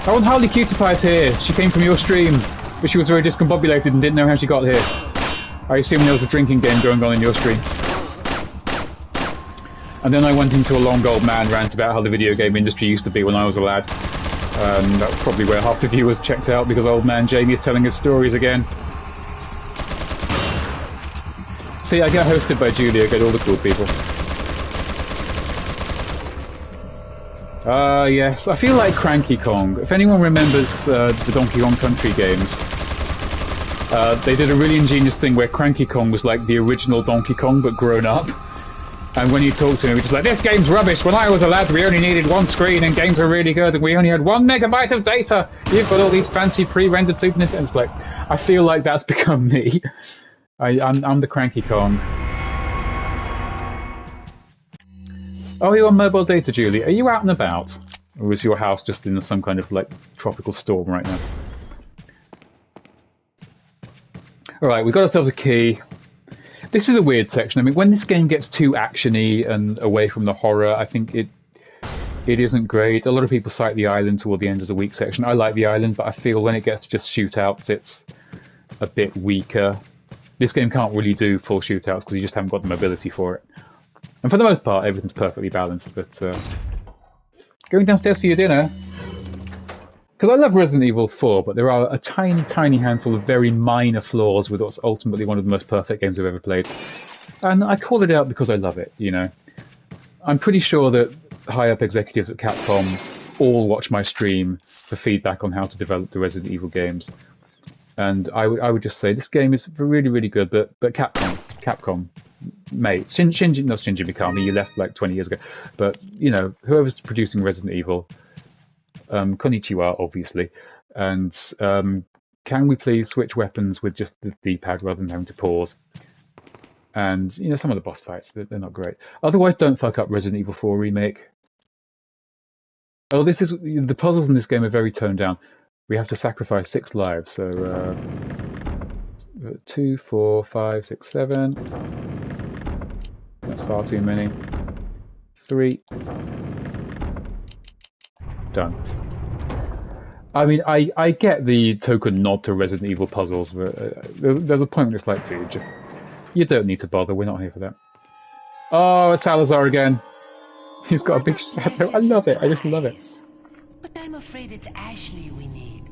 I want Harley Cutie Pie's here. She came from your stream, but she was very discombobulated and didn't know how she got here. I assume there was a drinking game going on in your stream. And then I went into a long old man rant about how the video game industry used to be when I was a lad. And that's probably where half the viewers checked out, because old man Jamie is telling his stories again. See, I get hosted by Julie, I get all the cool people. Yes, I feel like Cranky Kong. If anyone remembers the Donkey Kong Country games, they did a really ingenious thing where Cranky Kong was like the original Donkey Kong, but grown up. And when you talk to him, he's just like, this game's rubbish. When I was a lad, we only needed one screen and games were really good, and we only had 1 megabyte of data. You've got all these fancy pre-rendered Super Nintendo. It's like, I feel like that's become me. I'm the Cranky Kong. Oh, you're on mobile data, Julie. Are you out and about? Or is your house just in some kind of, like, tropical storm right now? Alright, we got ourselves a key. This is a weird section. I mean, when this game gets too actiony and away from the horror, I think it isn't great. A lot of people cite the island toward the end as a weak section. I like the island, but I feel when it gets to just shootouts, it's a bit weaker. This game can't really do full shootouts because you just haven't got the mobility for it. And for the most part, everything's perfectly balanced. But going downstairs for your dinner. Because I love Resident Evil 4, but there are a tiny, tiny handful of very minor flaws with what's ultimately one of the most perfect games I've ever played. And I call it out because I love it, you know. I'm pretty sure that high-up executives at Capcom all watch my stream for feedback on how to develop the Resident Evil games. And I would just say this game is really, really good, but Capcom, mate, Shinji, not Shinji Mikami, you left like 20 years ago, but, you know, whoever's producing Resident Evil, konnichiwa, obviously, and can we please switch weapons with just the D-pad rather than having to pause? And, you know, some of the boss fights, they're not great. Otherwise, don't fuck up Resident Evil 4 Remake. Oh, the puzzles in this game are very toned down. We have to sacrifice 6 lives, so 2, 4, 5, 6, 7. That's far too many. 3. Done. I mean, I get the token nod to Resident Evil puzzles, but there's a point where it's like, dude, just... You don't need to bother, we're not here for that. Oh, it's Salazar again. He's got a big shadow. I love it, I just love it. But I'm afraid it's Ashley we need.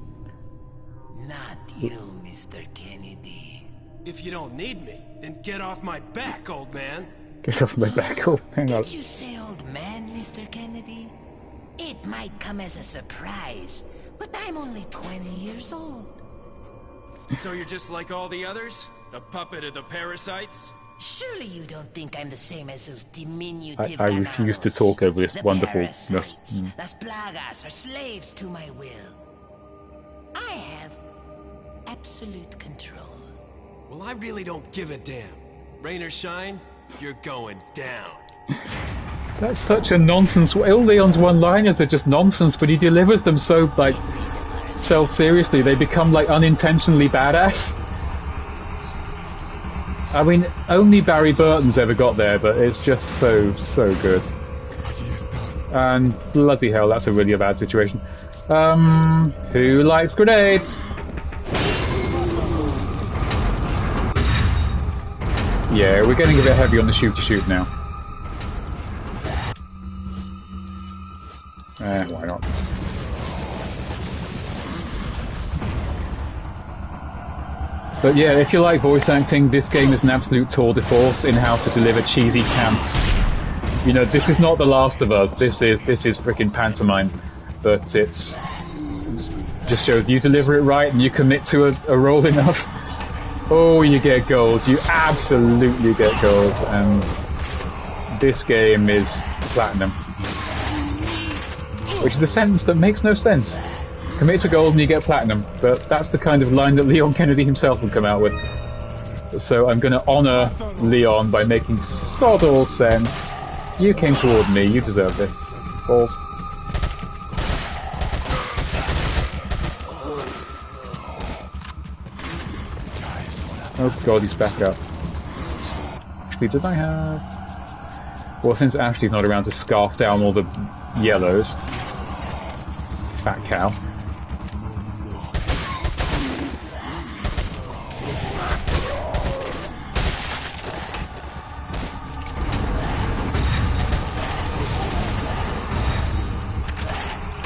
Not you, Mr. Kennedy. If you don't need me, then get off my back, old man. Get off my back, old man. Did you say old man, Mr. Kennedy? It might come as a surprise, but I'm only 20 years old. So you're just like all the others? A puppet of the parasites? Surely you don't think I'm the same as those diminutive I refuse to ganados. talk over this The wonderfulness. parasites, Las plagas are slaves to my will. I have absolute control. Well, I really don't give a damn. Rain or shine, you're going down. That's such a nonsense. All Leon's one-liners are just nonsense, but he delivers them so, like, self-seriously. They become, like, unintentionally badass. I mean, only Barry Burton's ever got there, but it's just so good. And bloody hell, that's a really bad situation. Who likes grenades? Yeah, we're getting a bit heavy on the shoot now. Why not? But yeah, if you like voice acting, this game is an absolute tour de force in how to deliver cheesy camp. You know, this is not The Last of Us. This is freaking pantomime, but it's just shows you deliver it right and you commit to a role enough. Oh, you get gold. You absolutely get gold, and this game is platinum, which is a sentence that makes no sense. Commit to gold and you get platinum, but that's the kind of line that Leon Kennedy himself would come out with. So I'm going to honour Leon by making sod all sense. You came toward me, you deserve this. Balls. Oh god, he's back up. Actually, did I have... Well, since Ashley's not around to scarf down all the yellows. Fat cow.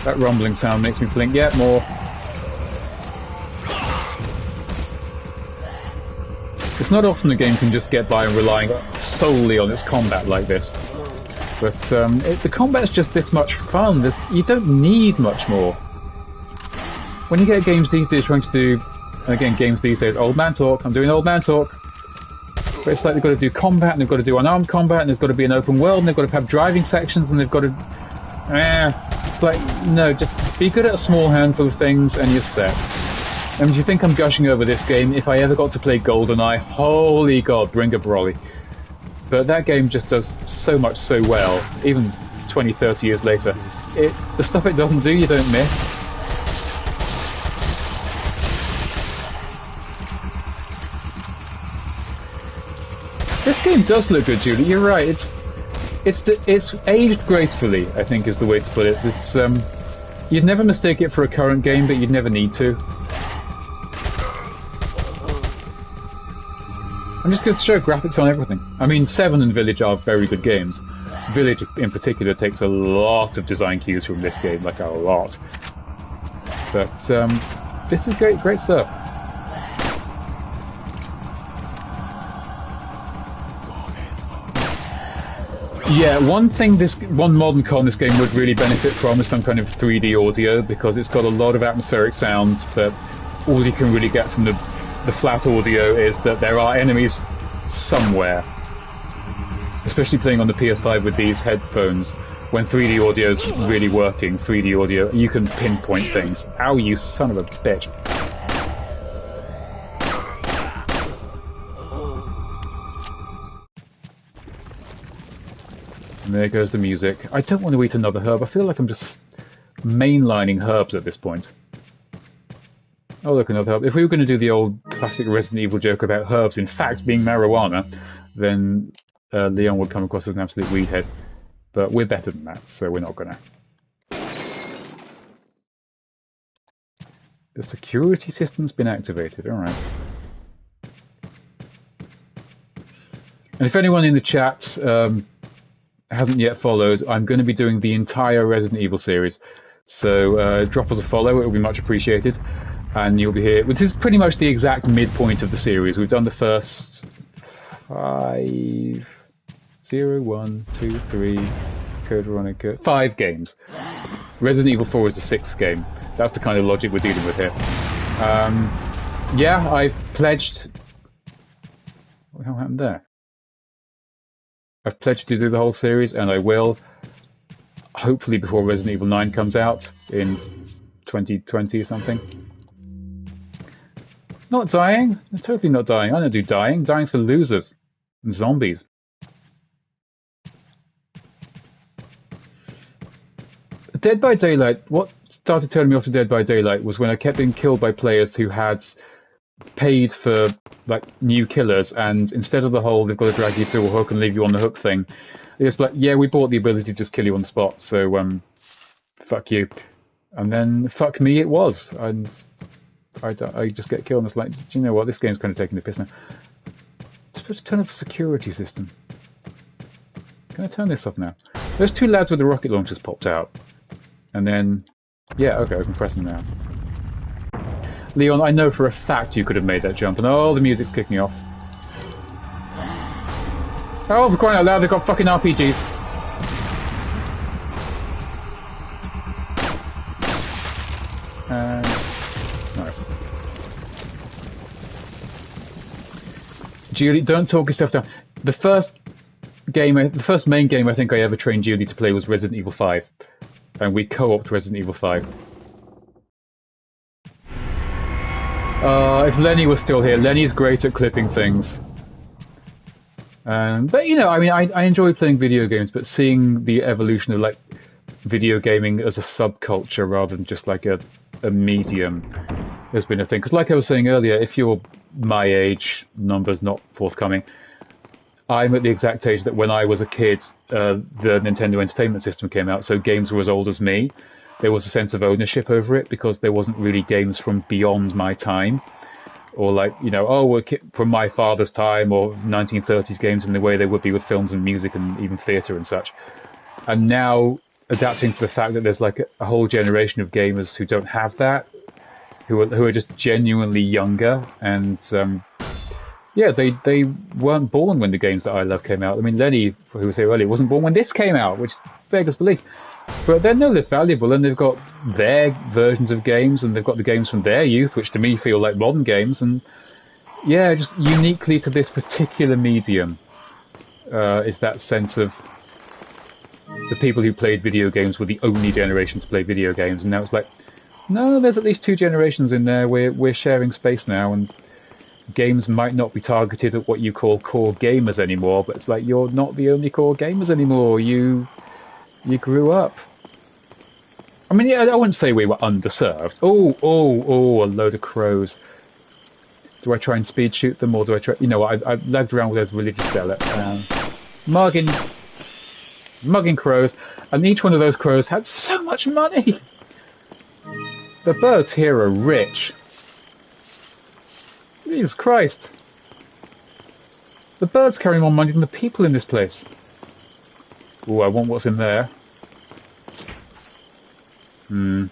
That rumbling sound makes me think, yeah, more. It's not often a game can just get by and relying solely on its combat like this. But the combat's just this much fun. You don't need much more. When you get games these days trying to do, and again, games these days, old man talk, I'm doing old man talk. But it's like they've got to do combat, and they've got to do unarmed combat, and there's got to be an open world, and they've got to have driving sections, and they've got to... It's like, no, just be good at a small handful of things, and you're set. And do you think I'm gushing over this game? If I ever got to play GoldenEye, holy god, bring a brolly. But that game just does so much so well, even 20, 30 years later. The stuff it doesn't do, you don't miss. This game does look good, Julie, you're right. It's aged gracefully, I think is the way to put it. You'd never mistake it for a current game, but you'd never need to. I'm just going to show graphics on everything. I mean, 7 and Village are very good games. Village, in particular, takes a lot of design cues from this game, like a lot. But this is great stuff. Yeah, one modern con this game would really benefit from is some kind of 3D audio, because it's got a lot of atmospheric sounds, but all you can really get from the flat audio is that there are enemies somewhere. Especially playing on the PS5 with these headphones, when 3D audio is really working, 3D audio, you can pinpoint things. Ow, you son of a bitch. And there goes the music. I don't want to eat another herb. I feel like I'm just mainlining herbs at this point. Oh, look, another herb. If we were going to do the old classic Resident Evil joke about herbs in fact being marijuana, then Leon would come across as an absolute weed head. But we're better than that, so we're not gonna. The security system's been activated, alright. And if anyone in the chat hasn't yet followed, I'm going to be doing the entire Resident Evil series. So drop us a follow, it will be much appreciated. And you'll be here. This is pretty much the exact midpoint of the series. We've done the first 5... 0, 1, 2, 3, Code Veronica, 5 games. Resident Evil 4 is the 6th game. That's the kind of logic we're dealing with here. Yeah, I've pledged... What the hell happened there? I've pledged to do the whole series, and I will. Hopefully before Resident Evil 9 comes out in 2020 or something. Not dying? I'm totally not dying. I don't do dying. Dying's for losers and zombies. Dead by Daylight, what started turning me off to Dead by Daylight was when I kept being killed by players who had paid for like new killers, and instead of the whole they've got to drag you to a hook and leave you on the hook thing, they just like, yeah, we bought the ability to just kill you on the spot, so fuck you. And then fuck me it was, and I just get killed, and it's like, do you know what, this game's kind of taking the piss now. I'm supposed to turn off the security system. Can I turn this off now? Those 2 lads with the rocket launchers popped out. And then, yeah, okay, I can press them now. Leon, I know for a fact you could have made that jump, and oh, the music's kicking off. Oh, for crying out loud, they've got fucking RPGs. Nice. Julie, don't talk yourself down. The first main game I think I ever trained Julie to play was Resident Evil 5. And we co-opted Resident Evil 5. If Lenny was still here, Lenny's great at clipping things. But you know, I mean, I enjoy playing video games, but seeing the evolution of like video gaming as a subculture rather than just like a medium has been a thing. Because like I was saying earlier, if you're my age, numbers not forthcoming, I'm at the exact age that when I was a kid, the Nintendo Entertainment System came out, so games were as old as me. There was a sense of ownership over it, because there wasn't really games from beyond my time. Or like, you know, oh, we're from my father's time, or 1930s games in the way they would be with films and music and even theatre and such. And now, adapting to the fact that there's like a whole generation of gamers who don't have that, who are just genuinely younger, and yeah, they weren't born when the games that I love came out. I mean, Lenny, who was here earlier, wasn't born when this came out, which beggars belief. But they're no less valuable, and they've got their versions of games, and they've got the games from their youth, which to me feel like modern games. And yeah, just uniquely to this particular medium is that sense of the people who played video games were the only generation to play video games, and now it's like, no, there's at least 2 generations in there. We're sharing space now, and games might not be targeted at what you call core gamers anymore, but it's like, you're not the only core gamers anymore. You grew up. I mean, yeah, I wouldn't say we were underserved. Oh, a load of crows. Do I try and speed shoot them, or do I try... You know what, I've lagged around with those religious zealots. Mugging crows, and each one of those crows had so much money! The birds here are rich. Jesus Christ. The birds carry more money than the people in this place. Ooh, I want what's in there. With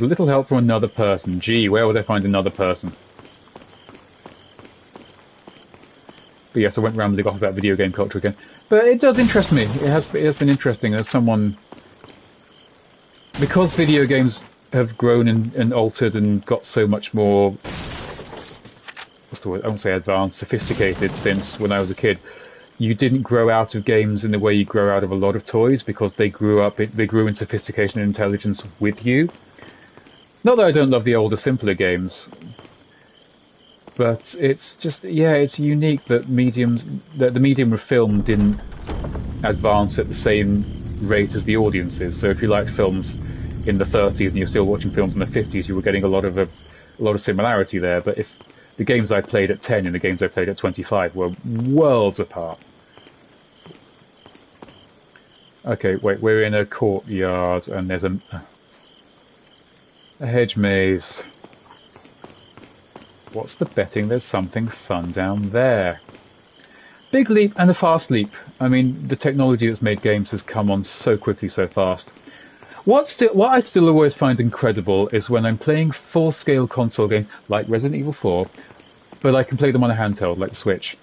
a little help from another person. Gee, where would I find another person? But yes, I went rambling off about video game culture again. But it does interest me. It has been interesting as someone... Because video games have grown and altered and got so much more... What's the word? I won't say advanced, sophisticated since when I was a kid. You didn't grow out of games in the way you grow out of a lot of toys because they grew in sophistication and intelligence with you. Not that I don't love the older, simpler games. But it's just, yeah, it's unique that the medium of film didn't advance at the same rate as the audiences. So if you liked films in the 30s and you're still watching films in the 50s, you were getting a lot of similarity there. But if the games I played at 10 and the games I played at 25 were worlds apart. Okay, wait, we're in a courtyard and there's a hedge maze. What's the betting there's something fun down there? Big leap and a fast leap. I mean, the technology that's made games has come on so quickly, so fast. What I still always find incredible is when I'm playing full-scale console games like Resident Evil 4, but I can play them on a handheld, like the Switch.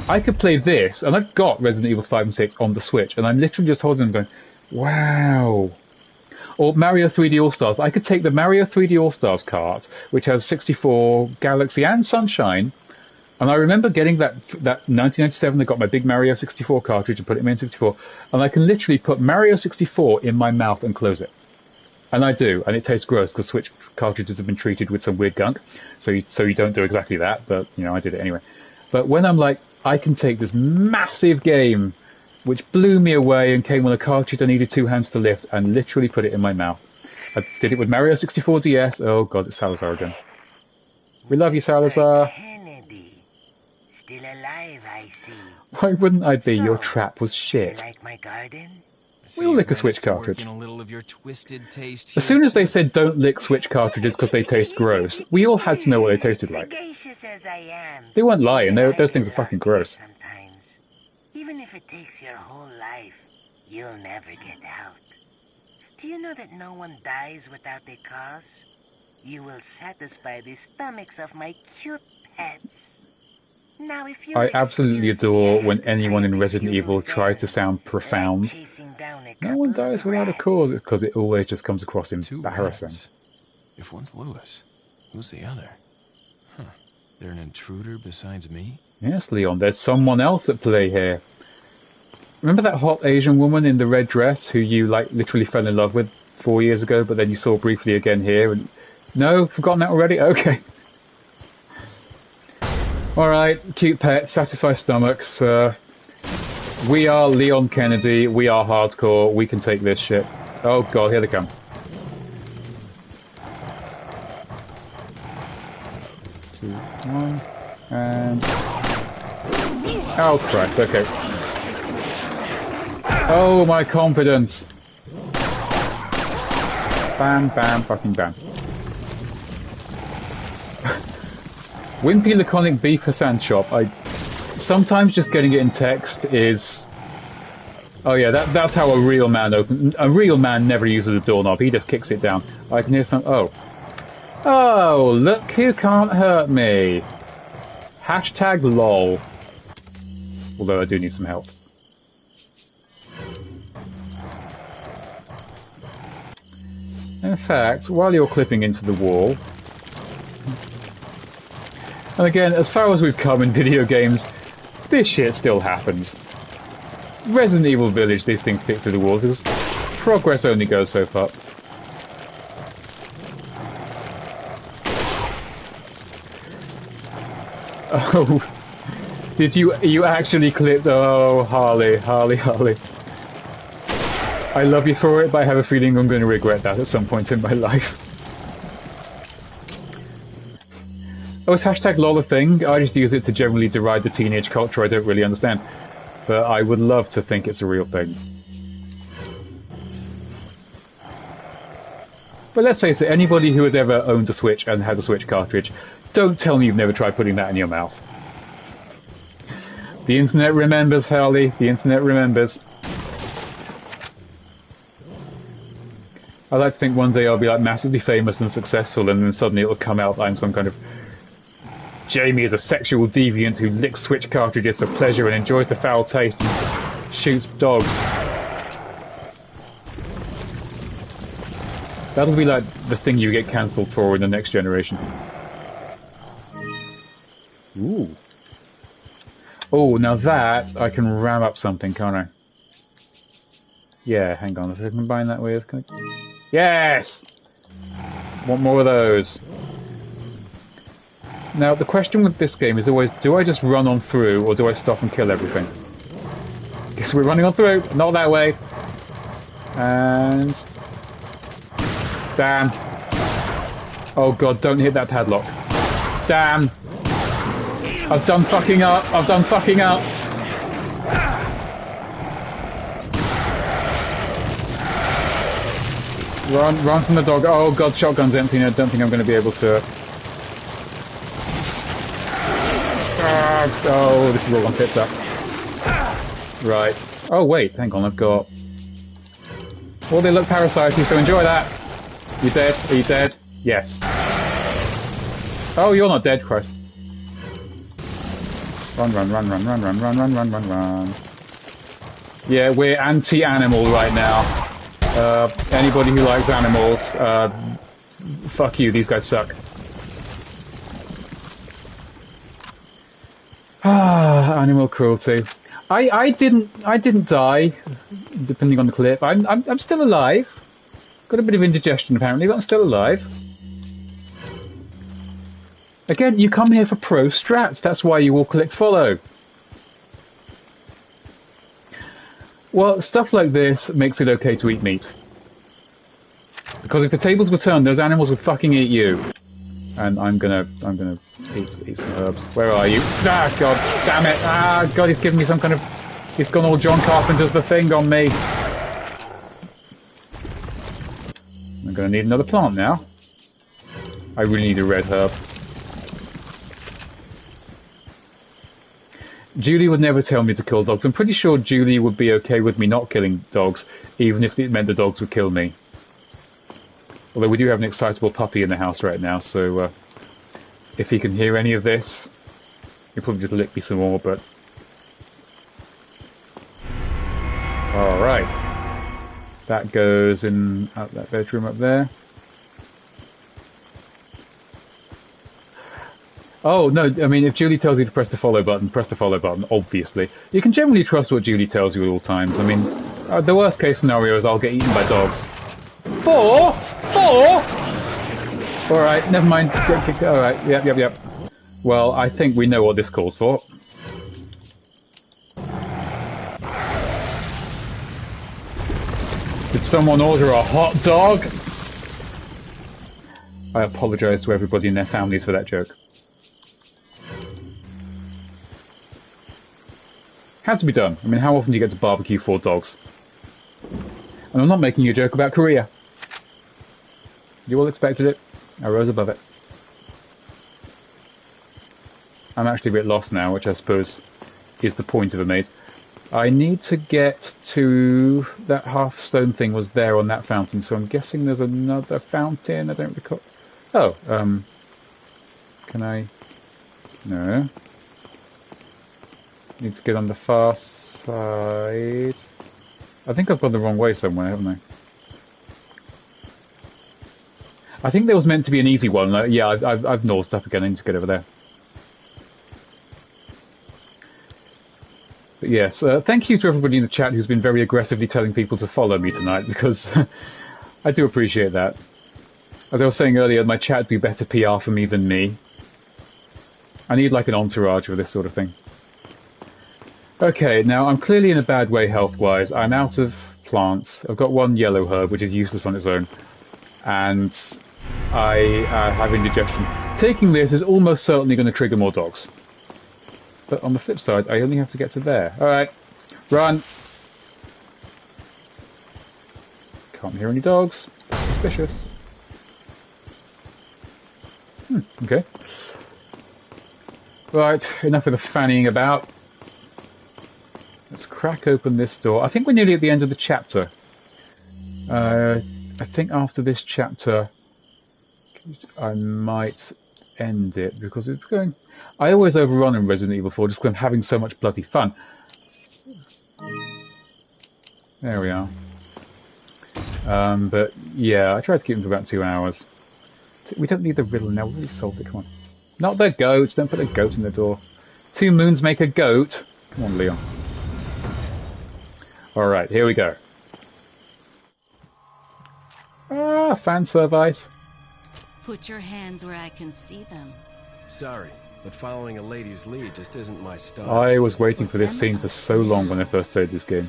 I could play this, and I've got Resident Evil 5 and 6 on the Switch, and I'm literally just holding them going, wow. Or Mario 3D All-Stars. I could take the Mario 3D All-Stars cart, which has 64, Galaxy and Sunshine, and I remember getting that 1997, I got my big Mario 64 cartridge and put it in 64, and I can literally put Mario 64 in my mouth and close it. And I do, and it tastes gross because Switch cartridges have been treated with some weird gunk, so you don't do exactly that, but, you know, I did it anyway. But when I'm like, I can take this massive game, which blew me away and came on a cartridge I needed 2 hands to lift, and literally put it in my mouth. I did it with Mario 64 DS. Oh god, it's Salazar again. We love you, Salazar. Kennedy. Still alive, I see. Why wouldn't I be? Your trap was shit. You like my garden? We'll lick a Switch cartridge. A little of your twisted taste As soon as they said don't lick Switch cartridges because they taste gross, we all had to know what they tasted like. Sagacious as I am, They weren't lying, those things are fucking gross. sometimes. Even if it takes your whole life, you'll never get out. Do you know that no one dies without a cause? You will satisfy the stomachs of my cute pets. Now, if you I absolutely adore when anyone in Resident Evil tries to sound profound. No one dies without a cause, because it always just comes across embarrassing. If one's Lewis, who's the other? Huh. They're an intruder besides me? Yes, Leon, there's someone else at play here. Remember that hot Asian woman in the red dress who you, like, literally fell in love with 4 years ago, but then you saw briefly again here? And no? Forgotten that already? Okay. Alright, cute pets, satisfy stomachs. We are Leon Kennedy, we are hardcore, we can take this shit. Oh god, here they come. Two, one, and... Oh Christ, okay. Oh, my confidence! Bam, bam, fucking bam. Wimpy Laconic Beef Hassan Shop. Sometimes just getting it in text is... Oh yeah, that's how a real man opens... A real man never uses a doorknob, he just kicks it down. I can hear some... Oh. Oh, look who can't hurt me. Hashtag lol. Although I do need some help. In fact, while you're clipping into the wall... And again, as far as we've come in video games, this shit still happens. Resident Evil Village, these things stick through the walls, because progress only goes so far. Oh, did you actually clipped? Oh, Harley. I love you for it, but I have a feeling I'm going to regret that at some point in my life. Oh, is hashtag lol a thing? I just use it to generally deride the teenage culture I don't really understand. But I would love to think it's a real thing. But let's face it, anybody who has ever owned a Switch and had a Switch cartridge, Don't tell me you've never tried putting that in your mouth. The internet remembers, Harley. The internet remembers. I like to think one day I'll be like massively famous and successful, and then suddenly it'll come out that I'm some kind of Jamie is a sexual deviant who licks Switch cartridges for pleasure and enjoys the foul taste and shoots dogs. That'll be like the thing you get cancelled for in the next generation. Ooh. Oh, now that I can ram up something, can't I? Yeah, hang on. If I combine that with... Yes! Want more of those. Now, the question with this game is always, do I just run on through, or do I stop and kill everything? Guess we're running on through. Not that way. And... Damn. Oh god, don't hit that padlock. Damn. I've done fucking up. I've done fucking up. Run from the dog. Oh god, shotgun's empty and I don't think I'm going to be able to... Oh, this is all on tits up. Right. Oh wait, hang on, I've got... Oh, they look parasitey, so enjoy that. You dead? Are you dead? Yes. Oh, you're not dead, Christ. Run, run, run, run, run, run, run, run, run, run, run. Yeah, we're anti-animal right now. Anybody who likes animals, fuck you, these guys suck. Ah, animal cruelty. I didn't die, depending on the clip. I'm still alive. Got a bit of indigestion apparently, but I'm still alive. Again, you come here for pro strats. That's why you all clicked follow. Well, stuff like this makes it okay to eat meat. Because if the tables were turned, those animals would fucking eat you. And I'm gonna eat some herbs. Where are you? Ah, god, damn it! Ah, god, he's giving me some kind of... He's gone all John Carpenter's The Thing on me. I'm gonna need another plant now. I really need a red herb. Julie would never tell me to kill dogs. I'm pretty sure Julie would be okay with me not killing dogs, even if it meant the dogs would kill me. Although we do have an excitable puppy in the house right now, so if he can hear any of this, he'll probably just lick me some more, but... Alright. That goes in out that bedroom up there. Oh, no, I mean, if Julie tells you to press the follow button, obviously. You can generally trust what Julie tells you at all times. I mean, the worst case scenario is I'll get eaten by dogs. Four? Alright, never mind. Alright, yep. Well, I think we know what this calls for. Did someone order a hot dog? I apologise to everybody and their families for that joke. Had to be done. I mean, how often do you get to barbecue 4 dogs? And I'm not making you a joke about Korea. You all expected it. I rose above it. I'm actually a bit lost now, which I suppose is the point of a maze. I need to get to... That half stone thing was there on that fountain, so I'm guessing there's another fountain. I don't recall... Oh, can I... No. Need to get on the far side. I think I've gone the wrong way somewhere, haven't I? I think there was meant to be an easy one. Like, yeah, I've nosed up again. I need to get over there. But yes, thank you to everybody in the chat who's been very aggressively telling people to follow me tonight, because I do appreciate that. As I was saying earlier, my chat do better PR for me than me. I need like an entourage for this sort of thing. Okay, now I'm clearly in a bad way health-wise. I'm out of plants. I've got one yellow herb, which is useless on its own. And I have indigestion. Taking this is almost certainly going to trigger more dogs. But on the flip side, I only have to get to there. Alright, run! Can't hear any dogs. Suspicious. Okay. Right, enough of the fannying about. Let's crack open this door. I think we're nearly at the end of the chapter. I think after this chapter I might end it because it's going... I always overrun in Resident Evil 4 just because I'm having so much bloody fun. There we are. But yeah, I tried to keep them for about 2 hours. We don't need the riddle now, we already solved it, come on. Not the goat, don't put a goat in the door. 2 moons make a goat. Come on, Leon. Alright, here we go. Ah, fan service. Put your hands where I can see them. Sorry, but following a lady's lead just isn't my style. I was waiting for this scene for so long when I first played this game.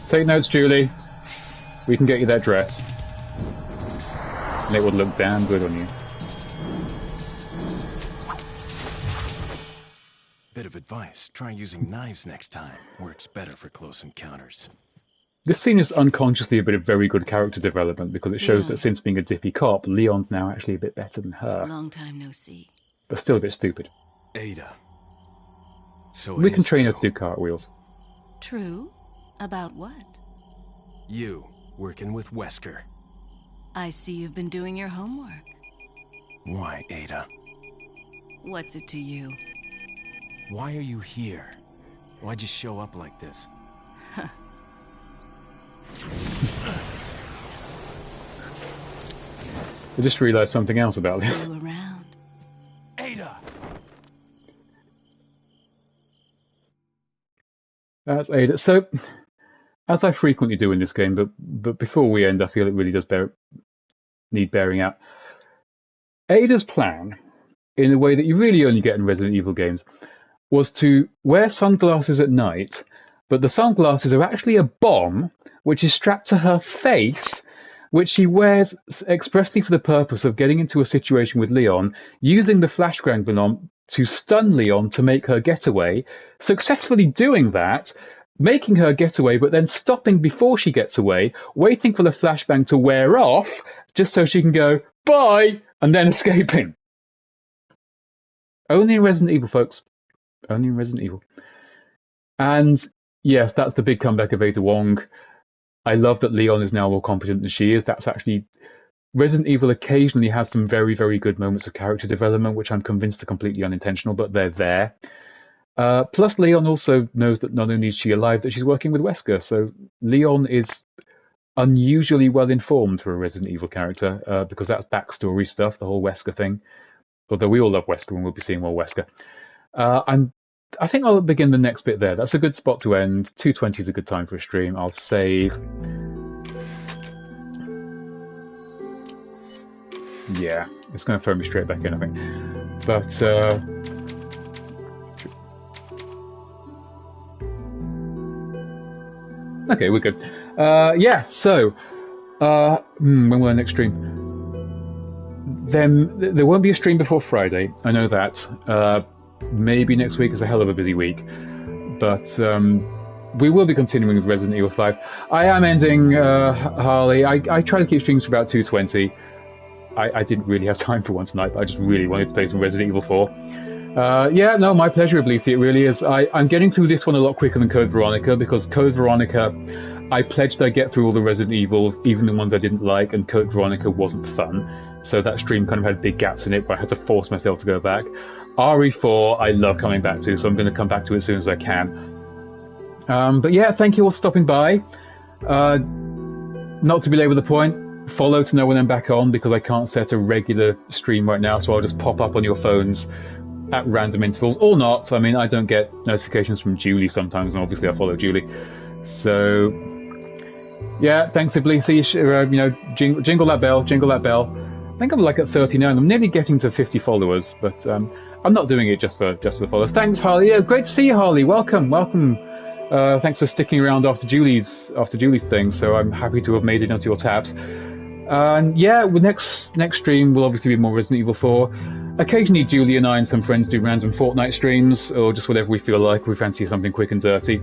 Take notes, Julie. We can get you that dress. And it would look damn good on you. Bit of advice, try using knives next time. Works better for close encounters. This scene is unconsciously a bit of very good character development because it shows Yeah. that since being a dippy cop, Leon's now actually a bit better than her. Long time no see. But still a bit stupid. Ada. So We it can is train her true. to do cartwheels. True? About what? You, working with Wesker. I see you've been doing your homework. Why, Ada? What's it to you? Why are you here? Why'd you show up like this? I just realised something else about See this. you around. Ada! That's Ada. So, as I frequently do in this game, but before we end, I feel it really does need bearing out. Ada's plan, in a way that you really only get in Resident Evil games, was to wear sunglasses at night, but the sunglasses are actually a bomb, which is strapped to her face, which she wears expressly for the purpose of getting into a situation with Leon, using the flashbang bomb to stun Leon to make her get away, successfully doing that, making her get away, but then stopping before she gets away, waiting for the flashbang to wear off, just so she can go, bye, and then escaping. Only in Resident Evil, folks. Only in Resident Evil. And yes, that's the big comeback of Ada Wong. I love that Leon is now more competent than she is. That's actually... Resident Evil occasionally has some very, very good moments of character development, which I'm convinced are completely unintentional, but they're there. Plus, Leon also knows that not only is she alive, that she's working with Wesker. So Leon is unusually well informed for a Resident Evil character, because that's backstory stuff, the whole Wesker thing. Although we all love Wesker and we'll be seeing more Wesker. I think I'll begin the next bit there. That's a good spot to end. 2:20 is a good time for a stream. I'll save. Yeah, it's going to throw me straight back in, I think. But, okay, we're good. Yeah, so, when will our next stream? Then there won't be a stream before Friday, I know that. Maybe next week is a hell of a busy week. But, we will be continuing with Resident Evil 5. I am ending, Harley. I try to keep streams for about 2:20. I didn't really have time for one tonight, but I just really wanted to play some Resident Evil 4. Yeah, no, my pleasure, Oblici, it really is. I'm getting through this one a lot quicker than Code Veronica, because Code Veronica, I pledged I'd get through all the Resident Evils, even the ones I didn't like, and Code Veronica wasn't fun. So that stream kind of had big gaps in it, where I had to force myself to go back. RE4, I love coming back to, so I'm going to come back to it as soon as I can. But yeah, thank you all for stopping by. Not to belabor the point, follow to know when I'm back on, because I can't set a regular stream right now, so I'll just pop up on your phones at random intervals, or not. I mean, I don't get notifications from Julie sometimes, and obviously I follow Julie. So, yeah, thanks Iblisi, jingle that bell, jingle that bell. I think I'm like at 39, I'm nearly getting to 50 followers, but I'm not doing it just for the followers. Thanks, Harley. Yeah, great to see you, Harley. Welcome. Thanks for sticking around after Julie's thing, so I'm happy to have made it onto your tabs. And yeah, next stream will obviously be more Resident Evil 4. Occasionally Julie and I and some friends do random Fortnite streams, or just whatever we feel like. We fancy something quick and dirty.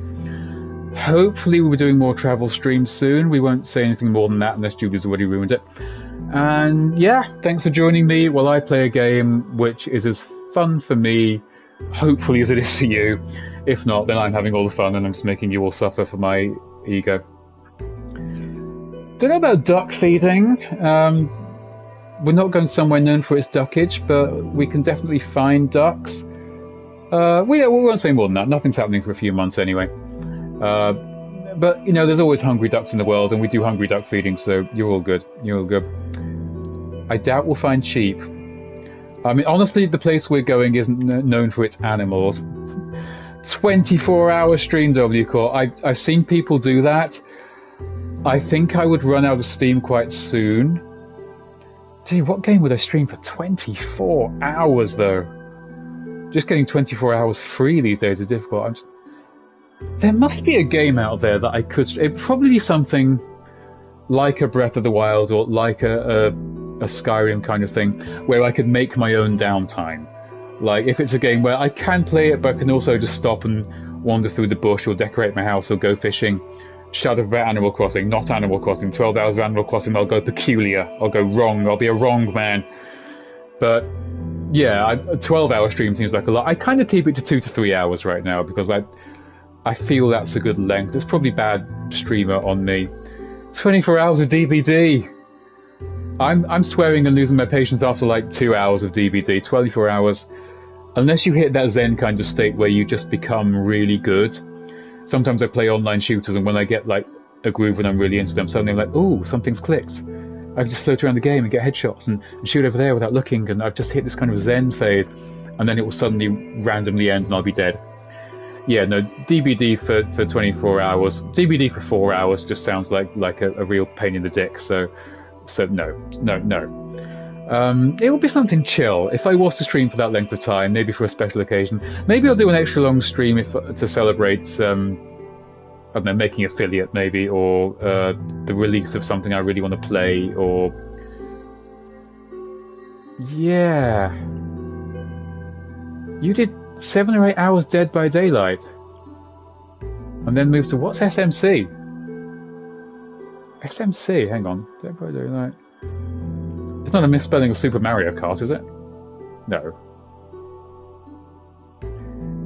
Hopefully we'll be doing more travel streams soon. We won't say anything more than that unless Julie's already ruined it. And yeah, thanks for joining me while I play a game which is as fun for me, hopefully, as it is for you. If not, then I'm having all the fun and I'm just making you all suffer for my ego. Don't know about duck feeding. We're not going somewhere known for its duckage, but we can definitely find ducks. We won't say more than that. Nothing's happening for a few months anyway. But, you know, there's always hungry ducks in the world, and we do hungry duck feeding, so you're all good. You're all good. I doubt we'll find sheep. I mean, honestly, the place we're going isn't known for its animals. 24-hour stream, W-Core. I've seen people do that. I think I would run out of steam quite soon. Gee, what game would I stream for 24 hours, though? Just getting 24 hours free these days is difficult. There must be a game out there that I could... It'd probably be something like a Breath of the Wild or like a Skyrim kind of thing, where I could make my own downtime. Like, if it's a game where I can play it, but I can also just stop and wander through the bush or decorate my house or go fishing. Shut up about Animal Crossing, not Animal Crossing. 12 hours of Animal Crossing, I'll go peculiar. I'll go wrong. I'll be a wrong man. But... yeah, a 12-hour stream seems like a lot. I kind of keep it to 2 to 3 hours right now because I feel that's a good length. It's probably bad streamer on me. 24 hours of DBD. I'm swearing and losing my patience after like 2 hours of DBD. 24 hours. Unless you hit that Zen kind of state where you just become really good. Sometimes I play online shooters, and when I get like a groove and I'm really into them, suddenly I'm like, ooh, something's clicked. I can just float around the game and get headshots and shoot over there without looking, and I've just hit this kind of zen phase, and then it will suddenly randomly end and I'll be dead. Yeah, no, DBD for 24 hours. DBD for 4 hours just sounds like a real pain in the dick, so no. It will be something chill. If I was to stream for that length of time, maybe for a special occasion, maybe I'll do an extra long stream to celebrate, I don't know, making affiliate maybe, or the release of something I really want to play, or... yeah. You did 7 or 8 hours Dead by Daylight. And then moved to... what's SMC? SMC, hang on. Dead by Daylight. It's not a misspelling of Super Mario Kart, is it? No.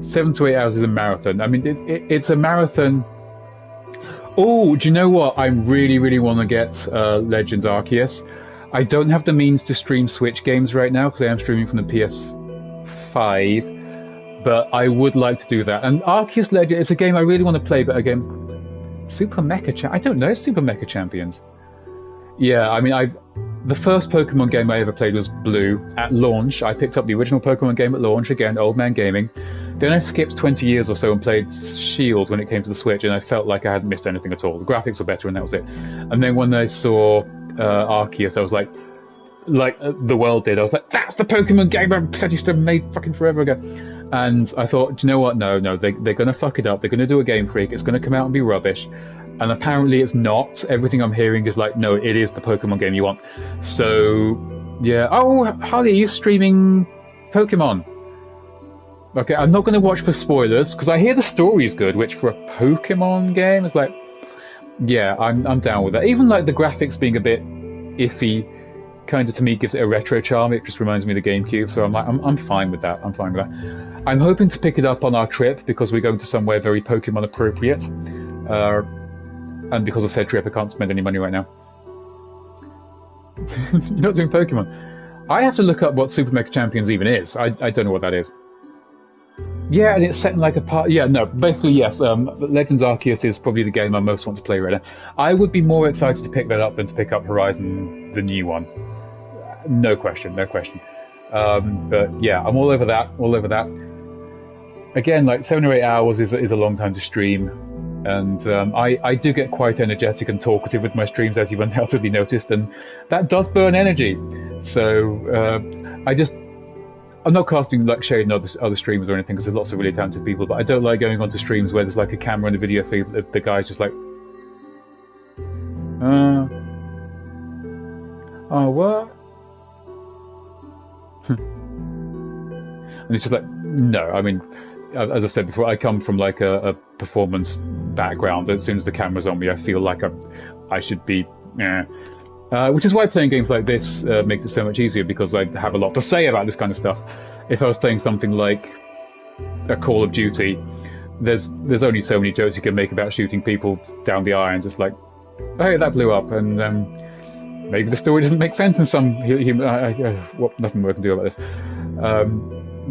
7 to 8 hours is a marathon. I mean, it's a marathon... oh, do you know what? I really, really want to get Legends Arceus. I don't have the means to stream Switch games right now because I am streaming from the PS5, but I would like to do that. And Arceus Legend is a game I really want to play, but again, Super Mecha I don't know, Super Mecha Champions. Yeah, I mean, the first Pokemon game I ever played was Blue at launch. I picked up the original Pokemon game at launch, again, Old Man Gaming. Then I skipped 20 years or so and played Shield when it came to the Switch, and I felt like I hadn't missed anything at all. The graphics were better, and that was it. And then when I saw Arceus, I was like the world did. I was like, that's the Pokemon game I said you should have made fucking forever ago. And I thought, do you know what? No, they're going to fuck it up. They're going to do a Game Freak. It's going to come out and be rubbish. And apparently it's not. Everything I'm hearing is like, no, it is the Pokemon game you want. So, yeah. Oh, Harley, are you streaming Pokemon? Okay, I'm not going to watch for spoilers, because I hear the story's good, which for a Pokemon game is like... yeah, I'm down with that. Even like the graphics being a bit iffy, kind of to me gives it a retro charm. It just reminds me of the GameCube, so I'm like, I'm fine with that. I'm fine with that. I'm hoping to pick it up on our trip, because we're going to somewhere very Pokemon appropriate. And because of said trip, I can't spend any money right now. You're not doing Pokemon. I have to look up what Super Mecha Champions even is. I don't know what that is. Yeah, and it's set in like a part... yeah, no, basically, yes. Legends Arceus is probably the game I most want to play right now. I would be more excited to pick that up than to pick up Horizon, the new one. No question. But yeah, I'm all over that. Again, like 7 or 8 hours is a long time to stream. And I do get quite energetic and talkative with my streams, as you've undoubtedly noticed, and that does burn energy. So I'm not casting like shade on other streamers or anything, because there's lots of really talented people, but I don't like going onto streams where there's like a camera and a video feed. The guy's just like, oh, what? And it's just like, no, I mean, as I've said before, I come from like a performance background. As soon as the camera's on me, I feel like I should be... which is why playing games like this makes it so much easier, because I have a lot to say about this kind of stuff. If I was playing something like a Call of Duty, there's only so many jokes you can make about shooting people down the irons. It's like, oh, hey, that blew up, and maybe the story doesn't make sense in some... nothing more I can do about this.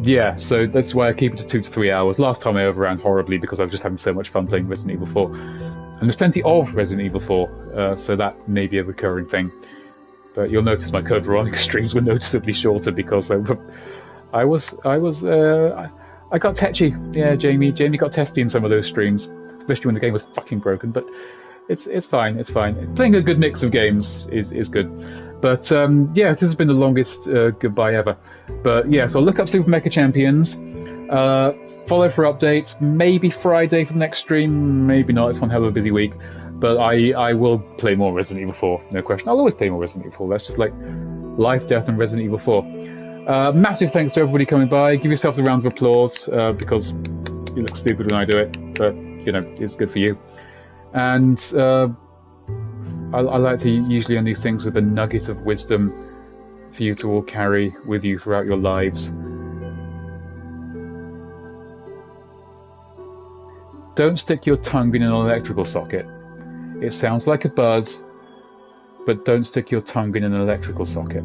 Yeah, so that's why I keep it to 2 to 3 hours. Last time I overran horribly because I was just having so much fun playing Resident Evil 4. And there's plenty of Resident Evil 4, so that may be a recurring thing. But you'll notice my Code Veronica streams were noticeably shorter because I got tetchy. Yeah, Jamie got testy in some of those streams, especially when the game was fucking broken. But it's fine. Playing a good mix of games is good. But yeah, this has been the longest goodbye ever. But yeah, so look up Super Mecha Champions. Follow for updates. Maybe Friday for the next stream. Maybe not. It's one hell of a busy week. But I will play more Resident Evil 4. No question. I'll always play more Resident Evil 4. That's just like life, death, and Resident Evil 4. Massive thanks to everybody coming by. Give yourselves a round of applause because you look stupid when I do it. But, you know, it's good for you. And I like to usually end these things with a nugget of wisdom for you to all carry with you throughout your lives. Don't stick your tongue in an electrical socket. It sounds like a buzz, but don't stick your tongue in an electrical socket.